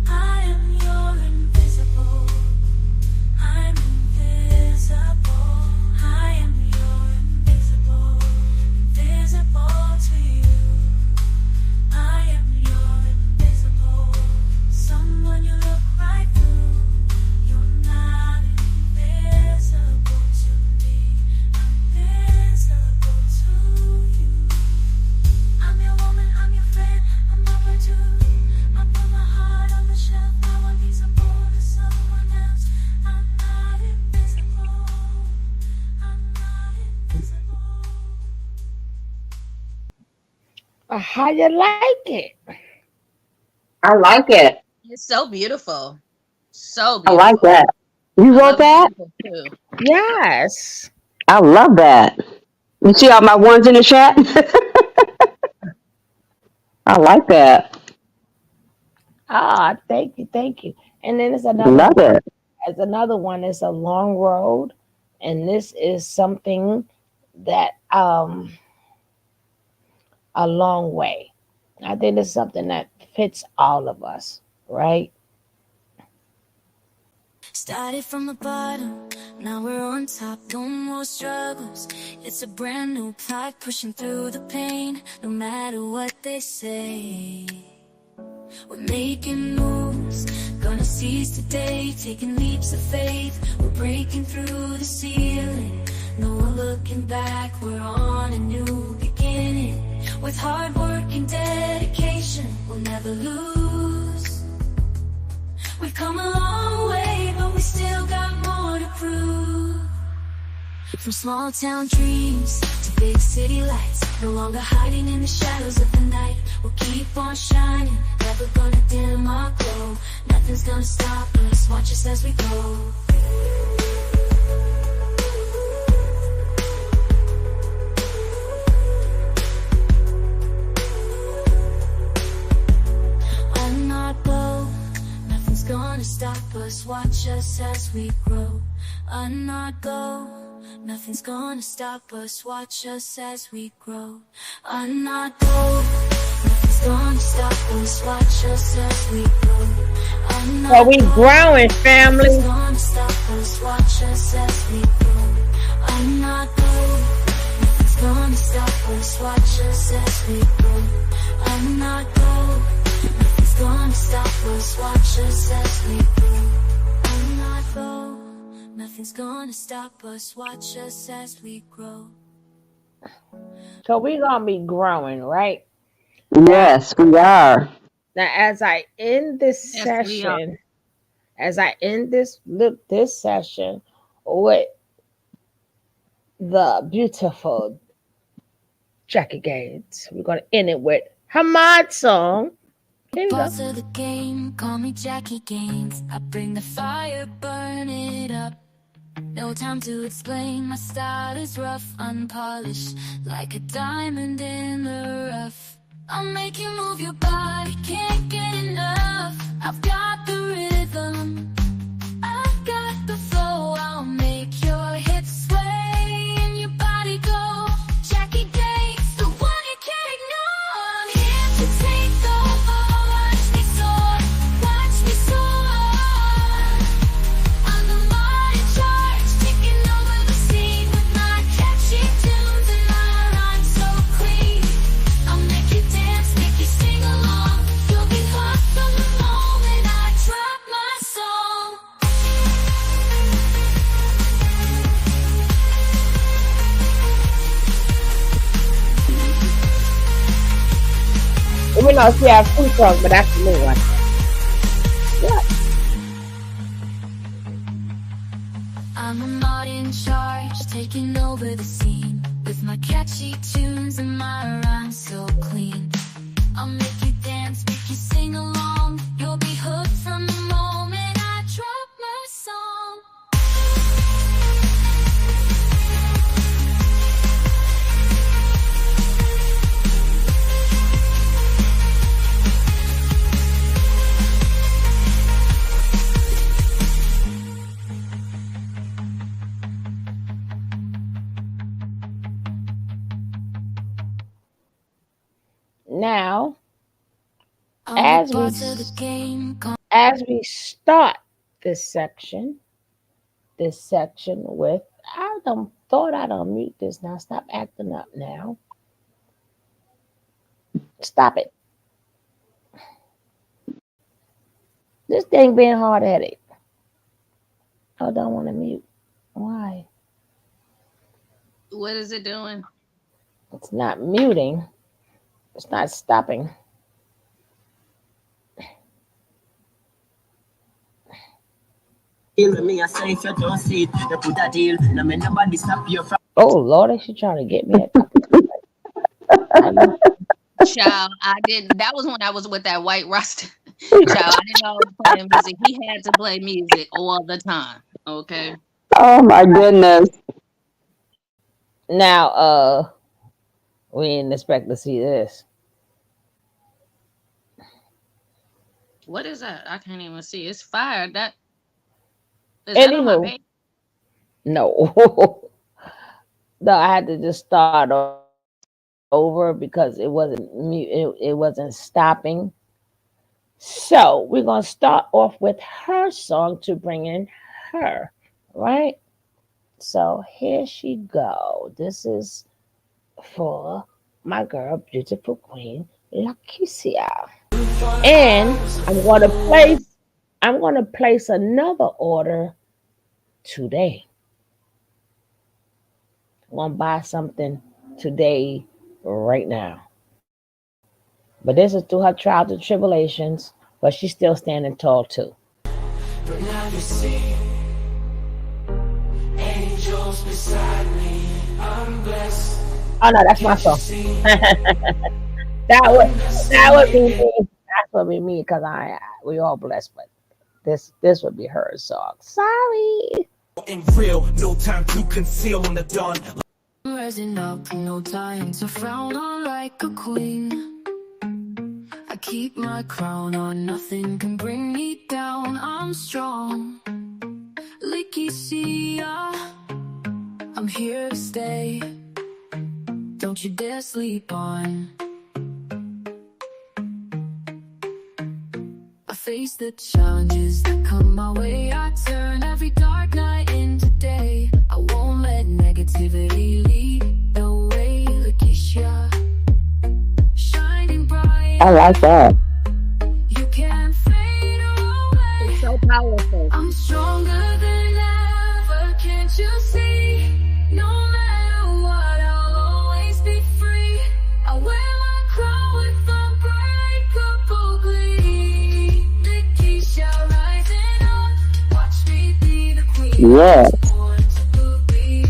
I am your invisible. I'm invisible. I am your invisible. Invisible to you. I am your invisible. Someone you look right through. You're not invisible to me. I'm visible to you. I'm your woman, I'm your friend, I'm lover too. I put my heart on the shelf, now I'm visible to someone else. I'm not invisible. I'm not invisible. How you like it? I like it. It's so beautiful. So I like beautiful. that. You I wrote love that? beautiful too. Yes. I love that. You see all my ones in the chat? I like that. Ah, thank you, thank you. And then there's another Love one. it. As another one, it's a long road, and this is something that a long way. I think it's something that fits all of us, right? Started from the bottom, now we're on top. No more struggles, it's a brand new plot. Pushing through the pain, no matter what they say. We're making moves, gonna seize today. Taking leaps of faith, we're breaking through the ceiling. No more looking back, we're on a new beginning. With hard work and dedication, we'll never lose. We've come a long way, but we still got more to prove. From small town dreams to big city lights, no longer hiding in the shadows of the night. We'll keep on shining, never gonna dim our glow. Nothing's gonna stop us, watch us as we go. I'm not low, nothing's gonna stop us, watch us as we grow. I'm not go, nothing's gonna stop us, watch us as we grow. I'm not go, nothing's gonna stop us, watch us as we grow. I'm So not we go, growing, nothing's family. gonna stop us, watch us as we grow. I'm not go, nothing's gonna stop us, watch us as we grow. I'm not go, nothing's gonna stop us, watch us as we grow. I'm not go, nothing's gonna stop us, watch us as we grow. So we gonna be growing, right? Now, Yes, we are. as I end this Yes, we are. session, as I end this session with the beautiful Jackie Gaines, we're gonna end it with her mod song. Here we go. Boss of the game, call me Jackie Gaines. I bring the fire, burn it up. No time to explain, my style is rough, unpolished, like a diamond in the rough. I'll make you move your body, can't get enough. I've got the rhythm, I've got the flow. I'll make your hips sway and your body go. Jackie Gaines, the one you can't ignore. I'm here to take over, watch me soar, watch me soar. I'm the one in charge, taking over the scene with my catchy tunes and my rhymes so clean. I'll make you dance, make you sing along. You'll be hooked from the moment I drop my song. Even though she has two songs, but that's the new one. Yeah. I'm a mod in charge, taking over the scene with my catchy tunes and my rhymes so clean. I'll make you dance, make you sing along. You'll be hooked from the moment I drop my song. Now, I'm the as we boss of the game. as we start this section with thought I'd unmute this now. Stop acting up now. Stop it. This thing being hard headed. I don't want to mute. Why? What is it doing? It's not muting. It's not stopping. Oh Lord, is she trying to get me? Child, I didn't. That was when I was with that white Rasta. Child, I didn't know I was playing music. He had to play music all the time. Okay. Oh my goodness. Now, we didn't expect to see this. What is that? I can't even see. It's fire. That is that on my Anywho, page? no. No, I had to just start over because it wasn't stopping. So we're gonna start off with her song to bring in her, right? So here she go. This is for my girl, beautiful queen, Lakeisha. And I'm gonna place another order today. I'm gonna buy something today, right now. But this is through her trials and tribulations, but she's still standing tall too. But now you see angels beside me. I'm blessed. Oh no, that's my Can't you song. see? That would be me. That would be me because we all blessed, but this would be her song. Sorry. In real, no time to conceal on the dawn. Rising up, no time to frown on like a queen. I keep my crown on, nothing can bring me down. I'm strong, Lakeisha. I'm here to stay. Don't you dare sleep on. I face the challenges that come my way. I turn every dark night into day. I won't let negativity lead the way. Lakeisha, shining bright. I like that. You can't fade away. It's so powerful. I'm stronger than ever, can't you see? No matter what, I'll always be free. I wear my crown with unbreakable glee. Lakeisha rising up, watch me be the queen. Yeah. Born to be.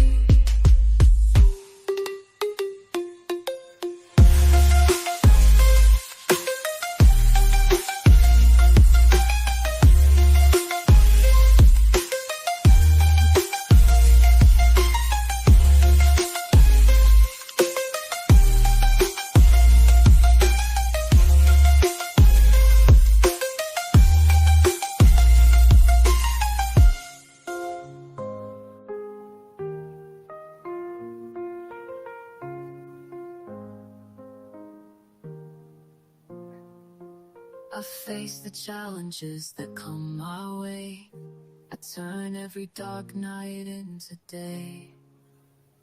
I face the challenges that come my way. I turn every dark night into day.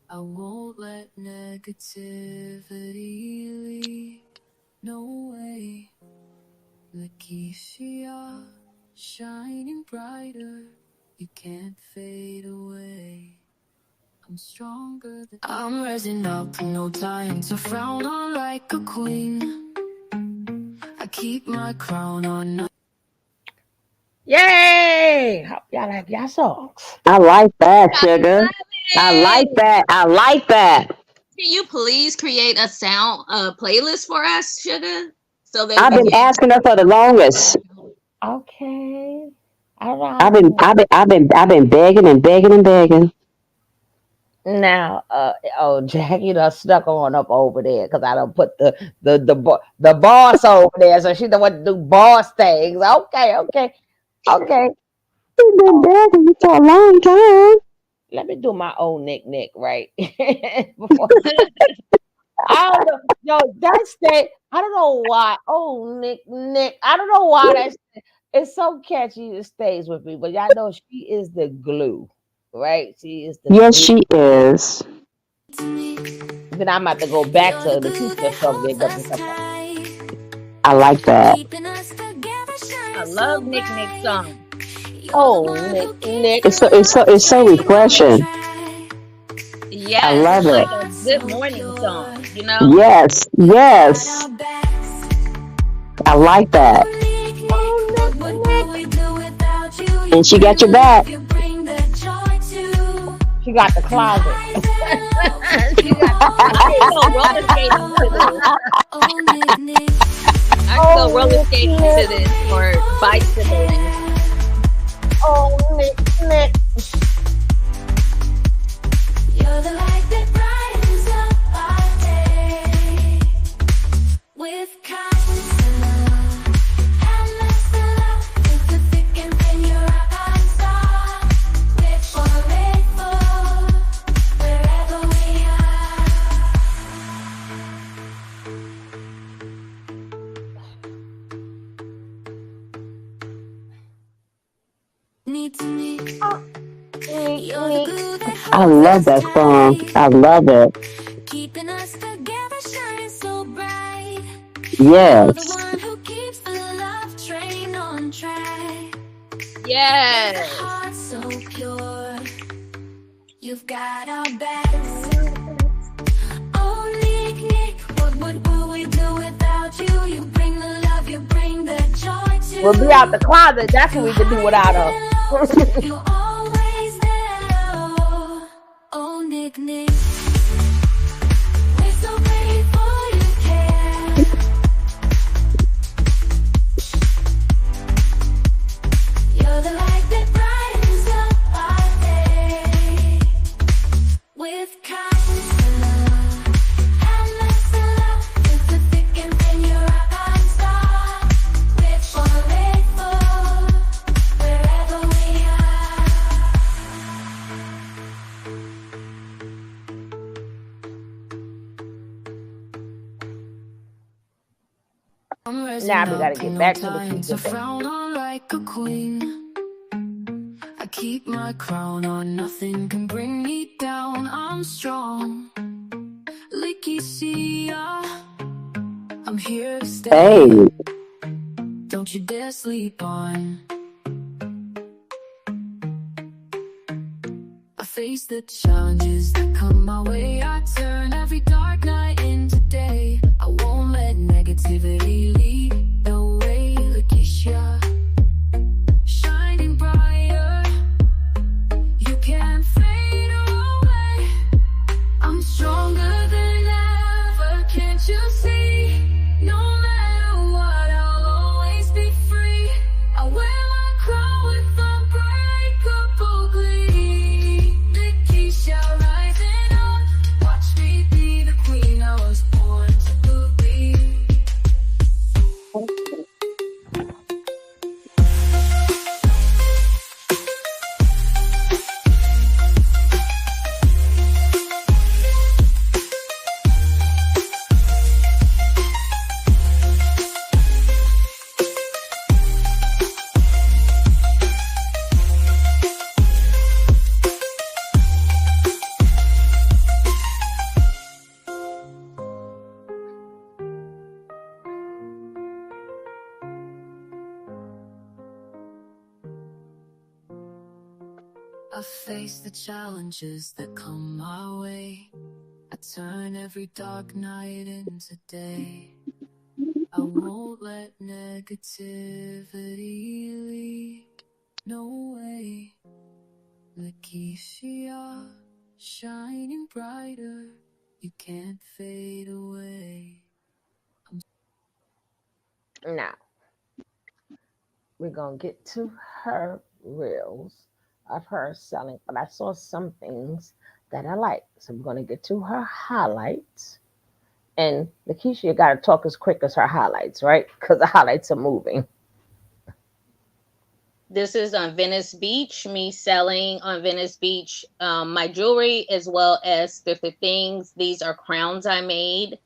I won't let negativity lead. No way. Lakeisha, shining brighter. You can't fade away. I'm stronger than I'm rising up, no time to frown on like a queen. I keep my crown on. Yay! Hope y'all like y'all songs. I like that, I sugar. love I like it. that. I like that. Can you please create a sound playlist for us, Sugar, so that I've we been can? asking her for the longest. Okay. All I've right. been I've been I've been I've been begging and begging and begging. Now, oh, Jackie done snuck on up over there because I don't put the boss over there, so she don't want to do boss things. Okay, okay, okay. I've been begging you for a long time. Let me do my own Nick right. Before, I don't know, yo, that stay. I don't know why. Oh, Nick. I don't know why it's so catchy. It stays with me, but y'all know she is the glue, right? She is the Yes, glue. she is. Then I'm about to go back You're to the the glue teacher that song holds they got us this up. tight, I like that. keeping us together, I shine love so Nick bright. song. You're the Oh, one who keeps Nick. It's our so it's so love it's so train on refreshing. track. I Yes, With love it's like it. a hearts good so morning pure, song. You know. Yes, we've got yes. our backs. I like Oh, that. Nick, what will we do without you? You And she bring got the your back. love, you bring the joy too. She got the And closet. rising up, She you got the always I need to go lift roller the skating to bar. this. Oh, Nick, I I could go Oh, roller Nick, skating Nick. to this or bicycling. Oh, Nick, Nick. You're the light that brightens up our day with kindness and love and less than love. Through the thick and thin, you're our star. We're forever wherever we are. Need to meet. Nick, You're the Nick. glue that I holds love us that song. tight, I love it. keeping us together, shining so bright. You're the Yes. one who keeps the love train on track. With a Yes. heart so pure, you've got our backs. Oh, Nick, Nick, what would we do without you? You bring the love, you bring the joy too. We'll be out the closet. That's what we could do without her. You're always there. Oh, Nick, Nick. We're so grateful you care. You're the light that brightens up our day with kindness and love and less than love. Through the thick and thin, you're our star. We're forever wherever we are. I'm rising Now we gotta up, get no back to the time Keisha to thing. frown on like a queen. I keep my crown on, nothing can bring me down. I'm strong, Licky Sia. I'm here to stay. Hey. Don't you dare sleep on. I face the challenges that come my way. I turn every dark night into day. I won't let negativity lead the way. Lakeisha, shining brighter. You can't fade away. I'm stronger than ever. Can't you see? No matter what, I'll always be free. I wear my crown with unbreakable glee. Lakeisha rising up. Watch me be the queen I was born to be. I face the challenges that come my way. I turn every dark night into day. I won't let negativity lead. No way. Lakeisha, shining brighter. You can't fade away. Now we're gonna get to her reels of her selling, but I saw some things that I like. So we're gonna get to her highlights. And Lakeisha, you gotta talk as quick as her highlights, right? Because the highlights are moving. This is on Venice Beach, me selling on Venice Beach my jewelry as well as thrifted things. These are crowns I made.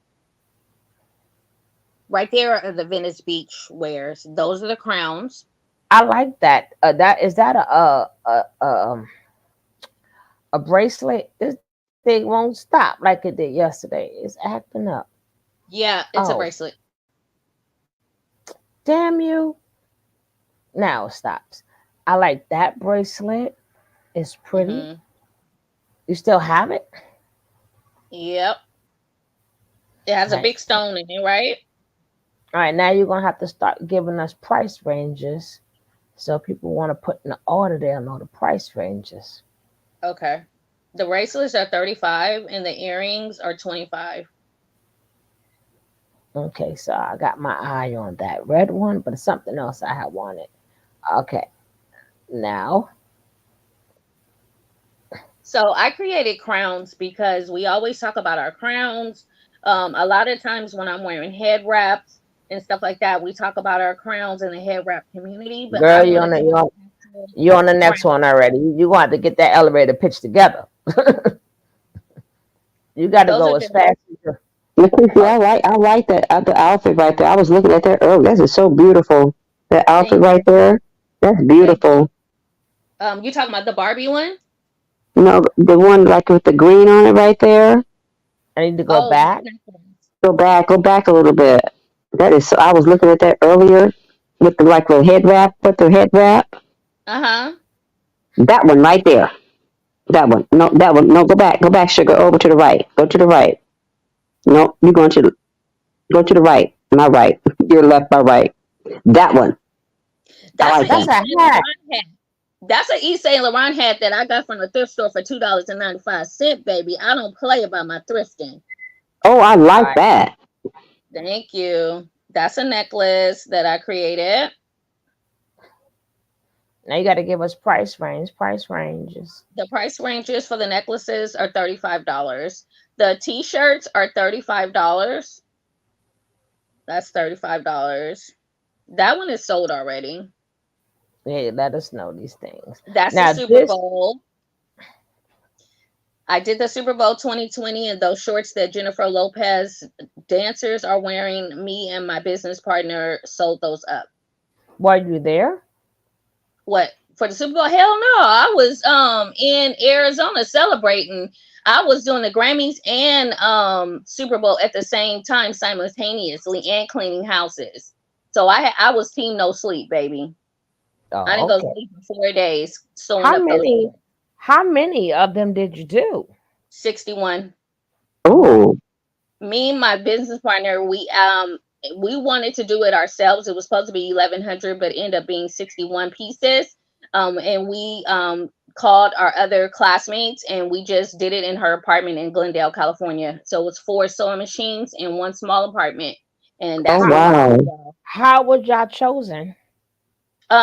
Right there are the Venice Beach wares. Those are the crowns. I like that. That is that a bracelet? This thing won't stop like it did yesterday. It's acting up. Yeah, it's a Oh, bracelet. damn you! Now it stops. I like that bracelet. It's pretty. Mm-hmm. You still have it? Yep. It has a Right. big stone in it, right? All right. Now you're gonna have to start giving us price ranges, so people want to put in the order. They'll know the price ranges. Okay. The bracelets are 35 and the earrings are 25. Okay, so I got my eye on that red one, but it's something else I had wanted. Okay, now So I created crowns because we always talk about our crowns. A lot of times when I'm wearing head wraps and stuff like that, we talk about our crowns in the head wrap community. But I girl, want to do an actual you on the next crown. one already. You want to get that elevator pitch together. You got to Those go are as just fast as you. Leticia, Oh, I like that the outfit right there. I was looking at that earlier. That is so beautiful. That outfit thank right there. That's thank beautiful. you talking about the Barbie one? You know, the one like with the green on it right there. I need to go Oh, the back. necklace. Go back a little bit. That is. So, I was looking at that earlier with the like the head wrap, with the head wrap. Uh-huh. That one right there. That one. No, that one. No, go back. Go back, sugar. Over to the right. Go to the right. No, you're going to go to the right. My right. Your left, my right. That one. I That's an like That's that. East a Saint hat. Laurent hat. That's an East Saint Laurent hat that I got from the thrift store for $2.95, baby. I don't play about my thrifting. Oh, I All like right. that. Thank you. That's a necklace that I created. Now you got to give us price range. Price ranges. The price ranges for the necklaces are $35. The t-shirts are $35. That's $35. That one is sold already. Yeah, let us know these things. That's the Now Super this, Bowl. I did the Super Bowl 2020, and those shorts that Jennifer Lopez dancers are wearing, me and my business partner sold those up. were you there? What, for the Super Bowl? Hell no. I was in Arizona celebrating. I was doing the Grammys and Super Bowl at the same time simultaneously and cleaning houses. So I was team no sleep, baby. I Oh, didn't go to okay. sleep for 4 days sewing How up those many? shorts. How many of them did you do? 61. Oh wow. Oh, Me and my business partner, we wanted to do it ourselves. It was supposed to be 1,100, but it ended up being 61 pieces. And we called our other classmates, and we just did it in her apartment in Glendale, California. So it was 4 sewing machines in one small apartment, and oh that's How what we wow. did, y'all. how was y'all chosen?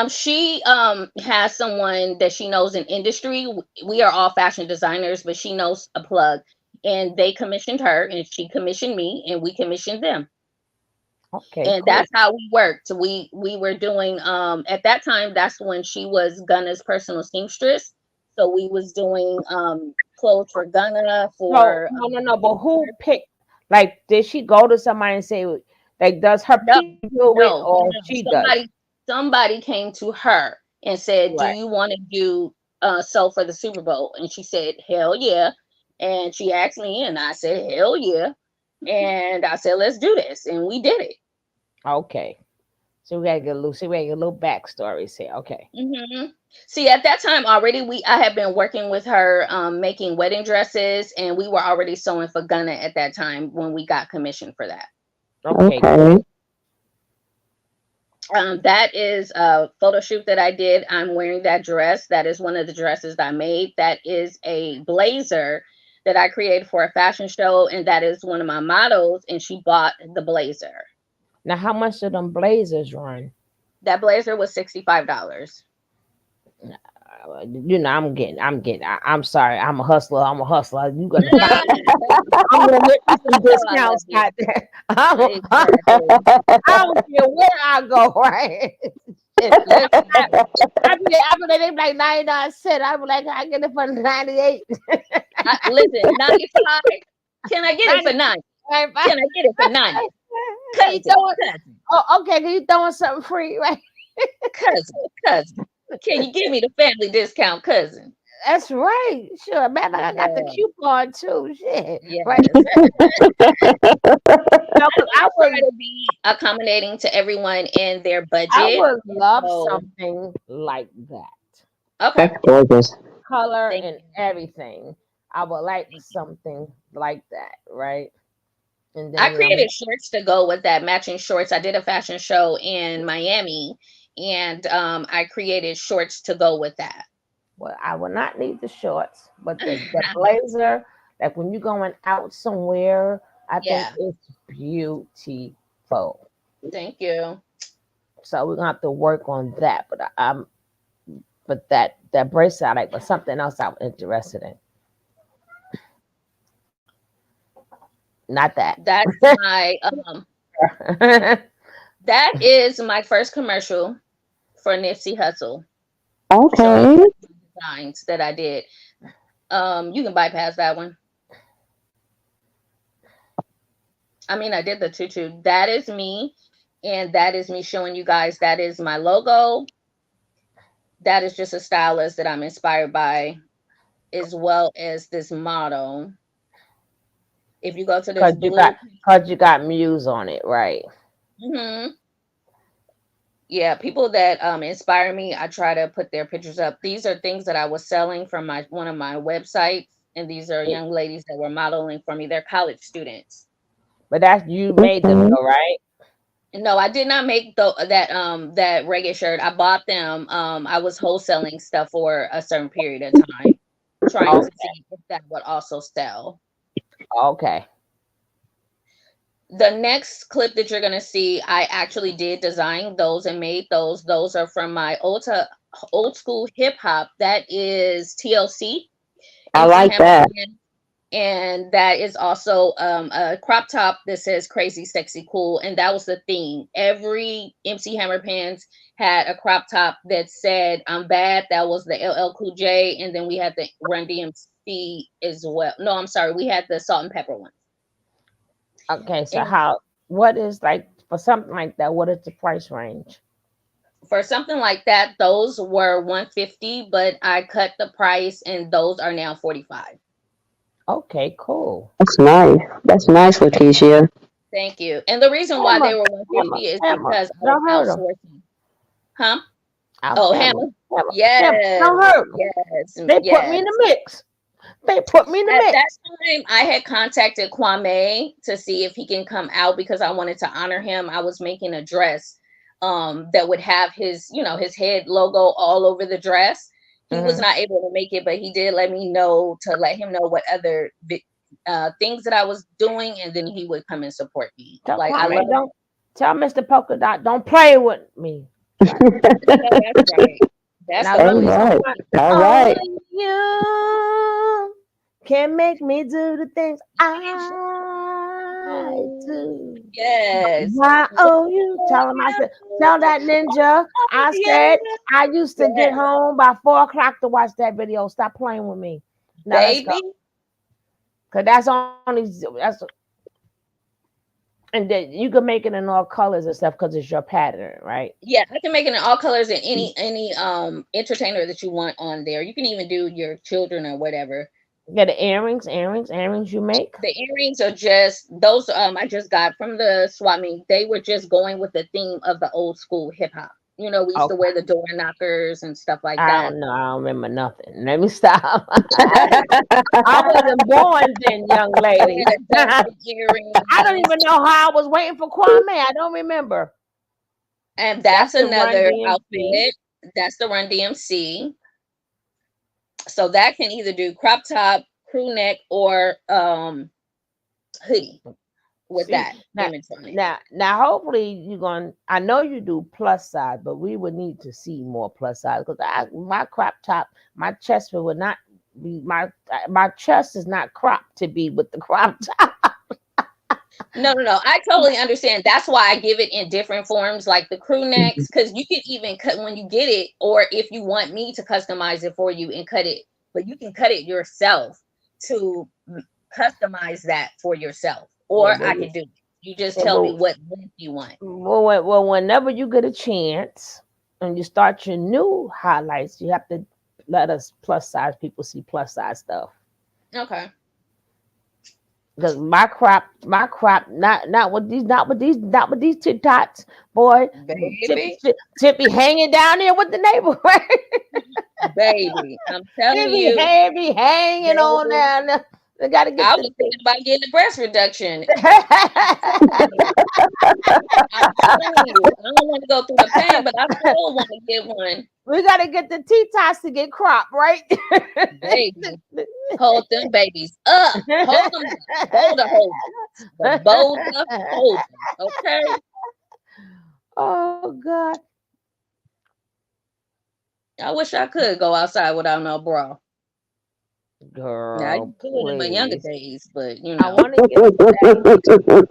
She has someone that she knows in industry. We are all fashion designers, but she knows a plug, and they commissioned her, and she commissioned me, and we commissioned them. Okay, And cool. that's how we worked. We were doing at that time, that's when she was Gunna's personal seamstress. So we was doing clothes for Gunna So for no. But who picked? Like, did she go to somebody and say, like, does her no, people do it or no. she does? Somebody came to her and said, "Do Right. you want to do sew for the Super Bowl?" And she said, "Hell yeah!" And she asked me, and I said, "Hell yeah!" And I said, "Let's do this," and we did it. Okay. So we gotta get a little. See, we gotta get a little backstory. Say, okay. See, at that time already, I had been working with her, making wedding dresses, and we were already sewing for Gunna at that time when we got commissioned for that. Okay, Okay. cool. That is a photo shoot that I did. I'm wearing that dress. That is one of the dresses that I made. That is a blazer that I created for a fashion show, and that is one of my models, and she bought the blazer. Now, how much do them blazers run? That blazer was $65. I'm sorry. I'm a hustler. I'm a hustler. You gonna find. I'm gonna get me some Oh, I love discounts you. out there. I Exactly. don't care where I go. Right. Listen, They be like 99 cents. I be like, I get it for 98. listen, 95. Can I get it for 90? 95. Can I get it for 90? Can you Cousin, throw it? cousin, Oh, okay. Can you throwing something free? Right. cousin, cousin. Can you give me the family discount, cousin? That's right. Sure, man. Like I got the Yeah, coupon too. Shit. Right. yes. No, because I try to be accommodating to everyone in their I budget. would And love so, something like that. okay, That's gorgeous. Color thank and you. everything. I would like Thank you. something like that, right? And I then created shorts to go with that, matching shorts. I did a fashion show in Miami, and I created shorts to go with that. well, I will not need the shorts, but the blazer, like when you're going out somewhere. I think Yeah. it's beautiful. Thank you. So we're gonna have to work on that. But that bracelet I like, but something else I'm interested in. Not that. That's my that is my first commercial for Nipsey Hussle, showing Okay. designs that I did. You can bypass that one. I mean, I did the tutu. That is me, and that is me showing you guys. That is my logo. That is just a stylist that I'm inspired by, as well as this motto. If you go to this Cause you got blue, cause you got Muse on it, right? hmm yeah, people that inspire me, I try to put their pictures up. These are things that I was selling from my one of my websites, and these are young ladies that were modeling for me. They're college students. But that's you made them Okay. though, right? No, I did not make that reggae shirt. I bought them. I was wholesaling stuff for a certain period of time, trying to Okay, see if that would also sell. okay. The next clip that you're gonna see, I actually did design those and made those. Those are from my old school hip hop. That is TLC, I MC like Hammer that. Band, and that is also a crop top that says "Crazy, Sexy, Cool," and that was the theme. Every MC Hammer Pants had a crop top that said "I'm bad." That was the LL Cool J, and then we had the Run DMC as well. No, I'm sorry, we had the Salt and Pepper one. Okay, so And what is like for something like that, what is the price range? for something like that, those were 150, but I cut the price, and those are now 45. Okay, cool. That's nice. That's nice, Leticia. Thank you. And the reason why they Hammer, were hammer, 150 is hammer. because I was Don't hurt them. outsourcing. Huh? I'll Oh, hammer, Hammer. hammer, hammer. Yes. Don't hurt them. Yes. They put me Yes. in the mix. They put me in the At that mix. time, I had contacted Kwame to see if he can come out because I wanted to honor him. I was making a dress that would have his, his head logo all over the dress. He was Hmm. not able to make it, but he did let me know to let him know what other things that I was doing, and then he would come and support me. Tell Like I Kwame, love. don't tell Mr. Polka Dot, don't play with me. Right. No, that's right. That's Now the let All me homie. tell right. my All right. only you can make me do the things I do. Yes. Why oh you tell him I said tell that ninja I said I used to get Yes, home by 4 o'clock to watch that video. Stop playing with me. Now let's go. baby. Cause that's that's and then you can make it in all colors and stuff because it's your pattern, right? Yeah, I can make it in all colors and any entertainer that you want on there. You can even do your children or whatever. Yeah, the earrings you make. The earrings are just those I just got from the swap meet. They were just going with the theme of the old school hip hop. We used to Okay. wear the door knockers and stuff like I that. don't know. I don't remember nothing. Let me stop. I wasn't born then, young They lady. had a I diamond don't earrings. even know how I was waiting for Kwame. I don't remember. And That's that's the Run another DMC. outfit. That's the Run DMC. So that can either do crop top, crew neck, or hoodie with See that now, image on it. now. Hopefully you're going. I know you do plus size, but we would need to see more plus size because my crop top, my chest would not be my chest is not cropped to be with the crop top. No, no, no. I totally understand. That's why I give it in different forms, like the crew necks, because you can even cut when you get it, or if you want me to customize it for you and cut it, but you can cut it yourself to customize that for yourself, Yeah, or but I can do it. You just yeah, tell me what length you want. whenever you get a chance and you start your new highlights, you have to let us plus size people see plus size stuff. Okay. Because my crop, not with these tit tots, boy. Tippy, Baby, Tippy hanging down there with the neighborhood. baby, I'm telling Tippy you, heavy hanging on baby. down there. They gotta get I the was thinking about getting a breast reduction. I'm telling you, I don't want to go through the pain, but I still want to get one. we gotta get the tit-tots to get cropped, right? Baby, hold them babies up. Hold them up. Hold them. The boulder holder. Okay. Oh God, I wish I could go outside without no bra. Now I girl, used to do it in my younger please. days, but you I know, want to get into that.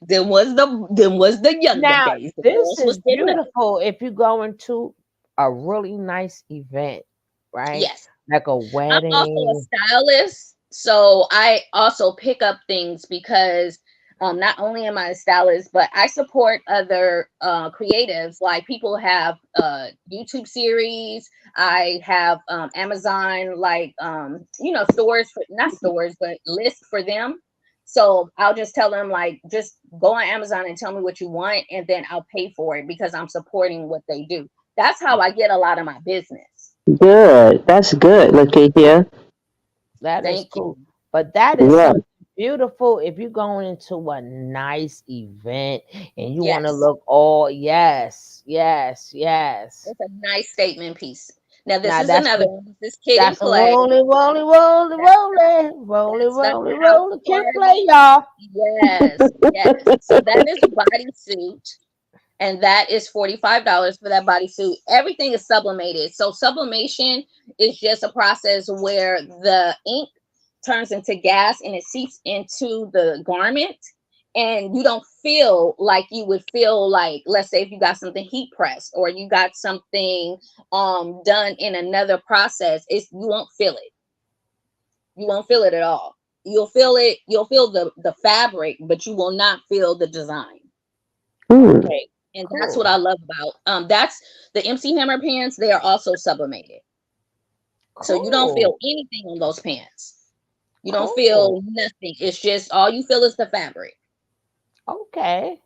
then was the younger Now, days. The this girls is was getting up. beautiful if you go into a really nice event, right? Yes. Like a I'm also a wedding. stylist, so I also pick up things because not only am I a stylist, but I support other creatives. Like people have YouTube series. I have Amazon, like stores for not stores, but lists for them. So I'll just tell them like, just go on Amazon and tell me what you want, and then I'll pay for it because I'm supporting what they do. That's how I get a lot of my business. Good. That's good, Lakeisha. That is Thank cool. you. But that is Yeah. something beautiful if you're going into a nice event and you want to Yes. look all, yes, yes, yes. It's a nice statement piece. Now this Now is that's another the one. This is Kid and that's a Play. rolling, rolling, rolling, That's rolling, rolling, that's the rolling, house rolling. Can play, party. y'all. Yes, yes. So that is a bodysuit, and that is $45 for that bodysuit. Everything is sublimated. So sublimation is just a process where the ink turns into gas and it seeps into the garment, and you don't feel like you would feel like, let's say if you got something heat pressed or you got something done in another process, it's you won't feel it. You won't feel it at all. You'll feel it, you'll feel the fabric, but you will not feel the design. Hmm. Okay, And that's what cool, I love about that's the MC Hammer pants. They are also sublimated, so you don't feel cool, anything on those pants. You don't cool. feel nothing. It's just all you feel is the fabric. Okay.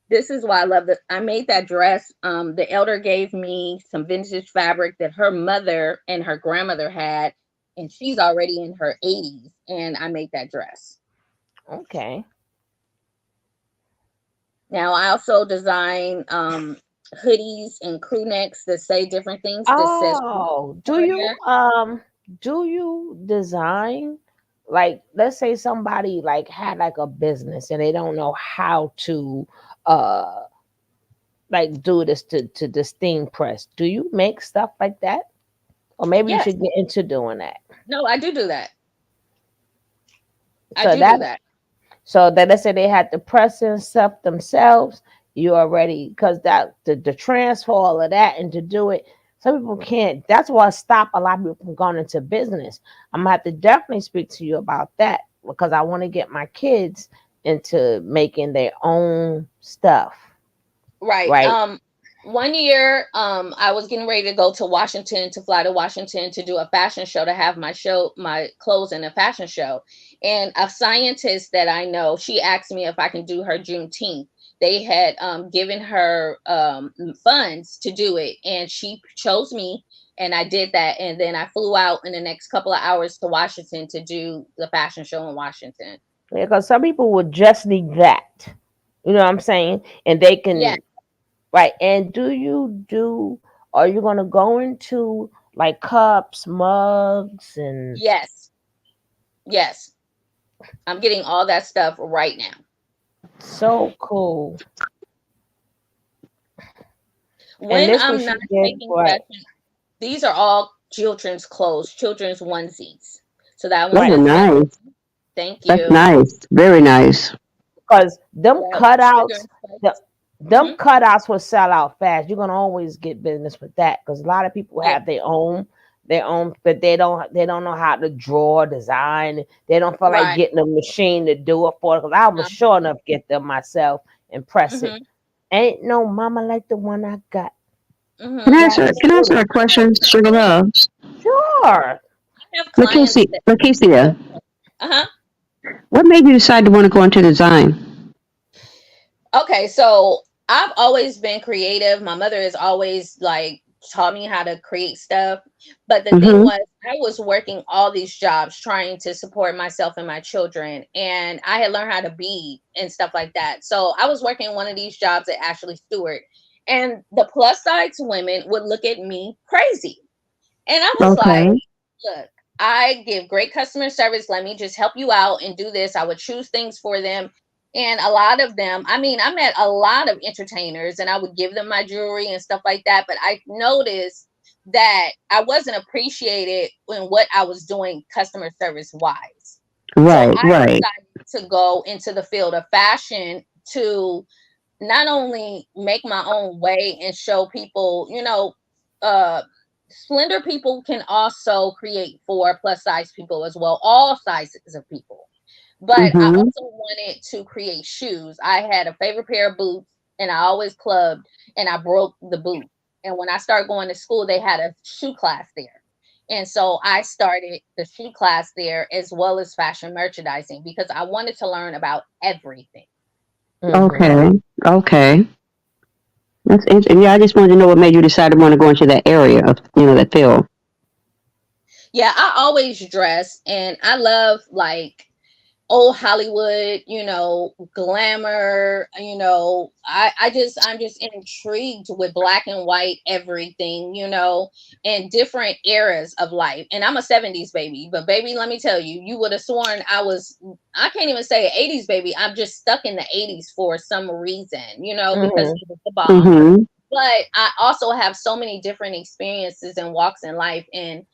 This is why I love it. I made that dress. The elder gave me some vintage fabric that her mother and her grandmother had, and she's already in her 80s, and I made that dress. Okay. Now I also design hoodies and crew necks that say different things. That says Oh, warrior. do you design, like, let's say somebody like had like a business and they don't know how to uh like do this to the steam press. Do you make stuff like that? Or maybe you Yes. should get into doing that. No, I do that. I So do that that. So that let's say they had to press and stuff themselves, you already, because that the transfer all of that and to do it, some people can't. That's what stop a lot of people from going into business. I'm gonna have to definitely speak to you about that because I want to get my kids into making their own stuff. Right. Right. One year, I was getting ready to go to Washington to fly to Washington to do a fashion show, to have my clothes in a fashion show. And a scientist that I know, she asked me if I can do her Juneteenth. They had given her funds to do it, and she chose me, and I did that. And then I flew out in the next couple of hours to Washington to do the fashion show in Washington. Because some people would just need that. You know what I'm saying? And they Yeah. can, right. And are you gonna go into like cups, mugs, and Yes. Yes. I'm getting all that stuff right now. so cool. And When this I'm was not she did taking right, fashion, these are all children's clothes, children's onesies. So that one Oh, right. says thank nice. you. Thank That's you. nice. Very nice. Because them Yep. Sugar cutouts, and the, spice. them Hmm. cutouts will sell out fast. You're gonna always get business with that because a lot of people Yeah. have their own, but they don't know how to draw, design. They don't feel like Right. getting a machine to do it for. Because I was sure enough get them myself and press it. Mm-hmm. Ain't no mama like the one I got. Can I Mm-hmm. ask That her? is Can I ask her true. a question, Sugar Love? Sure. I have clients Lakeisha, that. Lakeisha, Uh-huh. what made you decide to want to go into design? Okay, so I've always been creative. My mother has always like taught me how to create stuff. But the thing Mm-hmm. was, I was working all these jobs trying to support myself and my children, and I had learned how to bead and stuff like that. So I was working one of these jobs at Ashley Stewart, and the plus size women would look at me crazy. And I was like, Okay. look. I give great customer service. Let me just help you out and do this. I would choose things for them. And a lot of them, I mean, I met a lot of entertainers and I would give them my jewelry and stuff like that. But I noticed that I wasn't appreciated in what I was doing customer service wise. So Right, I right. decided to go into the field of fashion to not only make my own way and show people, uh, slender people can also create for plus size people as well, all sizes of people. But I Mm-hmm. also wanted to create shoes. I had a favorite pair of boots and I always clubbed and I broke the boot. And when I started going to school, they had a shoe class there. And so I started the shoe class there as well as fashion merchandising because I wanted to learn about everything. Mm-hmm. Okay. Okay. That's interesting. Yeah, I just wanted to know what made you decide to want to go into that area of, that field. Yeah, I always dress and I love like old Hollywood, glamour, I'm just intrigued with black and white everything, and different eras of life. And I'm a 70s baby, but baby, let me tell you, you would have sworn I can't even say 80s baby. I'm just stuck in the 80s for some reason, because Mm-hmm. it was the bomb. Mm-hmm. But I also have so many different experiences and walks in life. And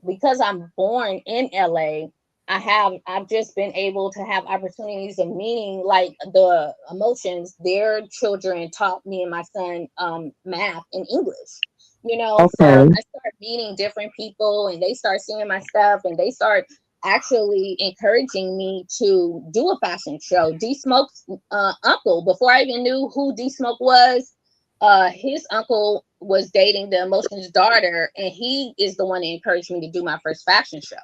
because I'm born in LA, I've just been able to have opportunities of meeting like the emotions. Their children taught me and my son math and English. So Okay. I start meeting different people and they start seeing my stuff and they start actually encouraging me to do a fashion show. D Smoke's uncle, before I even knew who D Smoke was, his uncle was dating the Emotions daughter, and he is the one that encouraged me to do my first fashion show.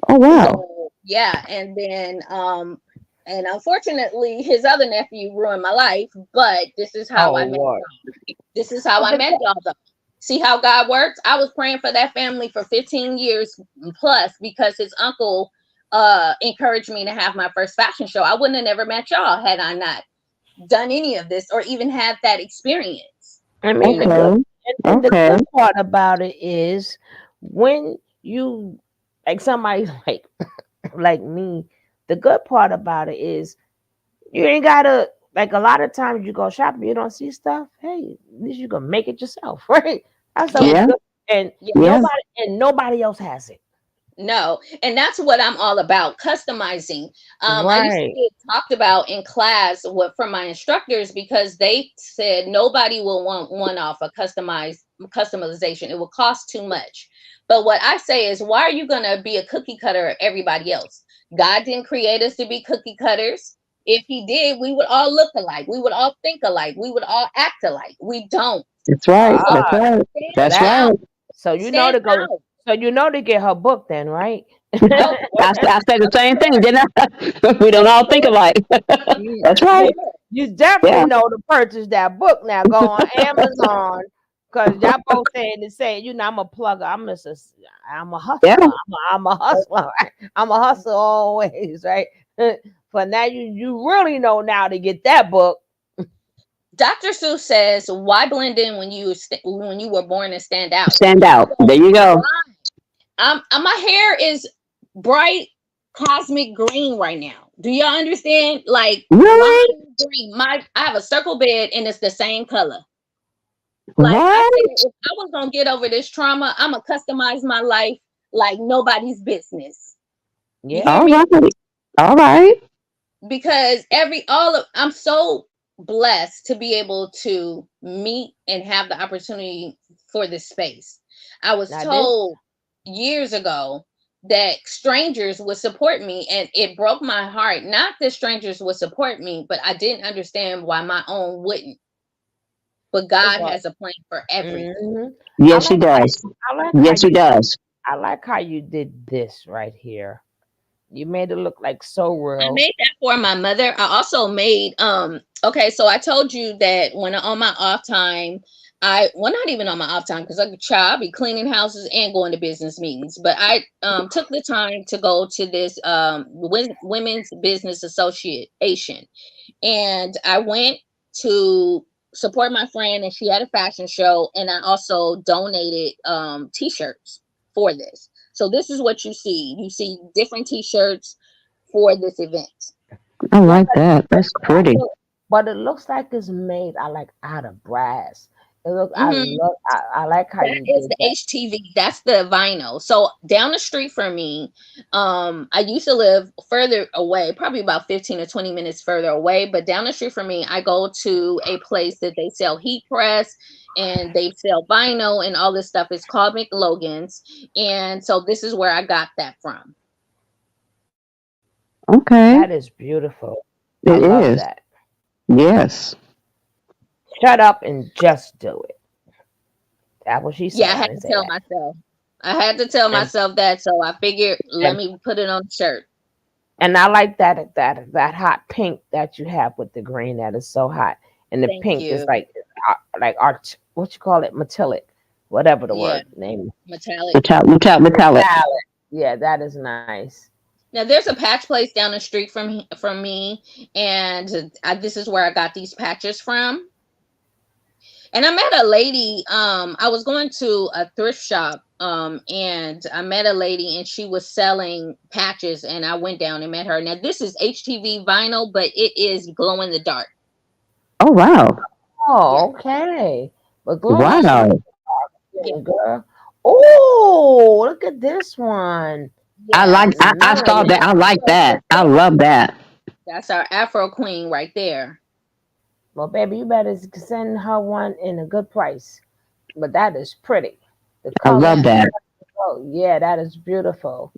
Oh, wow. So yeah, and then and unfortunately his other nephew ruined my life, but this is how Oh I met Lord. this is how But I the met y'all though. See how God works? I was praying for that family for 15 years plus because his uncle encouraged me to have my first fashion show. I wouldn't have never met y'all had I not done any of this or even had that experience. I mean, You know, the good Okay. and the Okay. good part about it is when you like somebody like me, the good part about it is you ain't gotta like a lot of times you go shopping, you don't see stuff. Hey, at least you can make it yourself, right? That's a yes, Yeah. good and yes. Yeah. nobody else has it. No, and that's what I'm all about, customizing. I used to Right. get talked about in class what from my instructors because they said nobody will want one off a customization. It will cost too much. But what I say is, why are you gonna be a cookie cutter of everybody else? God didn't create us to be cookie cutters. If he did, we would all look alike. We would all think alike. We would all act alike. We don't. That's right. So That's Ah, right. stand That's that right. out. so you know Stand to go out. so you know to get her book then, right? Of I, course. I said the Of same thing, course. didn't I? We don't Of all think course. alike. You That's Of right. you course. you definitely Yeah. know to purchase that book now. Go on Amazon because y'all both saying the same. I'm a plugger. I'm a Yeah. hustler. I'm a hustler. Right? I'm a hustler always, right? But now you really know now to get that book. Dr. Seuss says, "Why blend in when when you were born to stand out?" Stand out. So There you go. why? My hair is bright cosmic green right now. Do y'all understand? Like Really? lime green. I have a circle bed and it's the same color. Like I said, What? if I was gonna get over this trauma, I'm gonna customize my life like nobody's business. You hear Yeah. All me? right. All right. Because I'm so blessed to be able to meet and have the opportunity for this space. I was Now this. told years ago that strangers would support me and it broke my heart. Not that strangers would support me, but I didn't understand why my own wouldn't. But It's God all. has a plan for everything. Hmm. I Yes, he like how does. I like how Yes, he you does. I like how you did this right here. You made it look like so I real. made that for my mother. I also made okay, so I told you that when on my off time, not even on my off time because I'm a child, I be cleaning houses and going to business meetings. But I took the time to go to this women's business association. And I went to support my friend and she had a fashion show and I also donated t-shirts for this. So this is what you see. You see different t-shirts for this event. I Yeah, like that. That's pretty. but it looks like it's made out of brass. It look Hmm. I like how That you is did the that. HTV. That's the vinyl. So down the street from me, I used to live further away, probably about 15 or 20 minutes further away. But down the street from me, I go to a place that they sell heat press and they sell vinyl and all this stuff. It's called McLogan's. And so this is where I got that from. Okay. That is beautiful. I It love is. that. Yes. Shut up and just do it. That's what she Yeah, I said. I had didn't to say tell that. myself. I had to tell And myself that. So I figured, let and, me put it on the shirt. and I like that hot pink that you have with the green. That is so hot. And the Thank pink is you. like art. What you call it? Metallic, whatever the Yeah, word name. metallic. Metallic. Metallic. Yeah, that is nice. Now there's a patch place down the street from me, and this is where I got these patches from. And I met a lady. I was going to a thrift shop. And I met a lady, and she was selling patches, and I went down and met her. Now this is HTV vinyl, but it is glow in the dark. Oh wow. Yeah, Oh, okay. But glowing in the Wow. yeah, dark, girl. Oh, look at this one. yes. I That's our saw that. I like Afro that. I queen. love that. That's our Afro queen right there. Well, baby, you better send her one in a good price. But that is pretty. The I love colors. Yes, that. Oh, yeah, that is beautiful.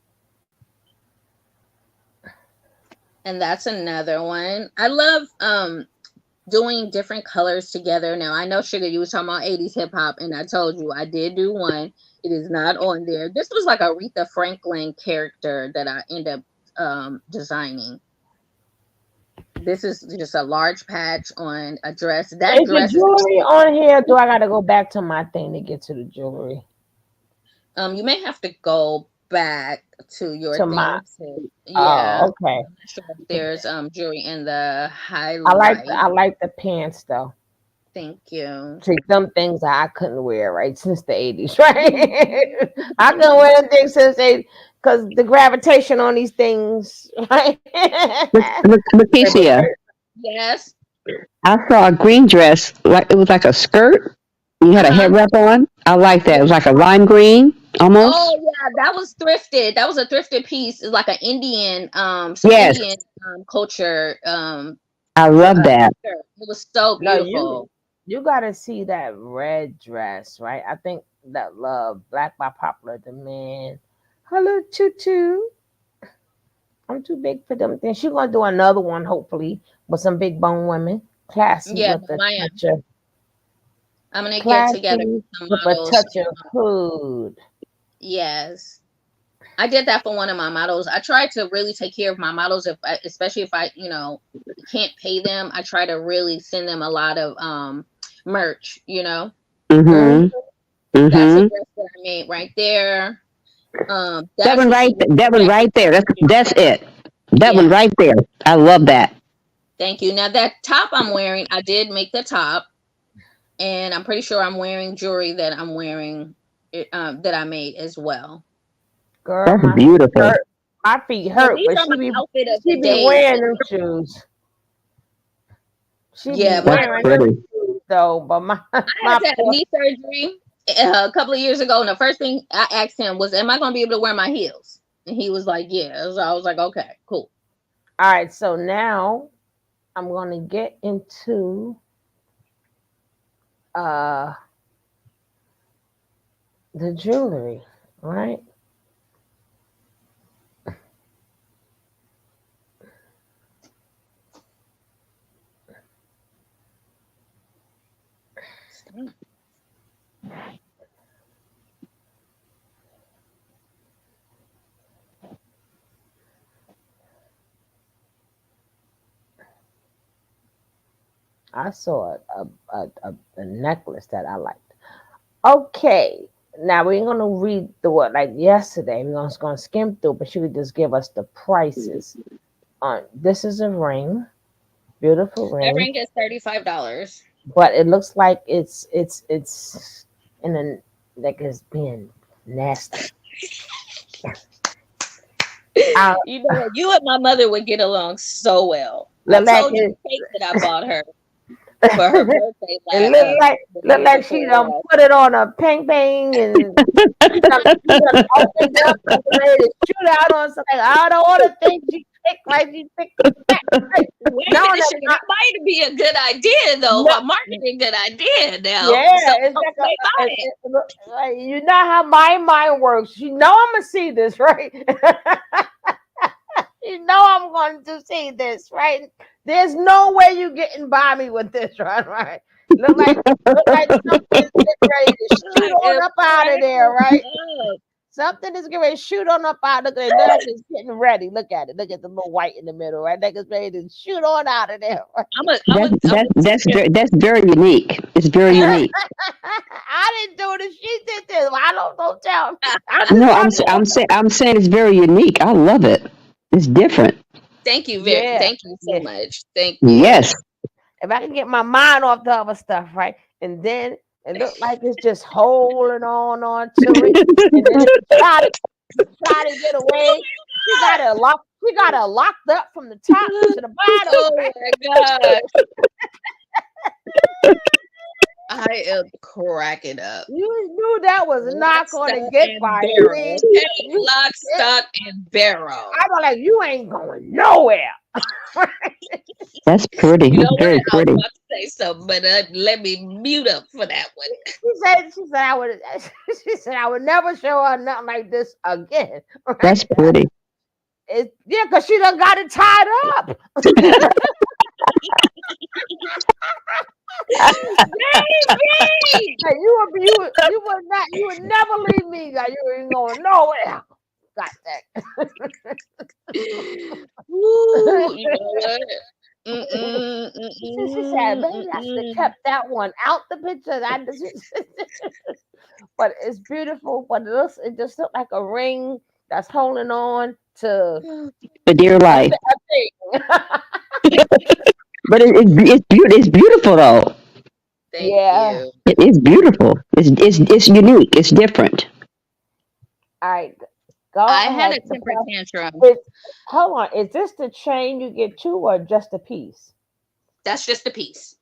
and that's another one. I love doing different colors together. Now I know Sugar, you was talking about 80s hip hop, and I told you I did do one. It is not on there. This was like a Aretha Franklin character that I end up designing. This is just a large patch on a dress. That Is the dress is jewelry on here? Do I gotta go back to my thing to get to the jewelry? you may have to go back to your To my thing too. Yeah. okay. I'm not sure if there's jewelry in the I highlight. like the pants though. Thank you. See, them things I couldn't wear right since the 80s, right? I couldn't wear them things since they because the gravitation on these things, right? Leticia, Yes. I saw a green dress. Like it was like a skirt. You had a head Uh-huh. wrap on. I like that. It Yeah. was like a lime green almost. Oh yeah, that was thrifted. That was a thrifted piece. It's like an Indian, some Yes, Indian culture I love that. skirt. It was so No, beautiful. you gotta see that red dress, right? I think that love black by popular demand. Hello, tutu. I'm too big for them things. She's gonna do another one, hopefully, with some big bone women. Classy Yeah, with no, a I am. touch of I'm gonna get together classy with some with a models. touch of food. Yes, I did that for one of my models. I try to really take care of my models, especially if I, can't pay them. I try to really send them a lot of merch. Mm, Mhm. That's a Mhm. dress that I made right there. That That's one the right. suit with That the one jacket. right there. That's it. That one Yeah, right there. I love that. thank you. Now that top I'm wearing, I did make the top, and I'm pretty sure I'm wearing jewelry that I'm wearing, that I made as well. girl, That's my feet beautiful. hurt. My feet Now hurt, these but are my outfit of the she be day. wearing them shoes. She be Yeah, That's wearing them pretty. shoes though. But my I had my to have poor knee surgery a couple of years ago, and the first thing I asked him was, "Am I going to be able to wear my heels?" And he was like, "Yeah." So I was like, "Okay, cool." all right, so now I'm gonna get into uh the jewelry, right? I saw a necklace that I liked. Okay, now we're gonna read through it like yesterday. We're gonna skim through, but you could just give us the prices on. This is a ring, beautiful That ring, ring is $35. but it looks like it's in a like it's being nasty. I You know, you and my mother would get along so well. I look like told you it. the cake that I bought her for her birthday It the look day like she before done last. put it on a ping ping and she done opened up and ready to shoot out on something. I don't want to think she picked like she picked the cat. Right? Wait No, a minute, no, sugar. That might be a good idea, though. no, A marketing good idea now. yeah, So it's folks like may buy it. like, you know how my mind works. You know I'm gonna see this, right? You know I'm going to see this, right? There's no way you getting by me with this, right? Right? Look like something's getting ready to shoot I on am up out of there, cracking right? up. Something is getting ready to shoot on up out. Look at it. Look like it's getting ready. Look at it. Look at the little white in the middle, right? Like it's ready to shoot on out of there. Right? That's very unique. It's very unique. I didn't do this. She did this. I don't tell me. I'm No, just telling you. I'm saying it's very unique. I love it. It's different. Yeah, Thank you so yeah, much. Thank you. yeah. Yes. If I can get my mind off the other stuff, right? And then it looked like it's just holding on to it. And then if you try to get away, she got it locked up from the top to the bottom. Oh my god. I am cracking up. You knew that was Lock, not gonna stock, get and by barrel. me. Okay, You lock, it, stock, and barrel. I was like, you ain't going nowhere. That's pretty. You know It's what? very I was pretty. about to say something, but let me mute up for that one. She said I would she said I would never show her nothing like this again. Right? That's pretty. Yeah, because she done got it tied up. Baby! Like, you would never leave me. Like, you ain't going nowhere. Got that. Woo, you know what? She said, maybe I should have kept that one out the picture. But it's beautiful. But it just looks like a ring that's holding on to For dear life. a thing. But it's beautiful though. Thank Yeah. you. It is beautiful. It's unique. It's different. All right. Go I had ahead. a temper tantrum. Hold on. Is this the chain you get two or just a piece? That's just a piece.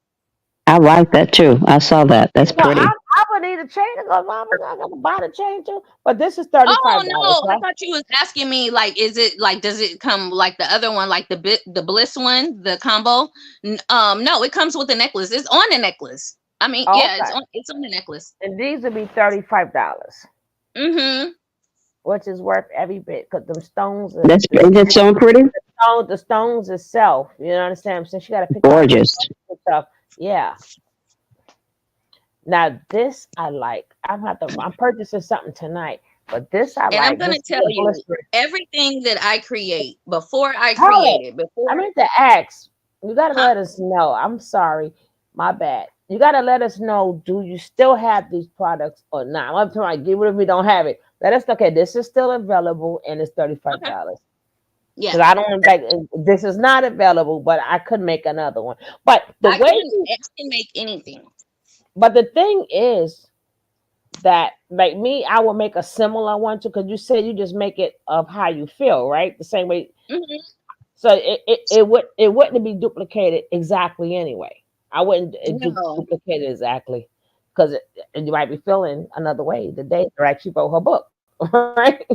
I like that too. I saw that. That's No, pretty. I would need a chain because I'm gonna buy the chain too. But this is Oh $35, no, I right? thought you was asking me like, is it like, does it come like the other one, like the Bliss one, the combo? No, it comes with the necklace. It's on the necklace. I mean, yeah, Okay. it's on the necklace. And these would be $35, Mm-hmm. which is worth every bit because them stones are Isn't that so pretty? the stones itself. You know what I'm saying? Since you got to pick out the Gorgeous. stones and stuff. Yeah. Now this I like. I'm purchasing something tonight, but this I And I'm like. gonna This is tell the you, blister. everything that I create before I Hold create it, it. I before, meant to ask. You gotta huh? let us know. I'm sorry, my bad. You gotta let us know. Do you still have these products or not? I'm trying to get rid if we don't have it. Let us know. Okay, this is still available and it's $35. Okay. Because Yeah, I don't like this is not available, but I could make another one. But the I way, can make anything. but the thing is that like me, I will make a similar one too. Because you said you just make it of how you feel, right? The same way. Hmm. So it wouldn't be duplicated exactly anyway. I wouldn't No, duplicate it exactly because you might be feeling another way the day after actually wrote her book, right?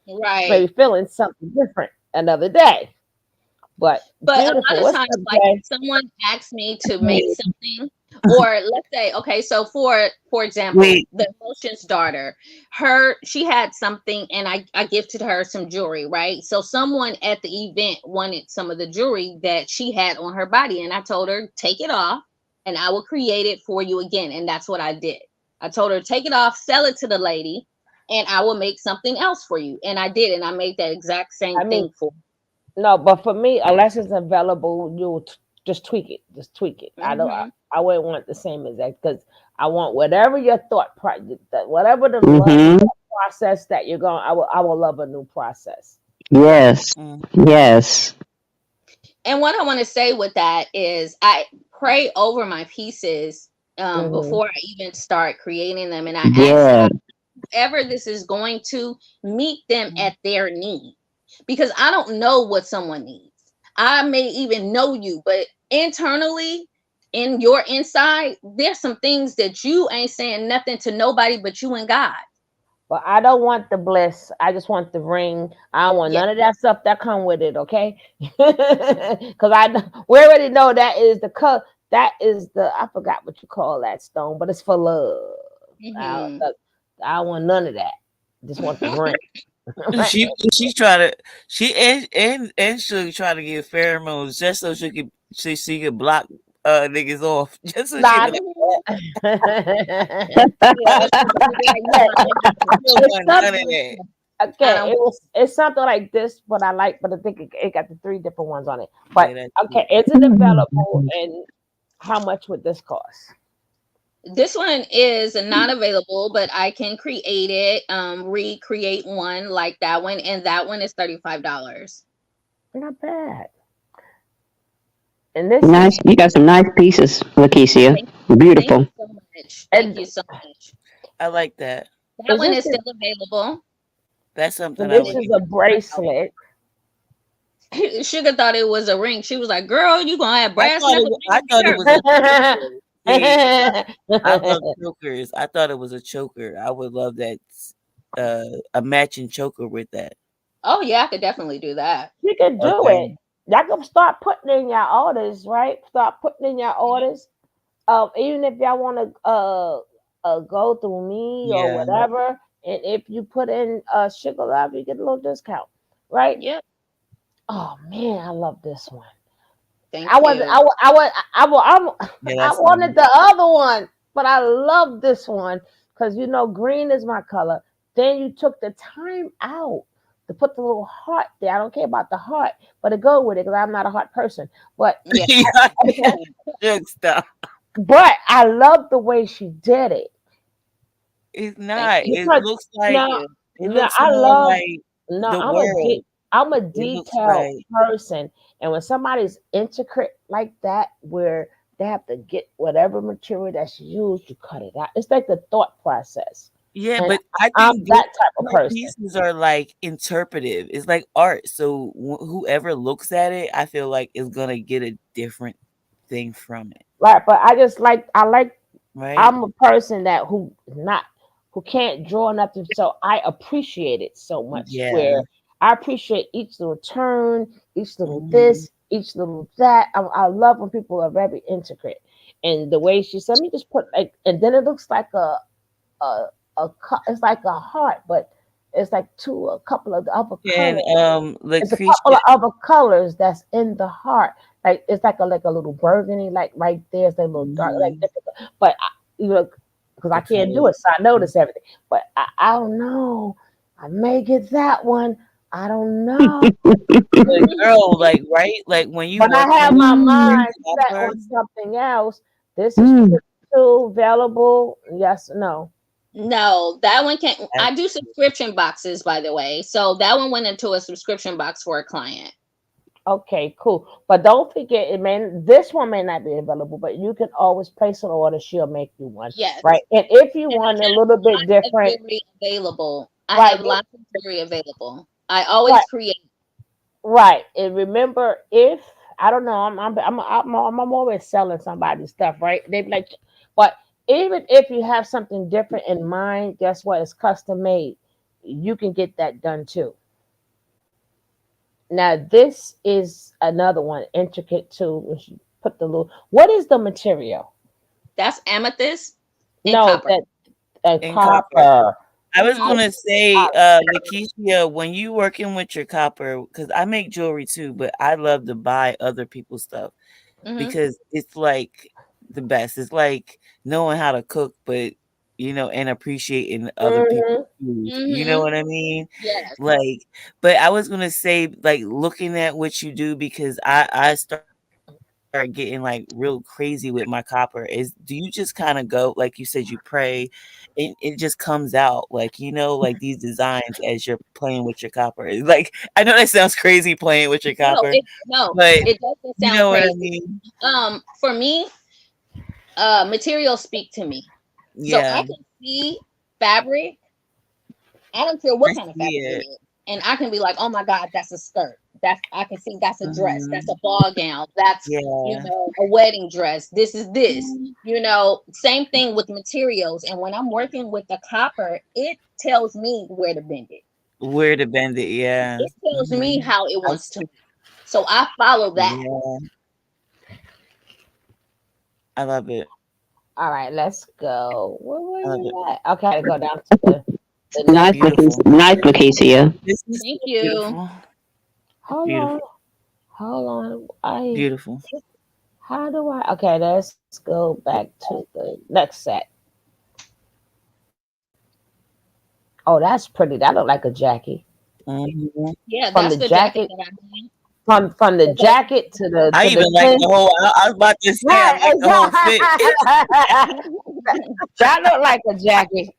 right. Maybe feeling something different another day. But But a beautiful. lot of What's times, up, like Jay? if someone asks me to make something, or let's say, okay, so for example, the emotions daughter, she had something, and I gifted her some jewelry, right? So someone at the event wanted some of the jewelry that she had on her body, and I told her take it off, and I will create it for you again, and that's what I did. I told her take it off, sell it to the lady, and I will make something else for you, and I did, and I made that exact same I mean, thing for. no, but for me, unless it's available, you'll just tweak it. Just tweak it. I don't. Hmm. I wouldn't want the same exact because I want whatever your whatever the Mm-hmm. process that you're going. I will love a new process. Yes. Yes. And what I want to say with that is I pray over my pieces Hmm. before I even start creating them. And I ask Yeah. God, whoever this is going to meet them at their need. because I don't know what someone needs. I may even know you, but internally, in your inside, there's some things that you ain't saying nothing to nobody but you and God. But I don't want the bliss. I just want the ring. I don't want Yeah. none of that stuff that come with it. Okay, because we already know that is the that is the, I forgot what you call that stone, but it's for love. I, Hmm. I don't want none of that. Just want the ring. She's trying to and she'll try to get pheromones just so she could block niggas off. Just so she Nah, be like, Yeah, that's what you be like, okay, no, I don't want I that. don't it's want none of something. that. I Okay, don't. it's something like this, but I like, but I think it got the three different ones on it. Yeah, But that's okay, it. is it available, and how much would this cost? This one is not available, but I can create it, recreate one like that one, and that one is $35. Not bad. And this is Nice. You got some nice pieces, Lakeisha. Thank, thank you Beautiful. so much. Thank and you so much. I like that. That is one this is still available. That's so something I this would And is get. a bracelet. Sugar thought it was a ring. She was like, "Girl, you gonna have I brass thought knuckles I ring on thought it your was a choker. See, I love chokers. I thought it was a choker. I would love that a matching choker with that. Oh yeah, I could definitely do that. You can do Okay. it. Y'all can start putting in your orders, right? Start putting in your orders. Even if y'all want to go through me or Yeah. whatever, and if you put in Sugar Love, you get a little discount, right? Yep. Oh man, I love this one. I Thank was you. I wa- I was I, wa- Yeah, I that's wanted nice. the other one, but I love this one because green is my color. Then you took the time out to put the little heart there. I don't care about the heart, but to go with it because I'm not a heart person. But Yeah. Jug stuff. I love the way she did it It's Thank not. you. It because looks Thank like now, you. it now looks I more love. like No, the world. I'm a It looks detailed like person, and when somebody's intricate like that, where they have to get whatever material that's used to cut it out, it's like the thought process, yeah, and but I I'm think that type of her person. pieces are like interpretive. It's like art. So whoever looks at it, I feel like is gonna get a different thing from it, Right, but I like right? I'm a person that who can't draw nothing, so I appreciate it so much. Yeah. Where I appreciate each little turn, each little Mhm. this, each little that. I love when people are very intricate, and the way she said, "Let me just put like," and then it looks like a it's like a heart, but it's like a couple of the other And colors. It's a couple Lucretia, of other colors that's in the heart. Like it's like a little burgundy, like right there's a little dark, like mhm, different. But because I the can't do colors. it, so I notice everything. But I don't know. I may get that one. I don't know. But girl, like right, like when you But I walk in have with my your mind set copper, on something else. This is Mm. too available. Yes, no. No, that one can't. that's I do subscription boxes, by the way. So that one went into a subscription box for a client. Okay, cool. But don't forget, this one may not be available, but you can always place an order. She'll make you one, Yes. right? And if you And want a I have little bit lots of different, jewelry available. I right? have lots of jewelry available. I Right, always create. right. And remember, if I don't know, I'm always selling somebody's stuff, right? They be like, but even if you have something different in mind, guess what? It's custom made. You can get that done too. Now, this is another one intricate too. When she put the little, what is the material? That's amethyst and No, copper. that a in copper. copper. I was Hmm. gonna say, I- Lakeisha, when you working with your copper, because I make jewelry too, but I love to buy other people's stuff Hmm. because it's like the best. It's like knowing how to cook, but and appreciating other people's Mhm. food. You know Hmm. what I mean? Yes. Like, but I was gonna say, like, looking at what you do because I start getting like real crazy with my copper. Is do you just kind of go like you said, you pray, and it just comes out like these designs as you're playing with your copper. It's like I know that sounds crazy playing with your No, copper, no, but it doesn't you sound know what I crazy. mean? For me, materials speak to me. So Yeah, I can see fabric. I don't care I what kind of see fabric it it. is. and I can be like, oh my God, that's a skirt. That's I can see that's a dress. That's Mhm. a ball gown. That's Yeah. a wedding dress. This is this. Same thing with materials. And when I'm working with the copper, it tells me where to bend it. Where to bend it, yeah. It tells me Mhm. how it I wants to move. So I follow that. yeah, I love it. All right, let's go. Where I were love it. we at? Okay, I gotta go down to the Nice, next. Beautiful. Nice, Lakeisha. This is Thank so you. beautiful. Hold on, Beautiful. hold on. I Beautiful. How do I? Okay, let's go back to the next set. Oh, that's pretty. That look like a jacket. Mhm. Yeah, From that's the the jacket jacket, that I made. from the It goes jacket to the I to the even like chin. the whole I was about to say I Right, like the whole fit. that look like a jacket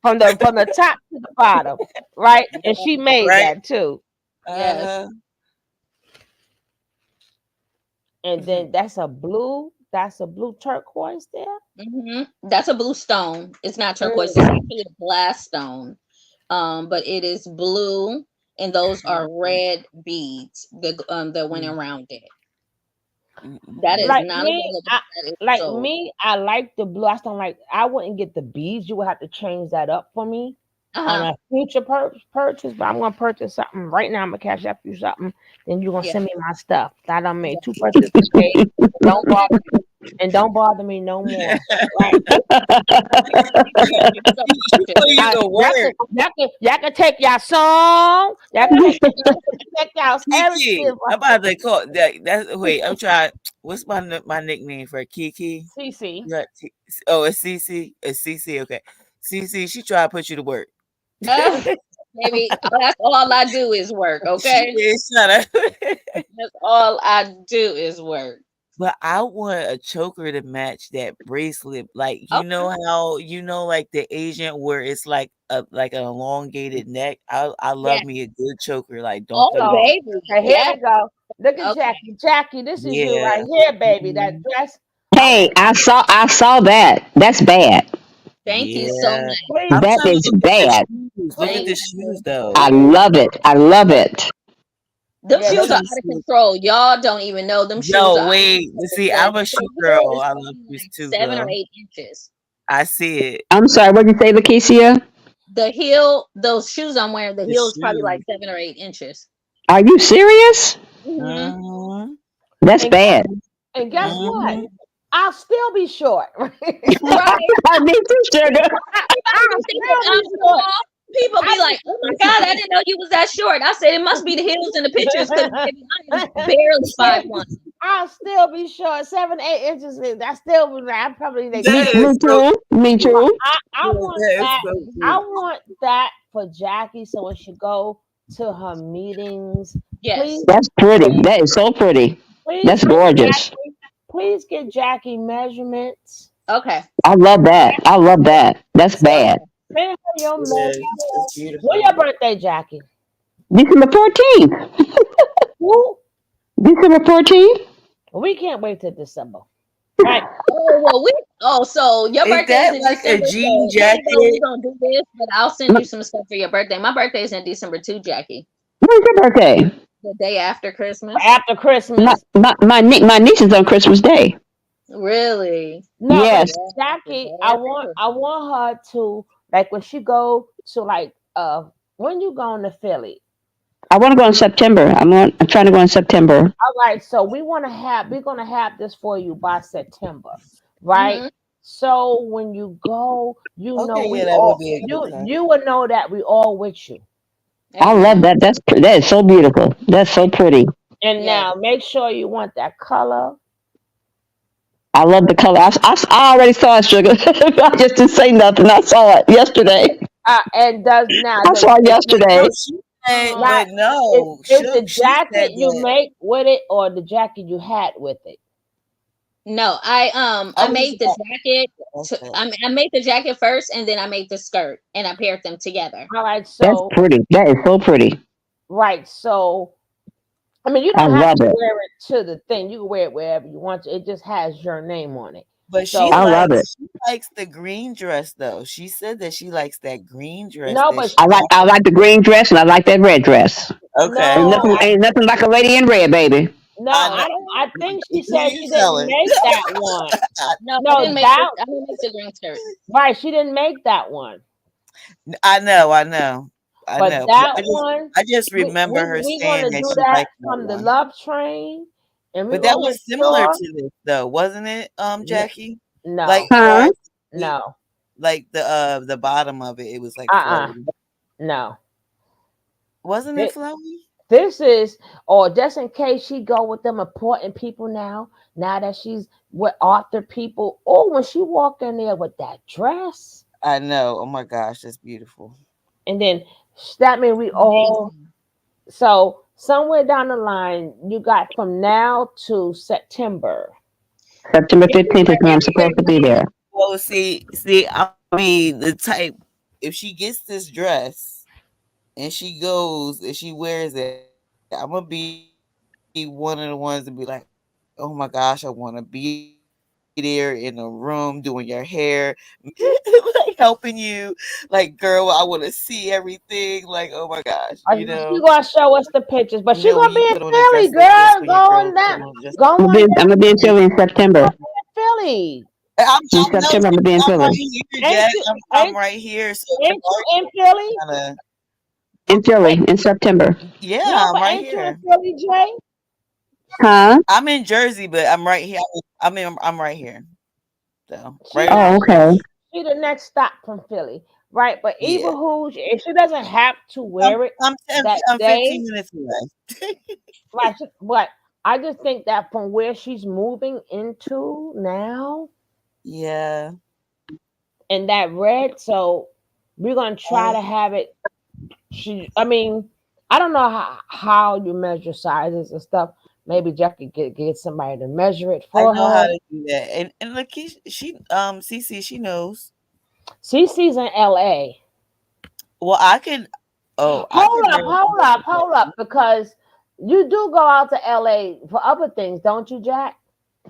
from the top to the bottom, right? And she made Right? that too. Yes. Uh-huh. And Mhm. then that's a blue. That's a blue turquoise there. That's a blue stone. It's not turquoise. It's Mm, actually a glass stone. But it is blue, and those are red beads that went Mhm. around it. That is Mhm. Like not me, available. I That is like sold. me. I like the blue. I just don't like. I wouldn't get the beads. You would have to change that up for me Uh on huh. a future purchase. But I'm gonna purchase something right now. I'm gonna cash out you something. Then you're gonna Yeah. send me my stuff. I done Yeah. made two purchases today. Don't bother me, and don't bother me no more. Right? So She precious. put you to work. Y'all can take y'all song. Y'all can take y'all Kiki. everything. I'm about to call that. That's wait. I'm trying. What's my nickname for Kiki? CC. Right. Oh, it's CC. It's CC. Okay. CC. She try to put you to work. Uh, Baby, that's all I do is work. She Okay, is trying to. that's all I do is work. But I want a choker to match that bracelet. Like Okay. how like the Asian where it's like an elongated neck. I love Yes. me a good choker. Like don't Oh, put it So, too. baby. okay, here Yes. we go. Look at Okay. Jackie. Jackie, this is you Yeah. right here, baby. That Mhm. dress. I Hey, want I saw that. That's bad. Thank you so Yeah. much. I'm please, That trying to is look at the bad. shoes. Look at Thank the please, shoes you. I though. please. love it. I love it. Them Yeah, I'm shoes those are trying out to of see. control. Y'all don't even know them shoes Yo, are out of wait. control. See, I'm a The shoe heel girl. is I love probably shoes like too, 7 or 8 inches. I see it. I'm sorry. What did you say, Lakeisha? The heel, those shoes I'm wearing, the The heel is probably like shoes. 7 or 8 inches. Are you serious? Mm-hmm. Mhm. That's and bad. guess what? Mhm. I'll still be short. Right. Me too, sugar. Everybody be I'll thinking still be I'm short. small. People I be like, "Oh my God, I didn't know you was that short." I said it must be the heels in the pictures because baby, I am barely 5'1". I'll still be short. 7, 8 inches. That's still. I probably like Me, That maybe. me is so too. Me But too. I cute. want That is that. so I cute. want that for Jackie. So when she go to her meetings, please, Yes. That's pretty. please, That is so pretty. please That's get gorgeous. Jackie. Please get Jackie measurements. Okay. I love that. I love that. That's Send, bad. send her your It is. It's measurements. When beautiful. your birthday, Jackie? December 14th. Who? December 14th. We can't wait till December. Right. Oh well, so your Is birthday is that in like a December. jean So even though we're jacket? gonna do this, but I'll send you some stuff for your birthday. My birthday is in December too, Jackie. When's your birthday? The day after Christmas. After Christmas. My niece is on Christmas Day. Really? No, but Yes. Yeah. The Jackie, day after I Christmas. want her to like when she go to like when you going to Philly. I want to go in September. I'm trying to go in September. All right, so we're gonna have this for you by September, right? Mm-hmm. So when you go, Okay, yeah, that would be a good time. you will know that we all with you. I love Amen. that. That is so beautiful. That's so pretty. And Yes. now make sure you want that color. I love the color. I already saw it, sugar. I just didn't say nothing. I saw it yesterday. And does now I saw it No, yesterday. she said, now but no, is the she said jacket you that. make with it or the jacket you had with it? No, I I was made the jacket. okay. I made the jacket first, and then I made the skirt, and I paired them together. All right, That's so pretty. That is so pretty. right, so I mean, you I don't have love to it. wear it to the thing. You can wear it wherever you want to. It just has your name on it. But So I love it. she likes the green dress though. She said that she likes that green dress no, that but she got. I like the green dress and I like that red dress. Okay, no, Ain't nothing like a lady in red, baby. no, I know. I don't. I think she Who said you she didn't telling? make that one. No, No, that I didn't make the green skirt. right. She didn't make that one. I know, I know, I But know. But that one, I just we remember her we saying gonna that do she that liked that from the one. love train, and we're But that gonna make was similar sure. to this though, wasn't it, N- Jackie? Like no, as far Huh? as the no, like the bottom of it was like uh-uh, flowy. no. Wasn't it Thi- flowy? This is, or just in case she go with them important people now. Now that she's with author people, oh, when she walked in there with that dress, I know. Oh my gosh, that's beautiful. and then that mean we all. Amazing. So somewhere down the line, you got from now to September. September If you 15th is when I'm supposed to be there. Oh, see, I mean the type. If she gets this dress and she goes and she wears it, I'm gonna be one of the ones to be like, oh my gosh, I want to be there in the room doing your hair, like helping you. Like, girl, I want to see everything. Like, oh my gosh, She gonna show us the when pictures, you but put she on a gonna be dress in like this when Philly, your girls girl. put on a dress Going like down, this. going I'm down. gonna be in Philly in September. Gonna be in Philly. In I know, September, I'm gonna be in I'm right Philly. here, Ain't Jack. you? I'm right here. So Ain't you in Philly? kind of, In Philly in September. No, yeah, but I'm right ain't you in here. Philly, Jay? Huh? I'm in Jersey, but I'm right here. I'm right here. So She right on Oh, the not. okay. bridge. She the next stop from Philly, right? But even Yeah, who, if she doesn't have to I'm wear it I'm 10, that I'm day, 15 minutes away. right? But I just think that from where she's moving into now, Yeah. and that red, so we're gonna try Uh, to have it. I mean, I don't know how you measure sizes and stuff. Maybe Jack could get somebody to measure it I for know how her. to do that. And look, she CC, she knows. Cece's in LA. Well, I could Hold up, very hold up, well hold up, because you do go out to LA for other things, don't you, Jack?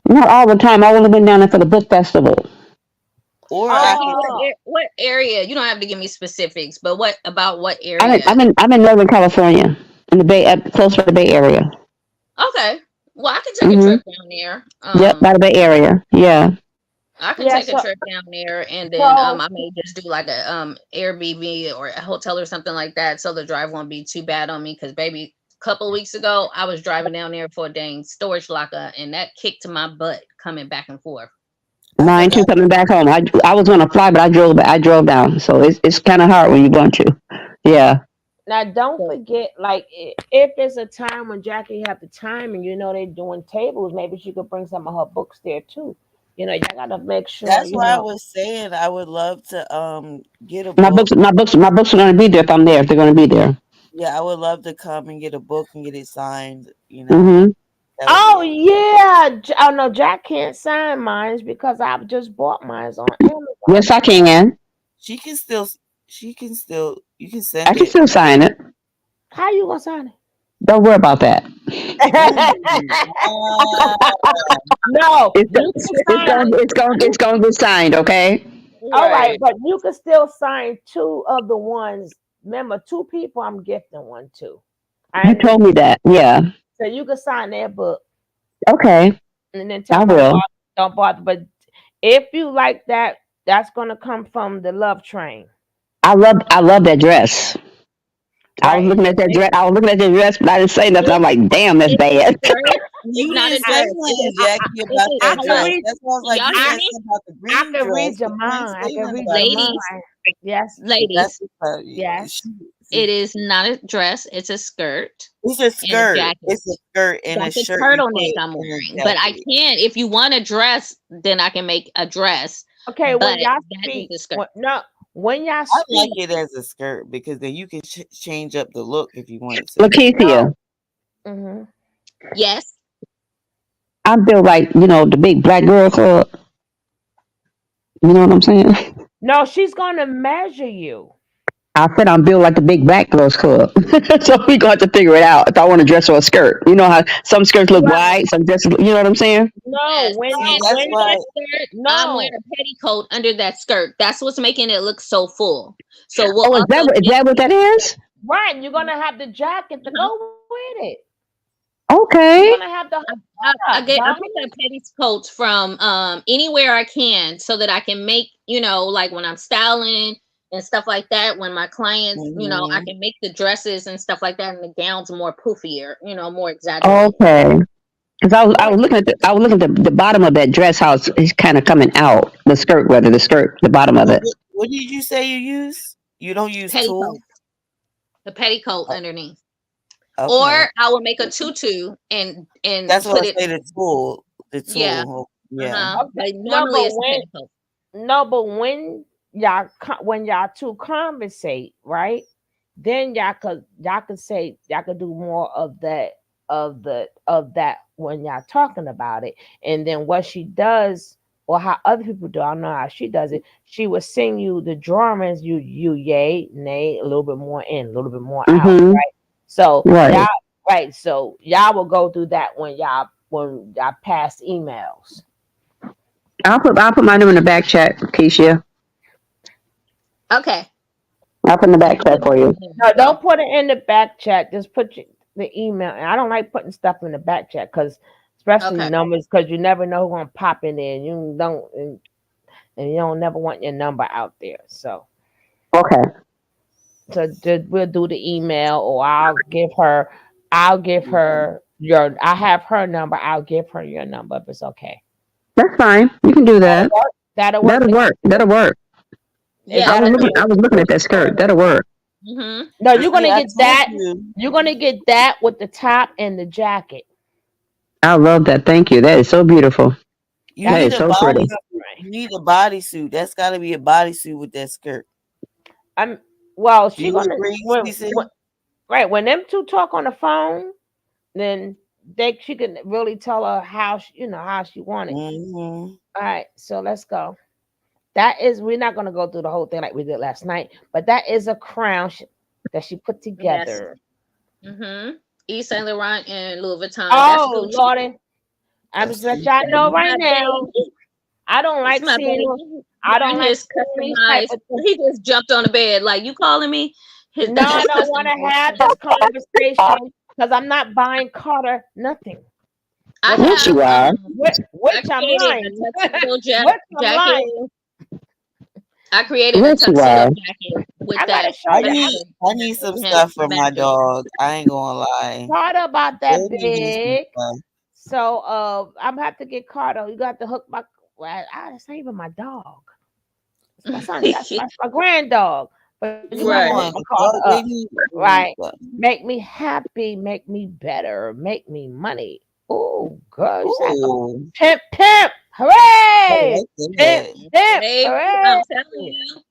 Not all the time. I've only been down there for the book festival. or I Jackie, could Oh, what area? You don't have to give me specifics, but what area? I'm in Northern California, in the Bay, close to the Bay Area. Okay. Well, I can take a Hmm. trip down there. Yep, by the Bay Area. Yeah. I can yeah. take a So, trip down there, and then so I may just do like a Airbnb or a hotel or something like that, so the drive won't be too bad on me. Cause baby, a couple weeks ago, I was driving down there for a dang storage locker, and that kicked my butt coming back and forth. I Mine too. forgot. Coming back home, I was gonna fly, but I drove down. So it's kind of hard when you want to. Yeah. now don't So forget, like if there's a time when Jackie have the time and they're doing tables, maybe she could bring some of her books there too. Y'all gotta make sure, That's why I was saying I would love to get a book. My books are gonna be there if I'm there. If they're gonna be there. Yeah, I would love to come and get a book and get it signed. Hmm. That would be Oh awesome. yeah. Oh no, Jack can't sign mine because I've just bought mine on Amazon. Yes, I can. She can still she can still you can I send can it. still sign it. How you gonna sign Don't worry about that. it? Ah, No, It's you can sign it. it's gonna get signed. Okay. All right, right. but you can still sign two of the ones. Remember, two people I'm gifting one to. You And told me that. Yeah. so you can sign their book Okay. and then tell I them will. don't bother. But if you like that, that's gonna come from the love train, I love that dress. I was right? looking at that dress. I was looking at that dress, but I didn't say nothing. I'm it's like, damn, that's it's a bad. skirt. It's You not a didn't say dress. nothing, I, Jackie, It's about a I that can dress. hello. read. That's why I was like, Y'all you hear I said me, something about the I green can dress, read your but you didn't mind. I say can nothing read about your that. ladies? mind. Yes, That's Ladies, yes. it is not a dress. It's a skirt it's a and a skirt. jacket. It's a skirt and a That's a shirt you turtleneck put I'm in a wearing. But I jacket. can, if you want a dress, then I can make a dress. Okay, But when y'all that is speak, a skirt. no, when y'all I like speak, it as a skirt because then you can change up the look if you wanted to. Leticia, no. Hmm. Yes. I'm built like the big black girl club. You know what I'm saying? No, she's gonna measure you. I said I'm built like the Big Black Girls Club, so we got to figure it out. If I want to dress or a skirt, you know how some skirts look Right. wide, some dresses, you know what I'm saying? No, Yes, when See, and that's when under why. that skirt, I'm wearing no. a petticoat under that skirt. That's what's making it look so full. So we'll Oh, also is get that what that is? Right, you're gonna have the jacket to uh-huh. go with it. You're Okay, gonna have the I, hold up, I darling. pick up petticoats from anywhere I can so that I can make, like when I'm styling and stuff like that, when my clients, I Hmm. can make the dresses and stuff like that and the gowns more poofier, more exaggerated. okay. Because I But was looking at the bottom of that dress how it's kind of coming out. The skirt, rather the skirt, the bottom of So it. what did you say you use? You don't use tulle? Petticoat, the petticoat Oh, underneath. okay. Or I will make a tutu and That's what put I it, say. The tulle. The yeah, tulle. Yeah. uh-huh. okay, But no, normally but it's a petticoat. when when y'all two conversate, right? Then y'all could say y'all could do more of that when y'all talking about it, and then what she does or how other people do, I don't know how she does it. She will sing you the drawings, you yay, nay, a little bit more in, a little bit more out, Mm-hmm. right? So Right. y'all right, so y'all will go through that when y'all pass emails. I'll put my number in the back chat, Keisha. Okay. I'll put in the Let back me chat put for that you. in here. No, So, don't put it in the back chat. Just put the email. And I don't like putting stuff in the back chat because, especially okay. numbers, because you never know who's gonna pop in there. And you don't never want your number out there. Okay. So just, we'll do the email, or I'll give her your. I have her number. I'll give her your number if it's okay. That's fine. You can do That'll that. work. That'll work. That'll work. That'll work. Is Yeah, I that was okay? that'll looking. I work. was looking at that skirt. That'll work. Mm-hmm. No, you're See, gonna I get told that. you. You're gonna get that with the top and the jacket. I love that. Thank you. That is so beautiful. You That's That need is a so the pretty. bodysuit. covering. You need a bodysuit. That's got to be a bodysuit with that skirt. I'm well. Do She you gonna agree, when CC? right when them two talk on the phone, then she can really tell her how she want it. Hmm. All right, so let's go. That is we're not gonna go through the whole thing like we did last night, but that is a crown that she put Yes. together. Mm-hmm. Yves Saint Laurent and Louis Vuitton. That's Oh Gucci. Lordy, I'm That's just let true. y'all That's know right my now. baby. I don't That's like my seeing. baby. I don't Wearing like his seeing these type customized. of things. He just jumped on the bed. Like, you calling me? No, That's I his don't want to customized have this print. conversation because I'm not buying Carter nothing. I Which Yes, I'm have you are. I which I'm created a lying. tuxedo Which I'm jacket. lying. I created a Yes, you tuxedo are. jacket with I gotta that show I you. need special I need some stuff for my magic. dog. I ain't gonna lie. Carter about that Baby needs some big. stuff. So I'm gonna have to get Carter. You got to hook my. Well, that's not even my dog. It's my son. That's my grand dog. But you got to Come hook Right. my on, Carter dog. up. Right. Stuff. Make me happy. Make me better. Make me money. Oh, girl, you sound like a Ooh, pimp, pimp. I Hooray! like Pimp, that. pimp. Baby, I'm Hooray! telling you.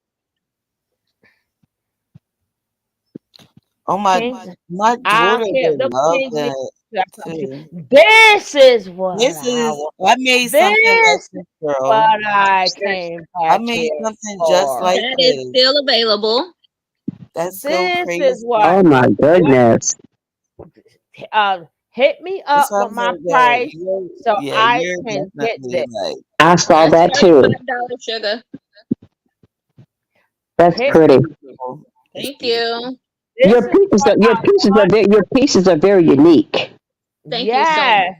Oh Kings, my I daughter don't care. would The love kings need that to too. This is what This I is want. I made something like This is this, girl. what I came I back made here something just for. like That is this. still available. That's so This is what Oh crazy. my goodness. hit me That's up why with I'm my saying that price so I you're can get definitely this. like I saw That's that too. $35 sugar. That's Hit it's pretty. beautiful. It's Thank beautiful. you. this is what I want. Your pieces are very unique. Thank you so Yeah, much.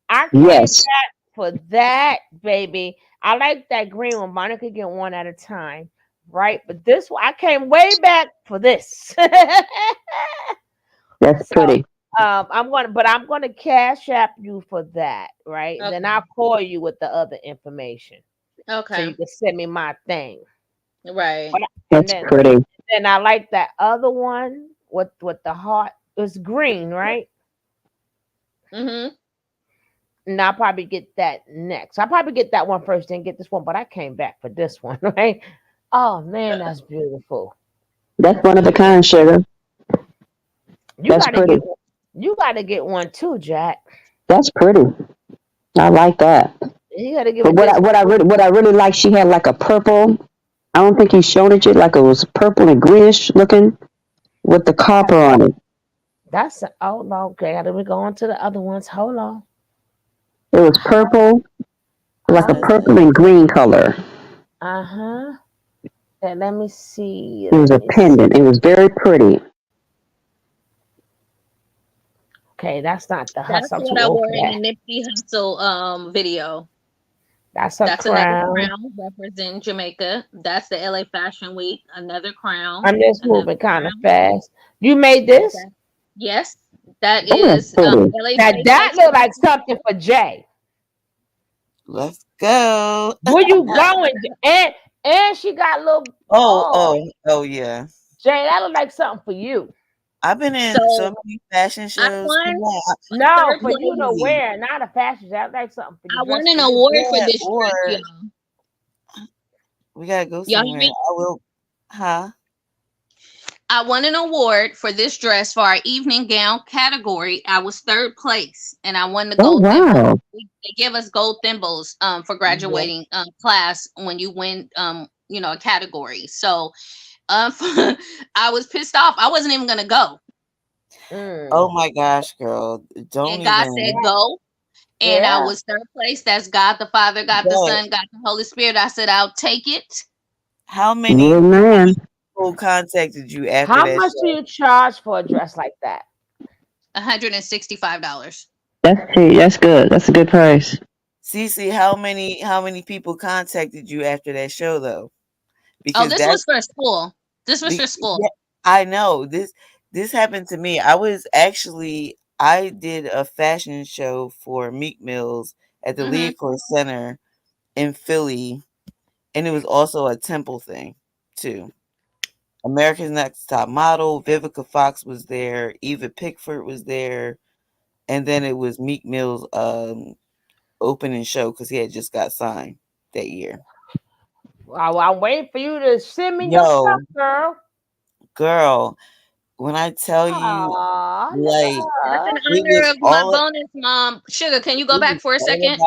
I came Yes. back for that, baby. I like that green one, but I could get one at a time, right? But this one, I came way back for this. That's So pretty. I'm gonna cash app you for that, right? Then Okay. I'll call you with the other information so you Okay. can send me my thing. Right. But and That's then pretty. I like that other one with the heart. It's green, right? Mm-hmm. And I'll probably get that next. I'll probably get that one first, then get this one. But I came back for this one, right? Oh man, that's beautiful. That's one of a kind, sugar. You That's gotta get pretty. you gotta get one too, Jack. That's pretty. I like that. You gotta give But it this. what I really like, she had like a purple. I don't think he's shown it yet. Like it was purple and greenish looking with the copper on it. Oh no, okay. Let me go on to the other ones. Hold on. It was purple, like a Uh purple and green color. huh. And let me see. It was Let a me see. pendant. It was very pretty. Okay, that's not the That's hustle. I'm what too I old wore for in the that. Nipsey Hussle video. That's a That's another crown. crown representing Jamaica. That's the LA Fashion Week. Another crown. I'm just Another moving kind of crown. fast. You made this? That, yes, that Oh, that's is pretty. LA Now Face that look like Exhibition. something for Jay. Let's go. Where you going? And she got little. Oh, Oh, oh, oh yeah. Jay, that look like something for you. I've been in so So many fashion I shows. Come won on. No, third for you to place. Crazy. wear, not a fashion. That like something for you. I won Dress an for you. award for Yeah, this or dress, y'all. we gotta go Y'all hear somewhere. me? I will. Huh? I won an award for this dress for our evening gown category. I was third place, and I won the Oh, gold thimble. wow. They give us gold thimbles for Yeah. graduating class when you win a category. So I was pissed off. I wasn't even gonna go, Oh Mm. my gosh, girl. Don't and God said even. go, and I Yeah. was third place. That's God the Father, God the But Son, God the Holy Spirit. I said I'll take it. how You're many a man. people contacted you after How that much do show? you charge for a dress like that? $165. That's cheap. That's good. That's a good price. Cece, how many people contacted you after that show though? Oh, Because this was that's for school. This was for school. yeah, I know. This happened to me. I did a fashion show for Meek Mills at the Hmm. Leocore Center in Philly, and it was also a temple thing too. America's Next Top Model, Vivica Fox was there, Eva Pickford was there, and then it was Meek Mill's opening show because he had just got signed that year. I'm waiting for you to send me your stuff, Yo, girl. girl, when I tell you, Aw, like That's in it honor was of my all bonus mom. Sugar, can you go it back was for a all second?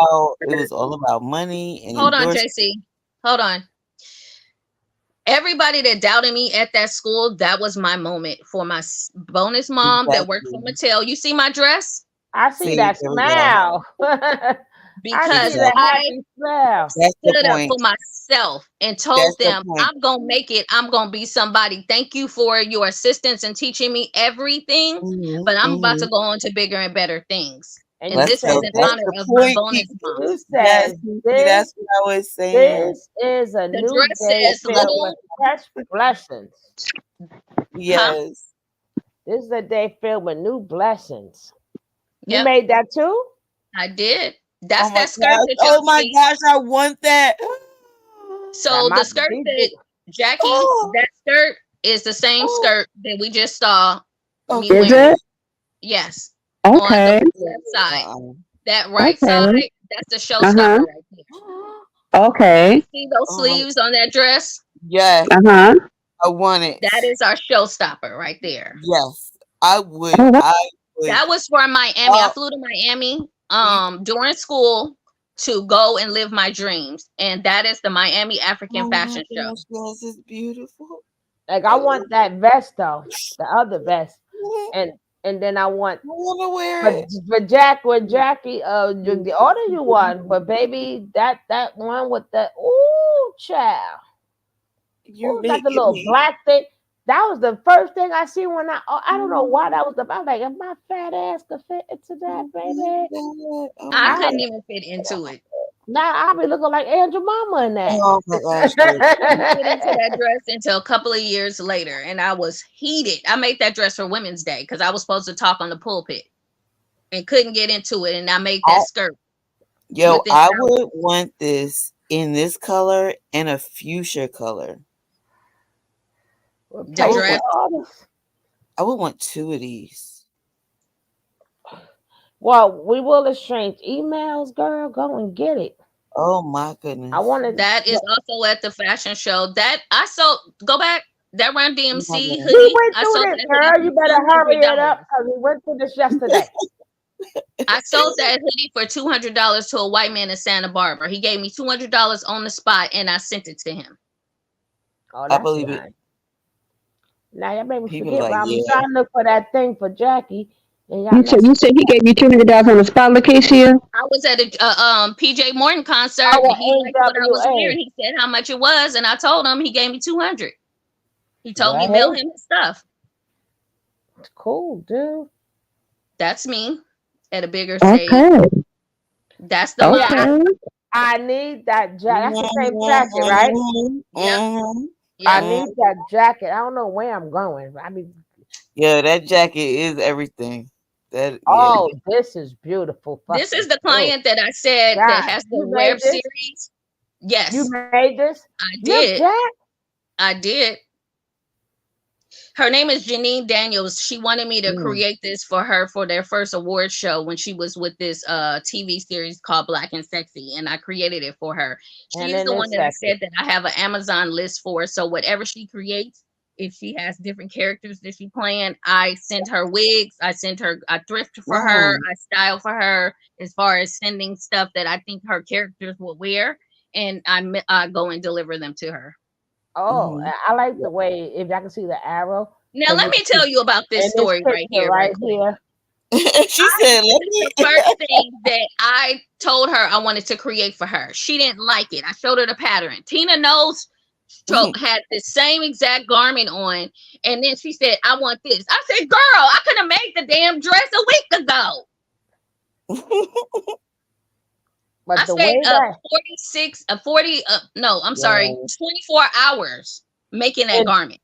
about money and Hold on, endorsement. JC. Hold on. Everybody that doubted me at that school, that was my moment for my bonus mom that worked for Exactly. Mattel. You see my dress? I see See, that there we go. smile. I see Because the Exactly. I happy smile. That's the stood up for point. myself and told That's the them, point. I'm going to make it. I'm going to be somebody. Thank you for your assistance and teaching me everything, Hmm, but I'm about hmm. to go on to bigger and better things. And And you Let's this said was go. in That's this. honor the of my point, bonus Kiki. mom. You Yes, said Kiki, that's this. what I was saying. This is a The new dress day says filled with little, fresh blessings. huh? Yes. This is a day filled with new blessings. You Yep, made that too? I did. Oh That's my that skirt gosh. that Oh y'all my see. gosh, I want that. That So the might skirt be that Jackie, Oh, that skirt is the same oh. skirt that we just saw me Is Okay. wearing. it? Yes, on the Okay. left side. Uh-uh. That right Okay. side, that's the Uh-huh. showstopper right there. Okay. You see those Oh my, sleeves on that dress? yes, Uh-huh. I want it. That is our showstopper right there. Yes, I would. Oh, wow. I would. That was for Miami. I Oh, flew to Miami you, during school to go and live my dreams. And that is the Miami African oh my Fashion Show. gosh, yes, it's beautiful. like I I love want that vest though, the other vest, it. and then I want I want to wear but it. for Jack with Jackie, the order you one, but baby, that one with the ooh child, You're ooh, got the making little me. black thing. That was the first thing I see when I don't know why that was the I was like if my fat ass could fit into that, baby. Oh I my I couldn't god. even fit into it. now I'll be looking like Angel Mama in that. Oh my gosh, girl. Couldn't fit into that dress until a couple of years later. And I was heated. I made that dress for Women's Day because I was supposed to talk on the pulpit and couldn't get into it. And I made that I, skirt yo, within I hours. would want this in this color and a fuchsia color. The I would Replace the want. dress. orders. I would want two of these. Well, we will exchange emails, girl. Go and get it. Oh my I goodness. wanted. That is also at the fashion show. That I sold. Go back. That Run Oh my DMC goodness. We hoodie. went I through sold this, that hoodie girl. for You better two hundred hurry it up dollars. because we went through this yesterday. I sold that hoodie for $200 to a white man in Santa Barbara. He gave me $200 on the spot, and I sent it to him. Oh, I that's believe it. nice. Now y'all made me People forget. like, But I'm yeah. trying to look for that thing for Jackie, and y'all You said messed you me said he up. gave you $200 on the spot location here. I was at a PJ Morton concert. Oh, He liked what I was AWA. wearing. He said how much it was, and I told him. He gave me 200. He told me Well, mail hey, him his stuff. it's cool, dude. That's me at a bigger stage. Okay. That's the Yeah, model. Okay. I need that jacket. That's the same jacket, right? Mm-hmm. Yep, Mm-hmm. I yep. need that jacket. I don't know where I'm going. I mean, Yeah, that jacket is everything. That yeah. oh, this is beautiful This is fucking the shit. client that I said that God, has the you web made this? series. You Yes, made this? I You're did. Jack? I did. Her name is Janine Daniels. She wanted me to Mm. create this for her for their first award show when she was with this TV series called Black and Sexy, and I created it for her. And She's then the one this that I second. said that I have an Amazon list for. So whatever she creates, if she has different characters that she playing, I send her wigs, I thrift for her, Mm, I style for her as far as sending stuff that I think her characters will wear, and I go and deliver them to her. Oh, mm-hmm. I like the way, if I can see the arrow, Now because let me tell you about this in this story right picture here, right right quick. here. She said, This "Let is me." the first thing that I told her I wanted to create for her. She didn't like it. I showed her the pattern. Tina knows had the same exact garment on, and then she said, "I want this." I said, "Girl, I could have made the damn dress a week ago. I But the way stayed up that, 40, 24 hours making that and garment."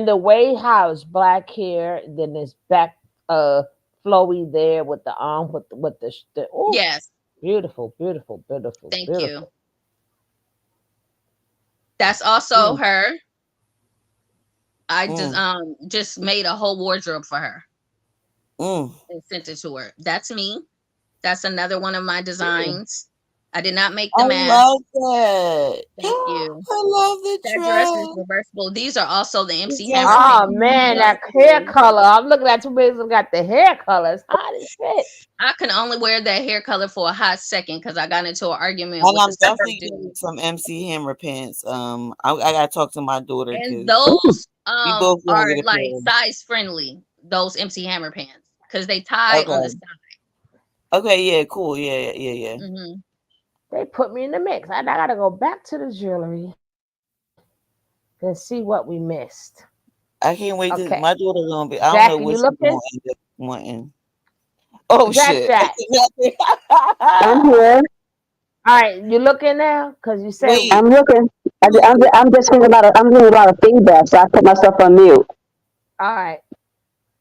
the way how it's black hair, then it's back flowy there with the arm with the oh, Yes, beautiful, beautiful, beautiful, thank you. beautiful. That's also Mm. her. I Mm, just made a whole wardrobe for her mm. and sent it to her. That's me. That's another one of my Mm. designs. I did not make I the mask. love that. Thank you. I love the That dress is dress. reversible. These are also the It's MC got Hammer some Oh pants. man, beautiful. that hair color. I'm looking at two babies who got the hair colors. Hot as shit. I can only wear that hair color for a hot second because I got into an argument And with I'm the skirt definitely getting dude. some MC Hammer pants. I gotta talk to my daughter And because those we both gonna are get a pair like of 'em. size friendly, those MC Hammer pants, because they tie on the Okay. side. Okay. Yeah. Cool. Yeah. Yeah. Yeah. Hmm. They put me in the mix. I gotta go back to the jewelry and see what we missed. I can't wait to. Okay, My daughter gonna be. I don't know Jackie, what you she's looking? gonna end up wanting. Oh Jack, shit. Jack. I'm here. All right, you looking now? Cause you said, Wait. I'm looking. Wait. I'm just getting a lot of feedback, so I put myself on mute. all right,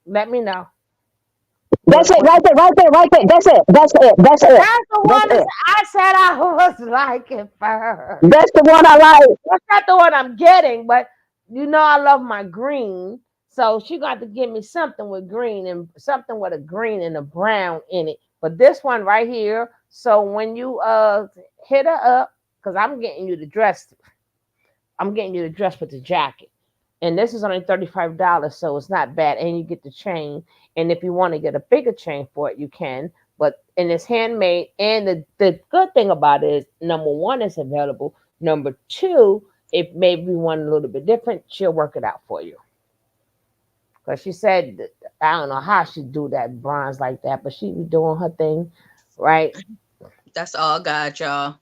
let me know That's it, when right there, right there, right there. That's it. That's it. That's it. that's the That's one that it. I said I was liking first. That's the one I like. That's not the one I'm getting, but you know I love my green. So she got to give me something with green and something with a green and a brown in it. But this one right here, so when you hit her up, because I'm getting you the dress with the jacket. And this is only $35, so it's not bad. And you get the chain. And if you want to get a bigger chain for it, you can. But and it's handmade. And the good thing about it is number one, it's available. Number two, if maybe you want a little bit different, she'll work it out for you. Because she said I don't know how she do that bronze like that, but she be doing her thing, right? That's all God, y'all.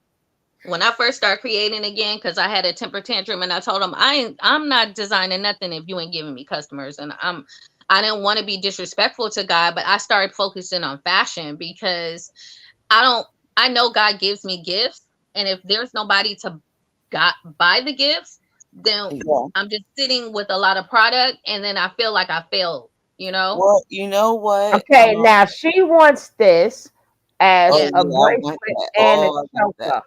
When I first started creating again, because I had a temper tantrum, and I told him I'm not designing nothing if you ain't giving me customers, and I didn't want to be disrespectful to God, but I started focusing on fashion because I don't I know God gives me gifts, and if there's nobody to buy the gifts, then Yeah. I'm just sitting with a lot of product, and then I feel like I failed, you know? Well, you know what? Okay, now she wants this as Oh Yeah. a yeah, I want bracelet that. and a Oh, I want that. choker.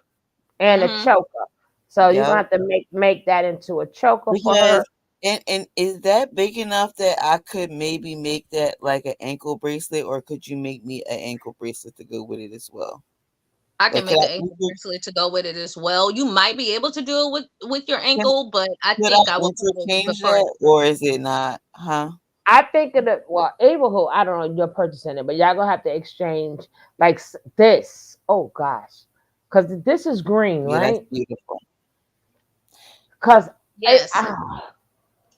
And a Hmm. choker. So you're Yep. gonna have to make that into a choker for her. Because and is that big enough that I could maybe make that like an ankle bracelet, or could you make me an ankle bracelet to go with it as well? I can Like, make an ankle bracelet to go with it as well. You might be able to do it with your can, ankle, but I could think I I would probably interchange prefer it. that, or is it not? Huh? I think of the well, Abraham, I don't know you're purchasing it, but y'all gonna have to exchange like this. Oh gosh, because this is green, Yeah, that's right? beautiful. Because I, Yes. ah,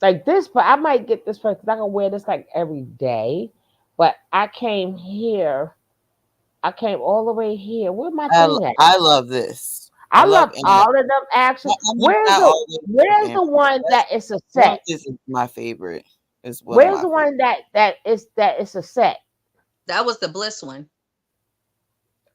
like this, but I might get this first because I can wear this like every day. But I came here. I came all the way here. Where my thing at? I love this. I I love love amethyst. all of them. Actually, I mean, not all of them love where's the amethyst. one That's that is a set? amethyst is my favorite. It's one of Where's my the favorites. one that is a set? That was the bliss one.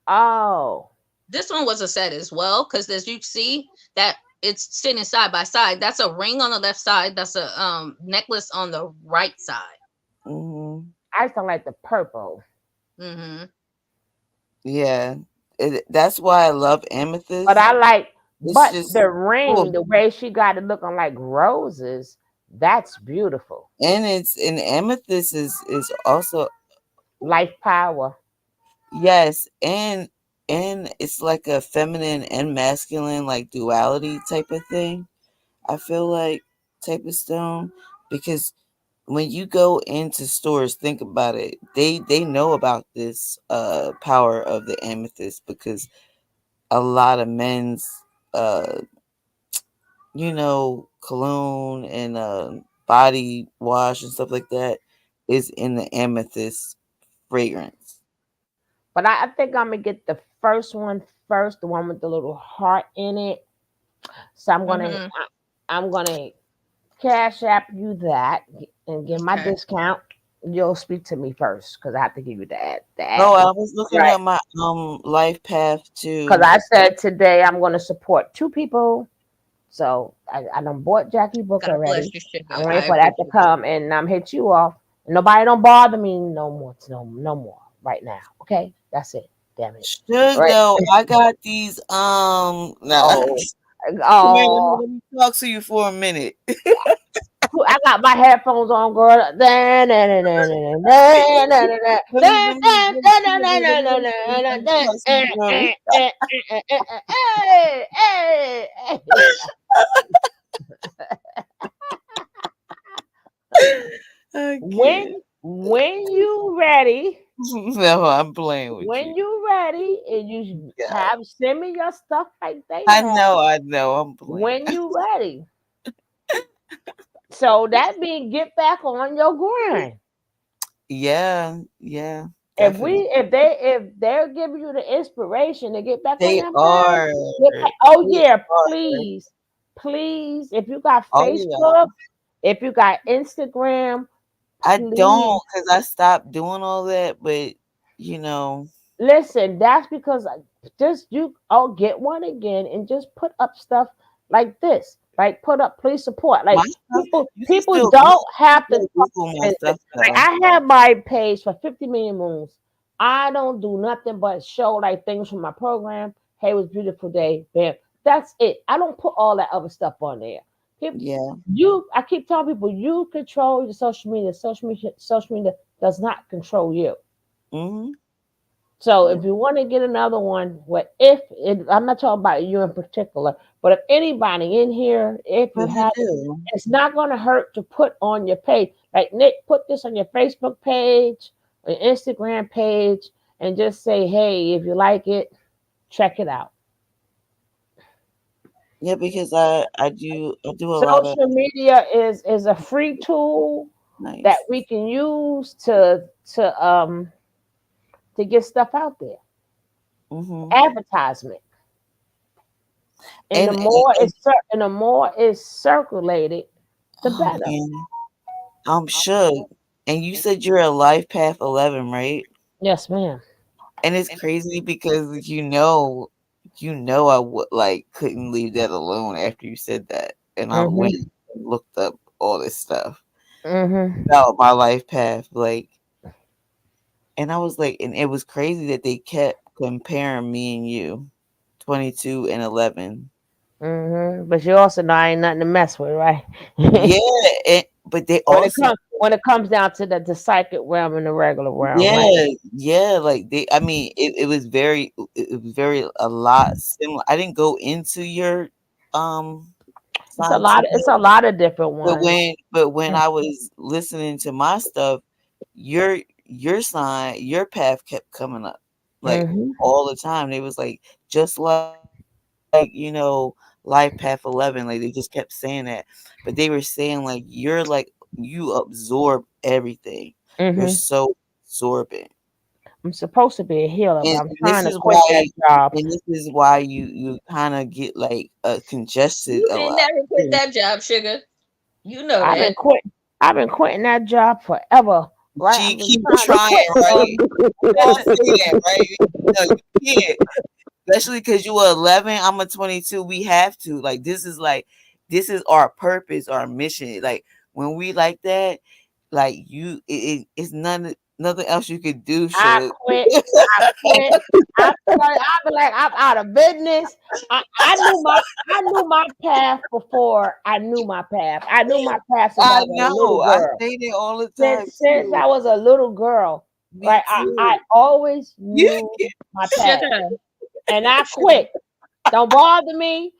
Oh, This one was a set as well, because as you see that it's sitting side by side. That's a ring on the left side. That's a necklace on the right side. Hmm. I just don't like the purple. Mm-hmm. Yeah, that's why I love But amethyst. I like, It's but just the ring, cool, the way she got it looking like roses, that's beautiful. and it's and amethyst is also Life power. yes, and it's like a feminine and masculine like duality type of thing. I feel like type of stone because when you go into stores, think about it. They know about this power of the amethyst because a lot of men's uh cologne and body wash and stuff like that is in the amethyst fragrance. But I think I'm gonna get the first one first, the one with the little heart in it. So Mm-hmm. I'm gonna cash app you that and get my Okay. discount. You'll speak to me first because I have to give you the Oh, address. I was looking Right. at my life path Because too. I said today I'm going to support two people. So I done bought Jackie book God bless already. you, I'm sugar. waiting I for that to appreciate it. come and hit you off. Nobody don't bother me no more. No more right now. Okay? That's it. Damn it. All Should right. though, I got these nah. Oh. Come here, Oh. let me talk to you for a minute. I got my headphones on, girl. Let me talk to you for a minute. Hey, hey, hey. I When can't. when you ready, No, I'm playing with you. when you ready, and you Yeah. have send me your stuff like they have. I know, I'm playing. When you ready, so that means get back on your grind. Yeah, yeah, definitely. If they're giving you the inspiration to get back on They that path, are. oh They yeah, are. please, if you got Oh yeah. Facebook, if you got Instagram, I please don't because I stopped doing all that, but you know, listen. That's because just you oh get one again and just put up stuff like this. Like put up please support. my Like stuff people don't you can have to still Google my and stuff like though. I have my page for 50 million moons. I don't do nothing but show like things from my program. Hey, it was a beautiful day. Bam. That's it. I don't put all that other stuff on there. People, Yeah. I keep telling people you control your social media. Social media does not control you. Mhm. So Yeah. if you want to get another one, what if it, I'm not talking about you in particular, but if anybody in here, if you But I have it, do. it's not going to hurt to put on your page. Like Nick, put this on your Facebook page, or Instagram page, and just say, hey, if you like it, check it out. Yeah, because I do a lot of Social media is a free tool that nice. we can use to get stuff out there. Mhm. Advertisement. And And, and, and the more it's circulated, the oh better. man, I'm shook. And you said you're a life path 11, right? Yes, ma'am. And it's crazy because you know I would like couldn't leave that alone after you said that. And I went Mhm. and looked up all this stuff Mhm. about my life path, like, and I was like, and it was crazy that they kept comparing me and you, 22 and 11. Mhm. But you also know I ain't nothing to mess with, right? Yeah, but they also, When it comes down to the psychic realm and the regular realm, right? yeah, yeah, like I mean, it was very a lot similar. I didn't go into your um sign too It's much, a lot of different ones. but when I was listening to my stuff, your sign, your path kept coming up like Mhm. all the time. They was like just like Life Path 11. Like they just kept saying that, but they were saying like you're like you absorb everything. You're Hmm. so absorbent, I'm supposed to be a healer, but and I'm this trying to is quit that why, job. you kind of get like congested You a didn't lot. never quit that job, sugar. You know I've been that. quit. I've been quitting that job forever. Right? She I've been keep trying to trying, quit right? for You for gotta say that, right? No, you can't. Especially because you were 11, I'm a 22. We have to this is our purpose, our mission. Like when we like that, like it's nothing else you could do, I Suge. quit. I quit. I be like, I'm out of business. I knew my path before I knew my path. I knew my path since I I was a little know. I girl. say that all the time Since too. I was a little girl, Me right? I too. always You knew my path, Sugar, and I sugar, quit. Don't bother me.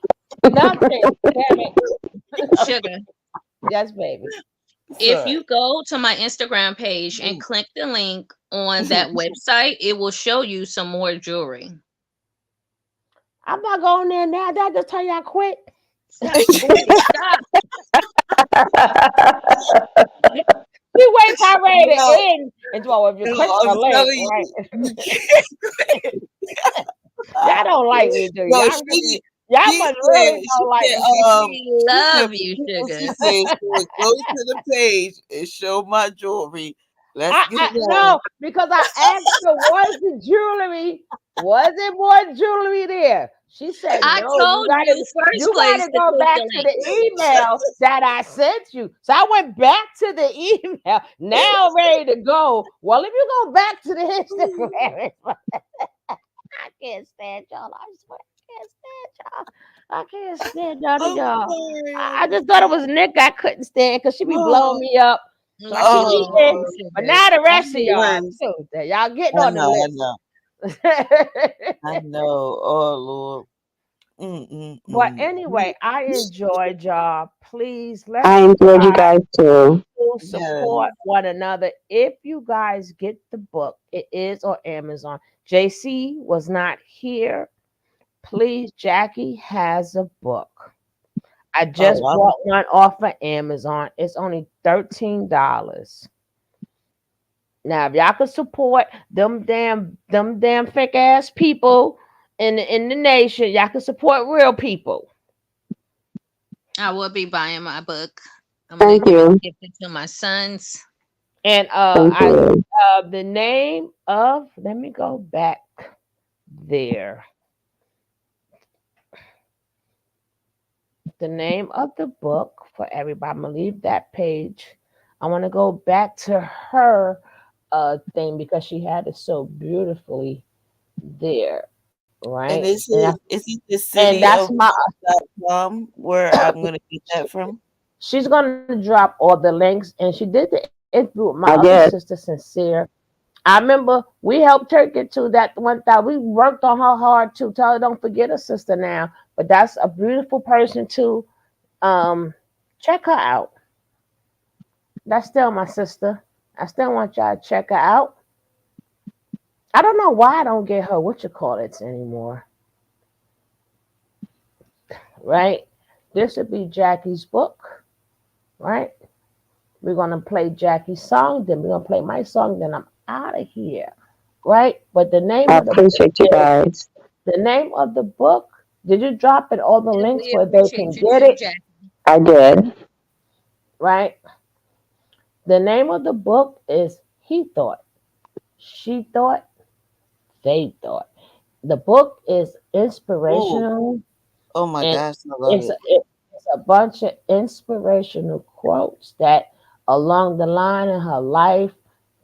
Nothing. Damn it. sugar. Yes, baby. If sorry. you go to my Instagram page and click the link on that website, it will show you some more jewelry. I'm not going there now. Did I just tell you I quit? Stop, Booty, stop. We wait for our ready to No, end. And well, if you no, click the I'm link, telling right? you, you can't. Y'all don't like me, do you? No, Y'all must really don't like me. We she said love for you, people, she sugar. said she would go to the page and show my jewelry. Let's get I it on. no, because I asked her, was the jewelry, was it more jewelry there? She said, I no, told you first you place gotta to go click back the to link. the email that I sent you. So I went back to the email, now ready to go. Well, if you go back to the Instagram, I can't stand y'all. I swear, I can't stand y'all. I can't stand none of I'm y'all. sorry. I just thought it was Nick I couldn't stand because she be blowing Oh, me up. So I keep Me oh, eating. too, But sugar. now the I'm rest of the y'all worst. too. That y'all getting I on the know, I list. know, I know. Oh Lord. But Mm-mm-mm. anyway, I enjoyed y'all. Please let's I enjoyed you try guys too. to Yeah. support one another. If you guys get the book, it is on Amazon. JC was not here. Please, Jackie has a book. I just Oh, I'm bought one off of Amazon. It's only $13. Now, if y'all could support them damn fake ass people in the nation, y'all can support real people. I will be buying my book. I'm gonna Thank give it you. gift it to my sons. And Thank I you. the name of let me go back there. The name of the book for everybody. I'm gonna leave that page. I want to go back to her thing because she had it so beautifully there, right? and is it the And city that's of my where I'm gonna get that from? she's gonna drop all the links, and she did the interview with my other I sister, did. Sincere. I remember we helped her get to that one thing. We worked on her hard too. Tell her don't forget her sister now. But that's a beautiful person too. Um, check her out. That's still my sister. I still want y'all to check her out. I don't know why I don't get her what you call it anymore. Right? This would be Jackie's book. Right? We're gonna play Jackie's song, then we're gonna play my song, then I'm out of here. Right? But the name I of the book appreciate you is guys. the name of the book. Did you drop it all the And links we where they appreciate can you get too, it? Jack. I did. Right? The name of the book is He Thought, She Thought, They Thought. The book is Oh, inspirational, oh my and gosh, I love it's it. it's a bunch of inspirational quotes that along the line of her life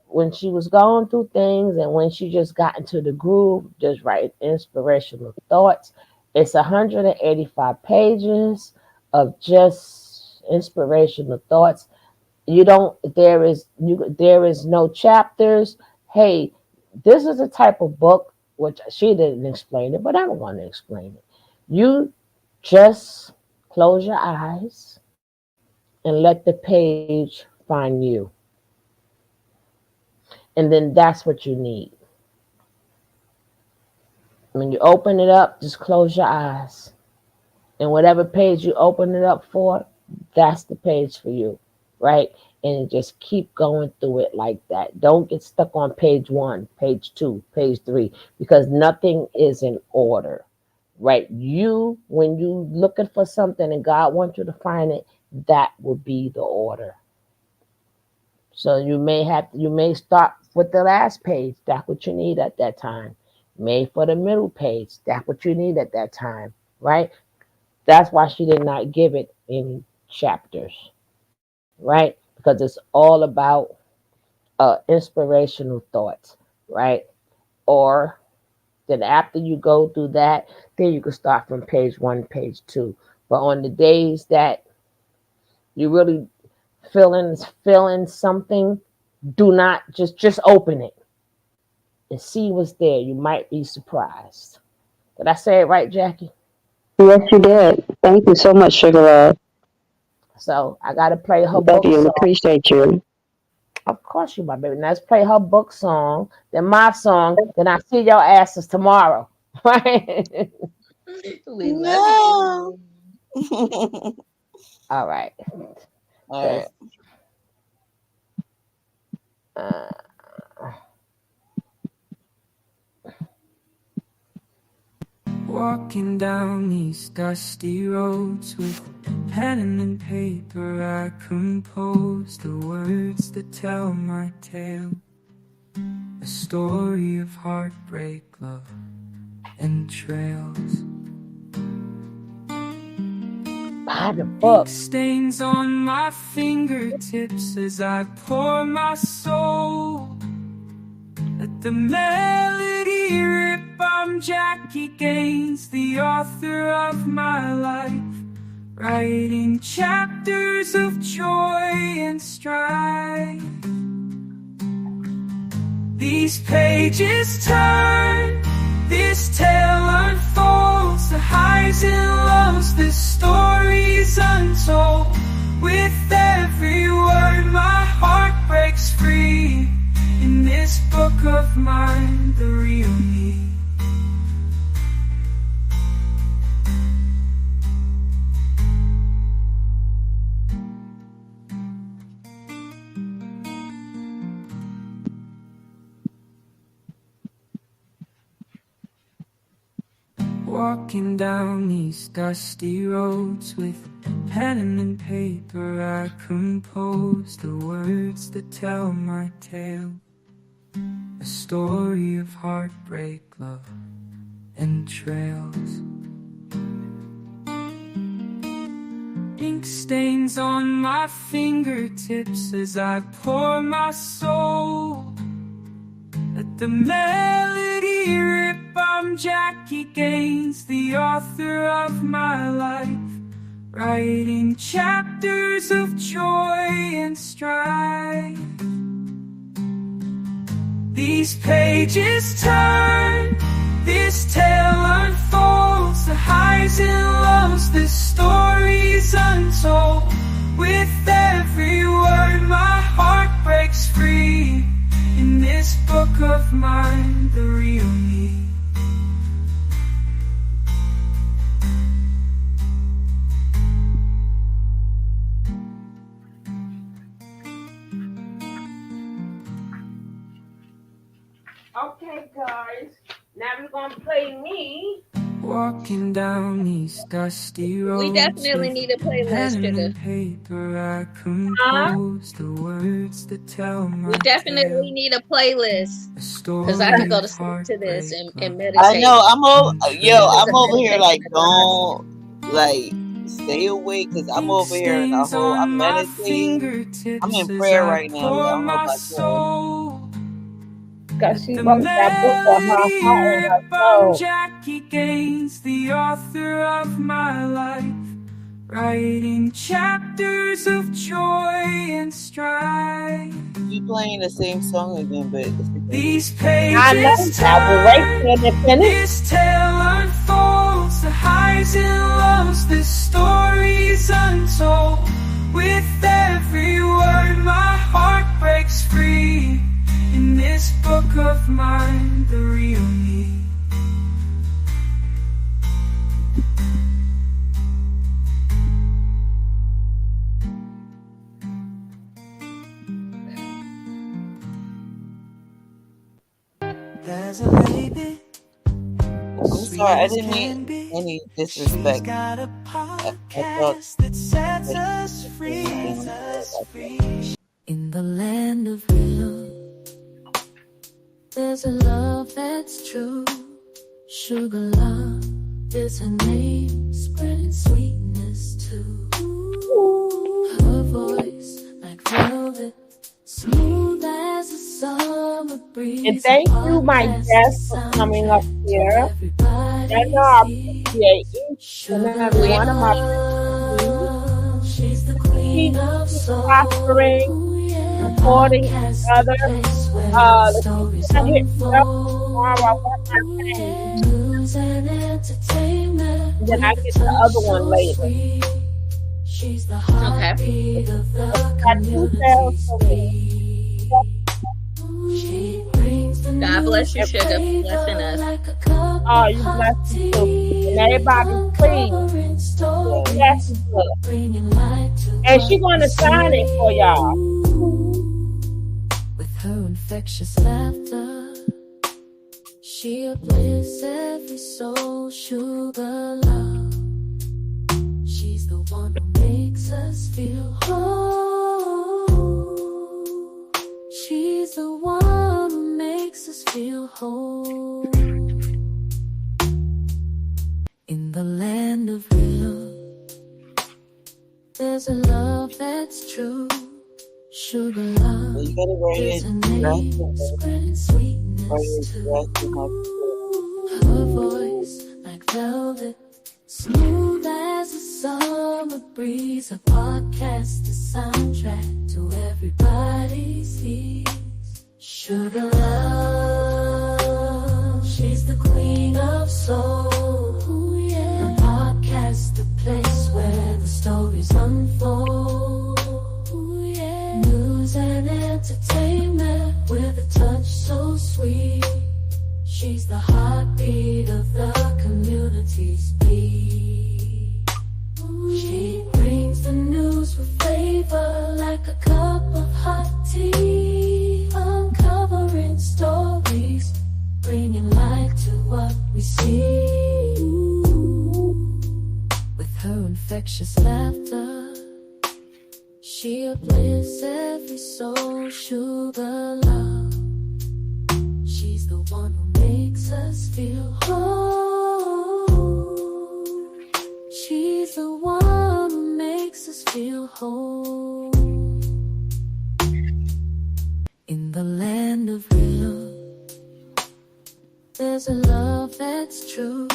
when she was going through things and when she just got into the groove, just write inspirational thoughts. It's 185 pages of just inspirational thoughts. You don't there is no chapters. Hey, this is a type of book which she didn't explain it, but I'm going to explain it. You just close your eyes and let the page find you. And then that's what you need. When you open it up, just close your eyes And whatever page you open it up for, that's the page for you, right? And just keep going through it like that. Don't get stuck on page 1, page 2, page 3, because nothing is in order, right? You, when you looking for something and God wants you to find it, that will be the order. So you may start with the last page. That's what you need at that time. May for the middle page. That's what you need at that time, right? That's why she did not give it any chapters, right? Because it's all about inspirational thoughts, right? Or then after you go through that, then you can start from page 1, page 2. But on the days that you really feeling something, do not just open it and see what's there. You might be surprised. Did I say it right, Jackie? Yes, you did. Thank you so much, Sugar Love. So I gotta play her Love book you and song. appreciate you. Of course you my baby. Now let's play her book song, then my song, then I see your asses tomorrow. Right? We love No. you. All right. All Cause right. uh, Walking down these dusty roads with pen and paper, I compose the words that tell my tale. A story of heartbreak, love, and trails. buy the Ink book. stains on my fingertips as I pour my soul. Let the melody rip. I'm Jackie Gaines, the author of my life, writing chapters of joy and strife. These pages turn, this tale unfolds, the highs and lows, this story's untold. With every word my heart breaks free, in this book of mine, the real me. Walking down these dusty roads with pen and paper, I compose the words that tell my tale. A story of heartbreak, love, and trails. Ink stains on my fingertips as I pour my soul. Let the melody rip. I'm Jackie Gaines, the author of my life, writing chapters of joy and strife. These pages turn, this tale unfolds, the highs and lows, this story's untold. With every word my heart breaks free, in this book of mine, the real me. Okay, guys. Now we're gonna play me. Walking down these dusty roads. We definitely need a playlist, pen Sugar. and paper, I compose the words that tell my We definitely tale. need a playlist. A Because I could story go of to sleep to this heartbreak, and love, I meditate. know. and This is I'm a over here like meditation exercise. don't like stay awake because I'm Ink over here in a stains whole. on I'm my meditating. I'm fingertips in as prayer I right now. Yeah, I pour don't know my about y'all. soul. Cause Let she the wrote that book for her melody heart and rip. her I'm soul. Jackie Gaines, the author of my life, writing chapters of joy and strife. You playing the same song again, but it's okay. These I know. pages I will wait turn, till they finish. this tale unfolds, the highs and lows, this story's untold. With every word my heart breaks free, in this book of mine, the real me. There's a lady, I'm sweet sorry, I as didn't can mean be. any She's disrespect. got a I thought podcast that sets that you us were free. saying anything about that. In the land of real, there's a love that's true. Sugar love is her name, spreading sweetness too. Her voice like velvet, smooth as a summer breeze. And thank you, my guests, for coming up here. I know I appreciate each and every We one of my She's the keep queen of prospering, soul. supporting each other. The people that hit me up tomorrow, I want my name, News and entertainment and then I with a get the touch other one so later. sweet. She's the okay. heartbeat of the Got 2 sales community's for me. beat. She brings the God bless you, news sugar, for flavor blessing us. like a cup Oh, of you hot bless me too. tea. And everybody, please, Uncovering yes, stories, look. bringing light to And what she's going we to sign it for y'all. see. With her infectious laughter, she uplifts every soul. Sugar love, she's the one who makes us feel whole. She's the one who makes us feel whole. In the land of real, there's a love that's true. Sugar love Well, you better wear is your her dress name, or spreading your sweetness dress in my too. Her voice like velvet, smooth as a summer breeze. A podcast, a soundtrack to everybody's ears. Sugar love, she's the queen of soul. Ooh, yeah. A podcast, the place where the stories unfold. Ooh, yeah. News and entertainment with a touch so sweet. She's the heartbeat of the community's beat. She brings the news with flavor like a cup of hot tea. Uncovering stories, bringing light to what we see. With her infectious laughter, she uplifts every soul. Sugar love, she's the one who makes us feel whole. She's the one who makes us feel whole. In the land of real, there's a love that's true.